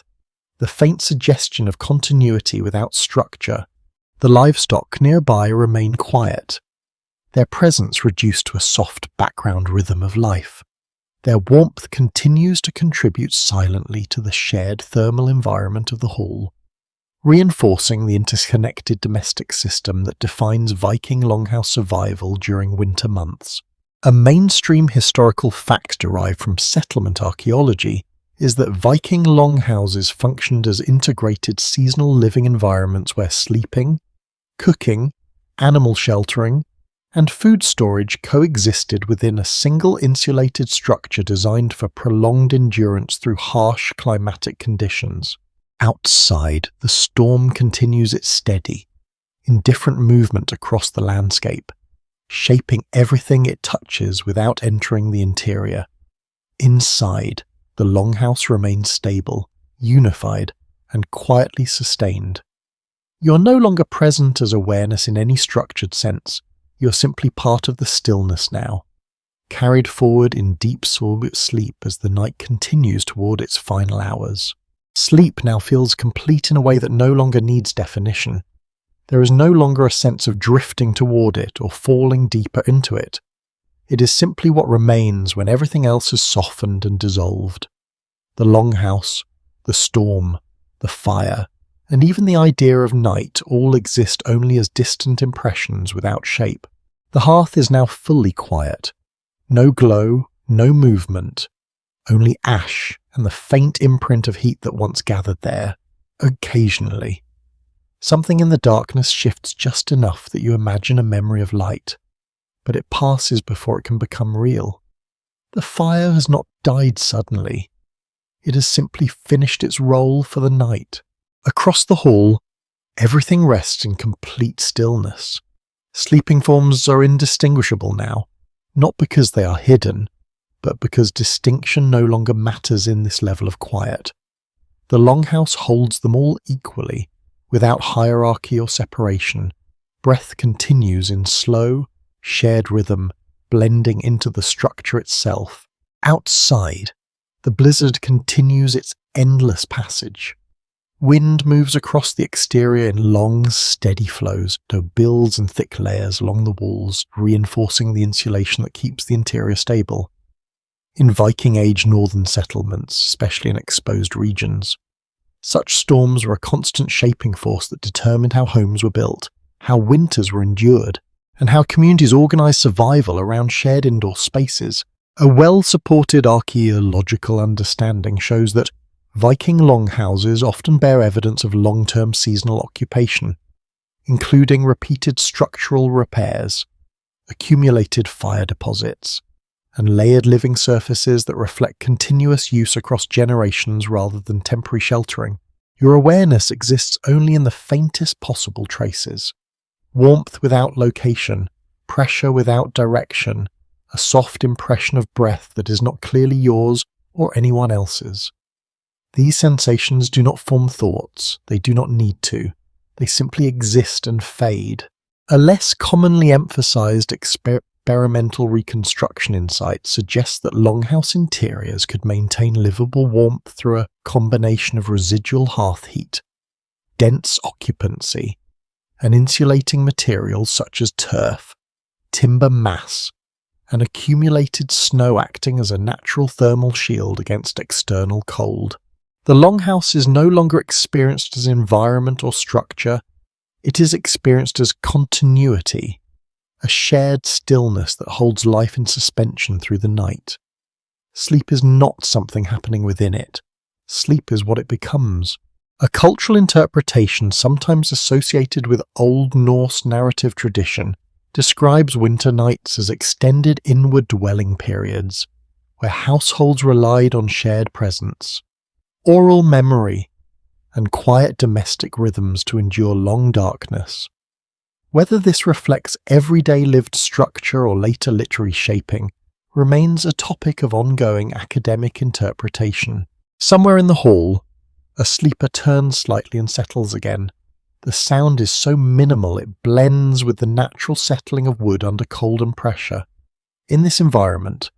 Speaker 1: the faint suggestion of continuity without structure. The livestock nearby remain quiet, their presence reduced to a soft background rhythm of life. Their warmth continues to contribute silently to the shared thermal environment of the hall, reinforcing the interconnected domestic system that defines Viking Longhouse survival during winter months. A mainstream historical fact derived from settlement archaeology is that Viking longhouses functioned as integrated seasonal living environments where sleeping, cooking, animal sheltering, and food storage coexisted within a single insulated structure designed for prolonged endurance through harsh climatic conditions. Outside, the storm continues its steady, indifferent movement across the landscape, shaping everything it touches without entering the interior. Inside, the longhouse remains stable, unified, and quietly sustained. You're no longer present as awareness in any structured sense. You're simply part of the stillness now, carried forward in deep sleep as the night continues toward its final hours. Sleep now feels complete in a way that no longer needs definition. There is no longer a sense of drifting toward it or falling deeper into it. It is simply what remains when everything else is softened and dissolved. The longhouse, the storm, the fire, and even the idea of night all exist only as distant impressions without shape. The hearth is now fully quiet. No glow, no movement, only ash and the faint imprint of heat that once gathered there. Occasionally, something in the darkness shifts just enough that you imagine a memory of light, but it passes before it can become real. The fire has not died suddenly. It has simply finished its role for the night. Across the hall, everything rests in complete stillness. Sleeping forms are indistinguishable now, not because they are hidden, but because distinction no longer matters in this level of quiet. The longhouse holds them all equally, without hierarchy or separation. Breath continues in slow, shared rhythm, blending into the structure itself. Outside, the blizzard continues its endless passage. Wind moves across the exterior in long, steady flows, though builds in thick layers along the walls, reinforcing the insulation that keeps the interior stable. In Viking Age northern settlements, especially in exposed regions, such storms were a constant shaping force that determined how homes were built, how winters were endured, and how communities organised survival around shared indoor spaces. A well-supported archaeological understanding shows that Viking longhouses often bear evidence of long-term seasonal occupation, including repeated structural repairs, accumulated fire deposits, and layered living surfaces that reflect continuous use across generations rather than temporary sheltering. Your awareness exists only in the faintest possible traces. Warmth without location, pressure without direction, a soft impression of breath that is not clearly yours or anyone else's. These sensations do not form thoughts, they do not need to. They simply exist and fade. A less commonly emphasized experimental reconstruction insight suggests that longhouse interiors could maintain livable warmth through a combination of residual hearth heat, dense occupancy, and insulating materials such as turf, timber mass, and accumulated snow acting as a natural thermal shield against external cold. The longhouse is no longer experienced as environment or structure, it is experienced as continuity, a shared stillness that holds life in suspension through the night. Sleep is not something happening within it. Sleep is what it becomes. A cultural interpretation sometimes associated with Old Norse narrative tradition describes winter nights as extended inward dwelling periods, where households relied on shared presence, oral memory, and quiet domestic rhythms to endure long darkness. Whether this reflects everyday lived structure or later literary shaping remains a topic of ongoing academic interpretation. Somewhere in the hall, a sleeper turns slightly and settles again. The sound is so minimal it blends with the natural settling of wood under cold and pressure. In this environment,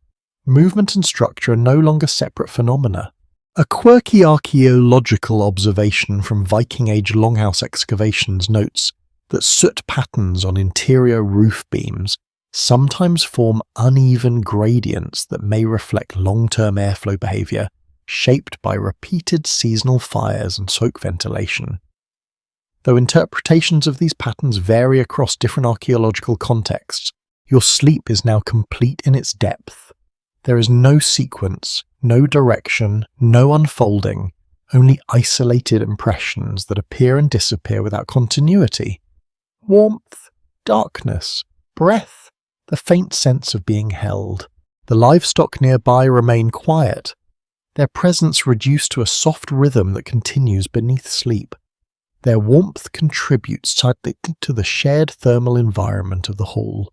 Speaker 1: movement and structure are no longer separate phenomena. A quirky archaeological observation from Viking Age longhouse excavations notes that soot patterns on interior roof beams sometimes form uneven gradients that may reflect long-term airflow behaviour shaped by repeated seasonal fires and smoke ventilation. Though interpretations of these patterns vary across different archaeological contexts, your sleep is now complete in its depth. There is no sequence, no direction, no unfolding, only isolated impressions that appear and disappear without continuity. Warmth, darkness, breath, the faint sense of being held. The livestock nearby remain quiet, their presence reduced to a soft rhythm that continues beneath sleep. Their warmth contributes tightly to the shared thermal environment of the hall,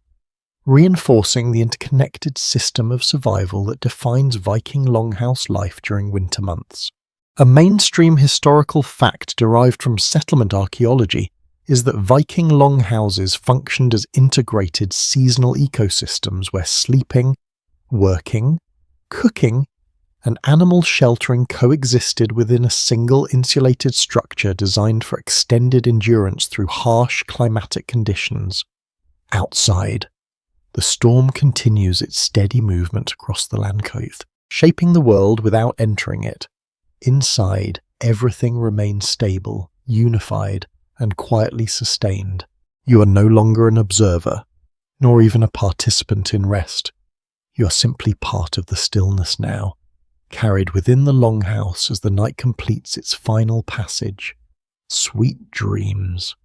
Speaker 1: reinforcing the interconnected system of survival that defines Viking Longhouse life during winter months. A mainstream historical fact derived from settlement archaeology is that Viking longhouses functioned as integrated seasonal ecosystems where sleeping, working, cooking, and animal sheltering coexisted within a single insulated structure designed for extended endurance through harsh climatic conditions. Outside, the storm continues its steady movement across the landscape, shaping the world without entering it. Inside, everything remains stable, unified, and quietly sustained. You are no longer an observer, nor even a participant in rest. You are simply part of the stillness now, carried within the longhouse as the night completes its final passage. Sweet dreams.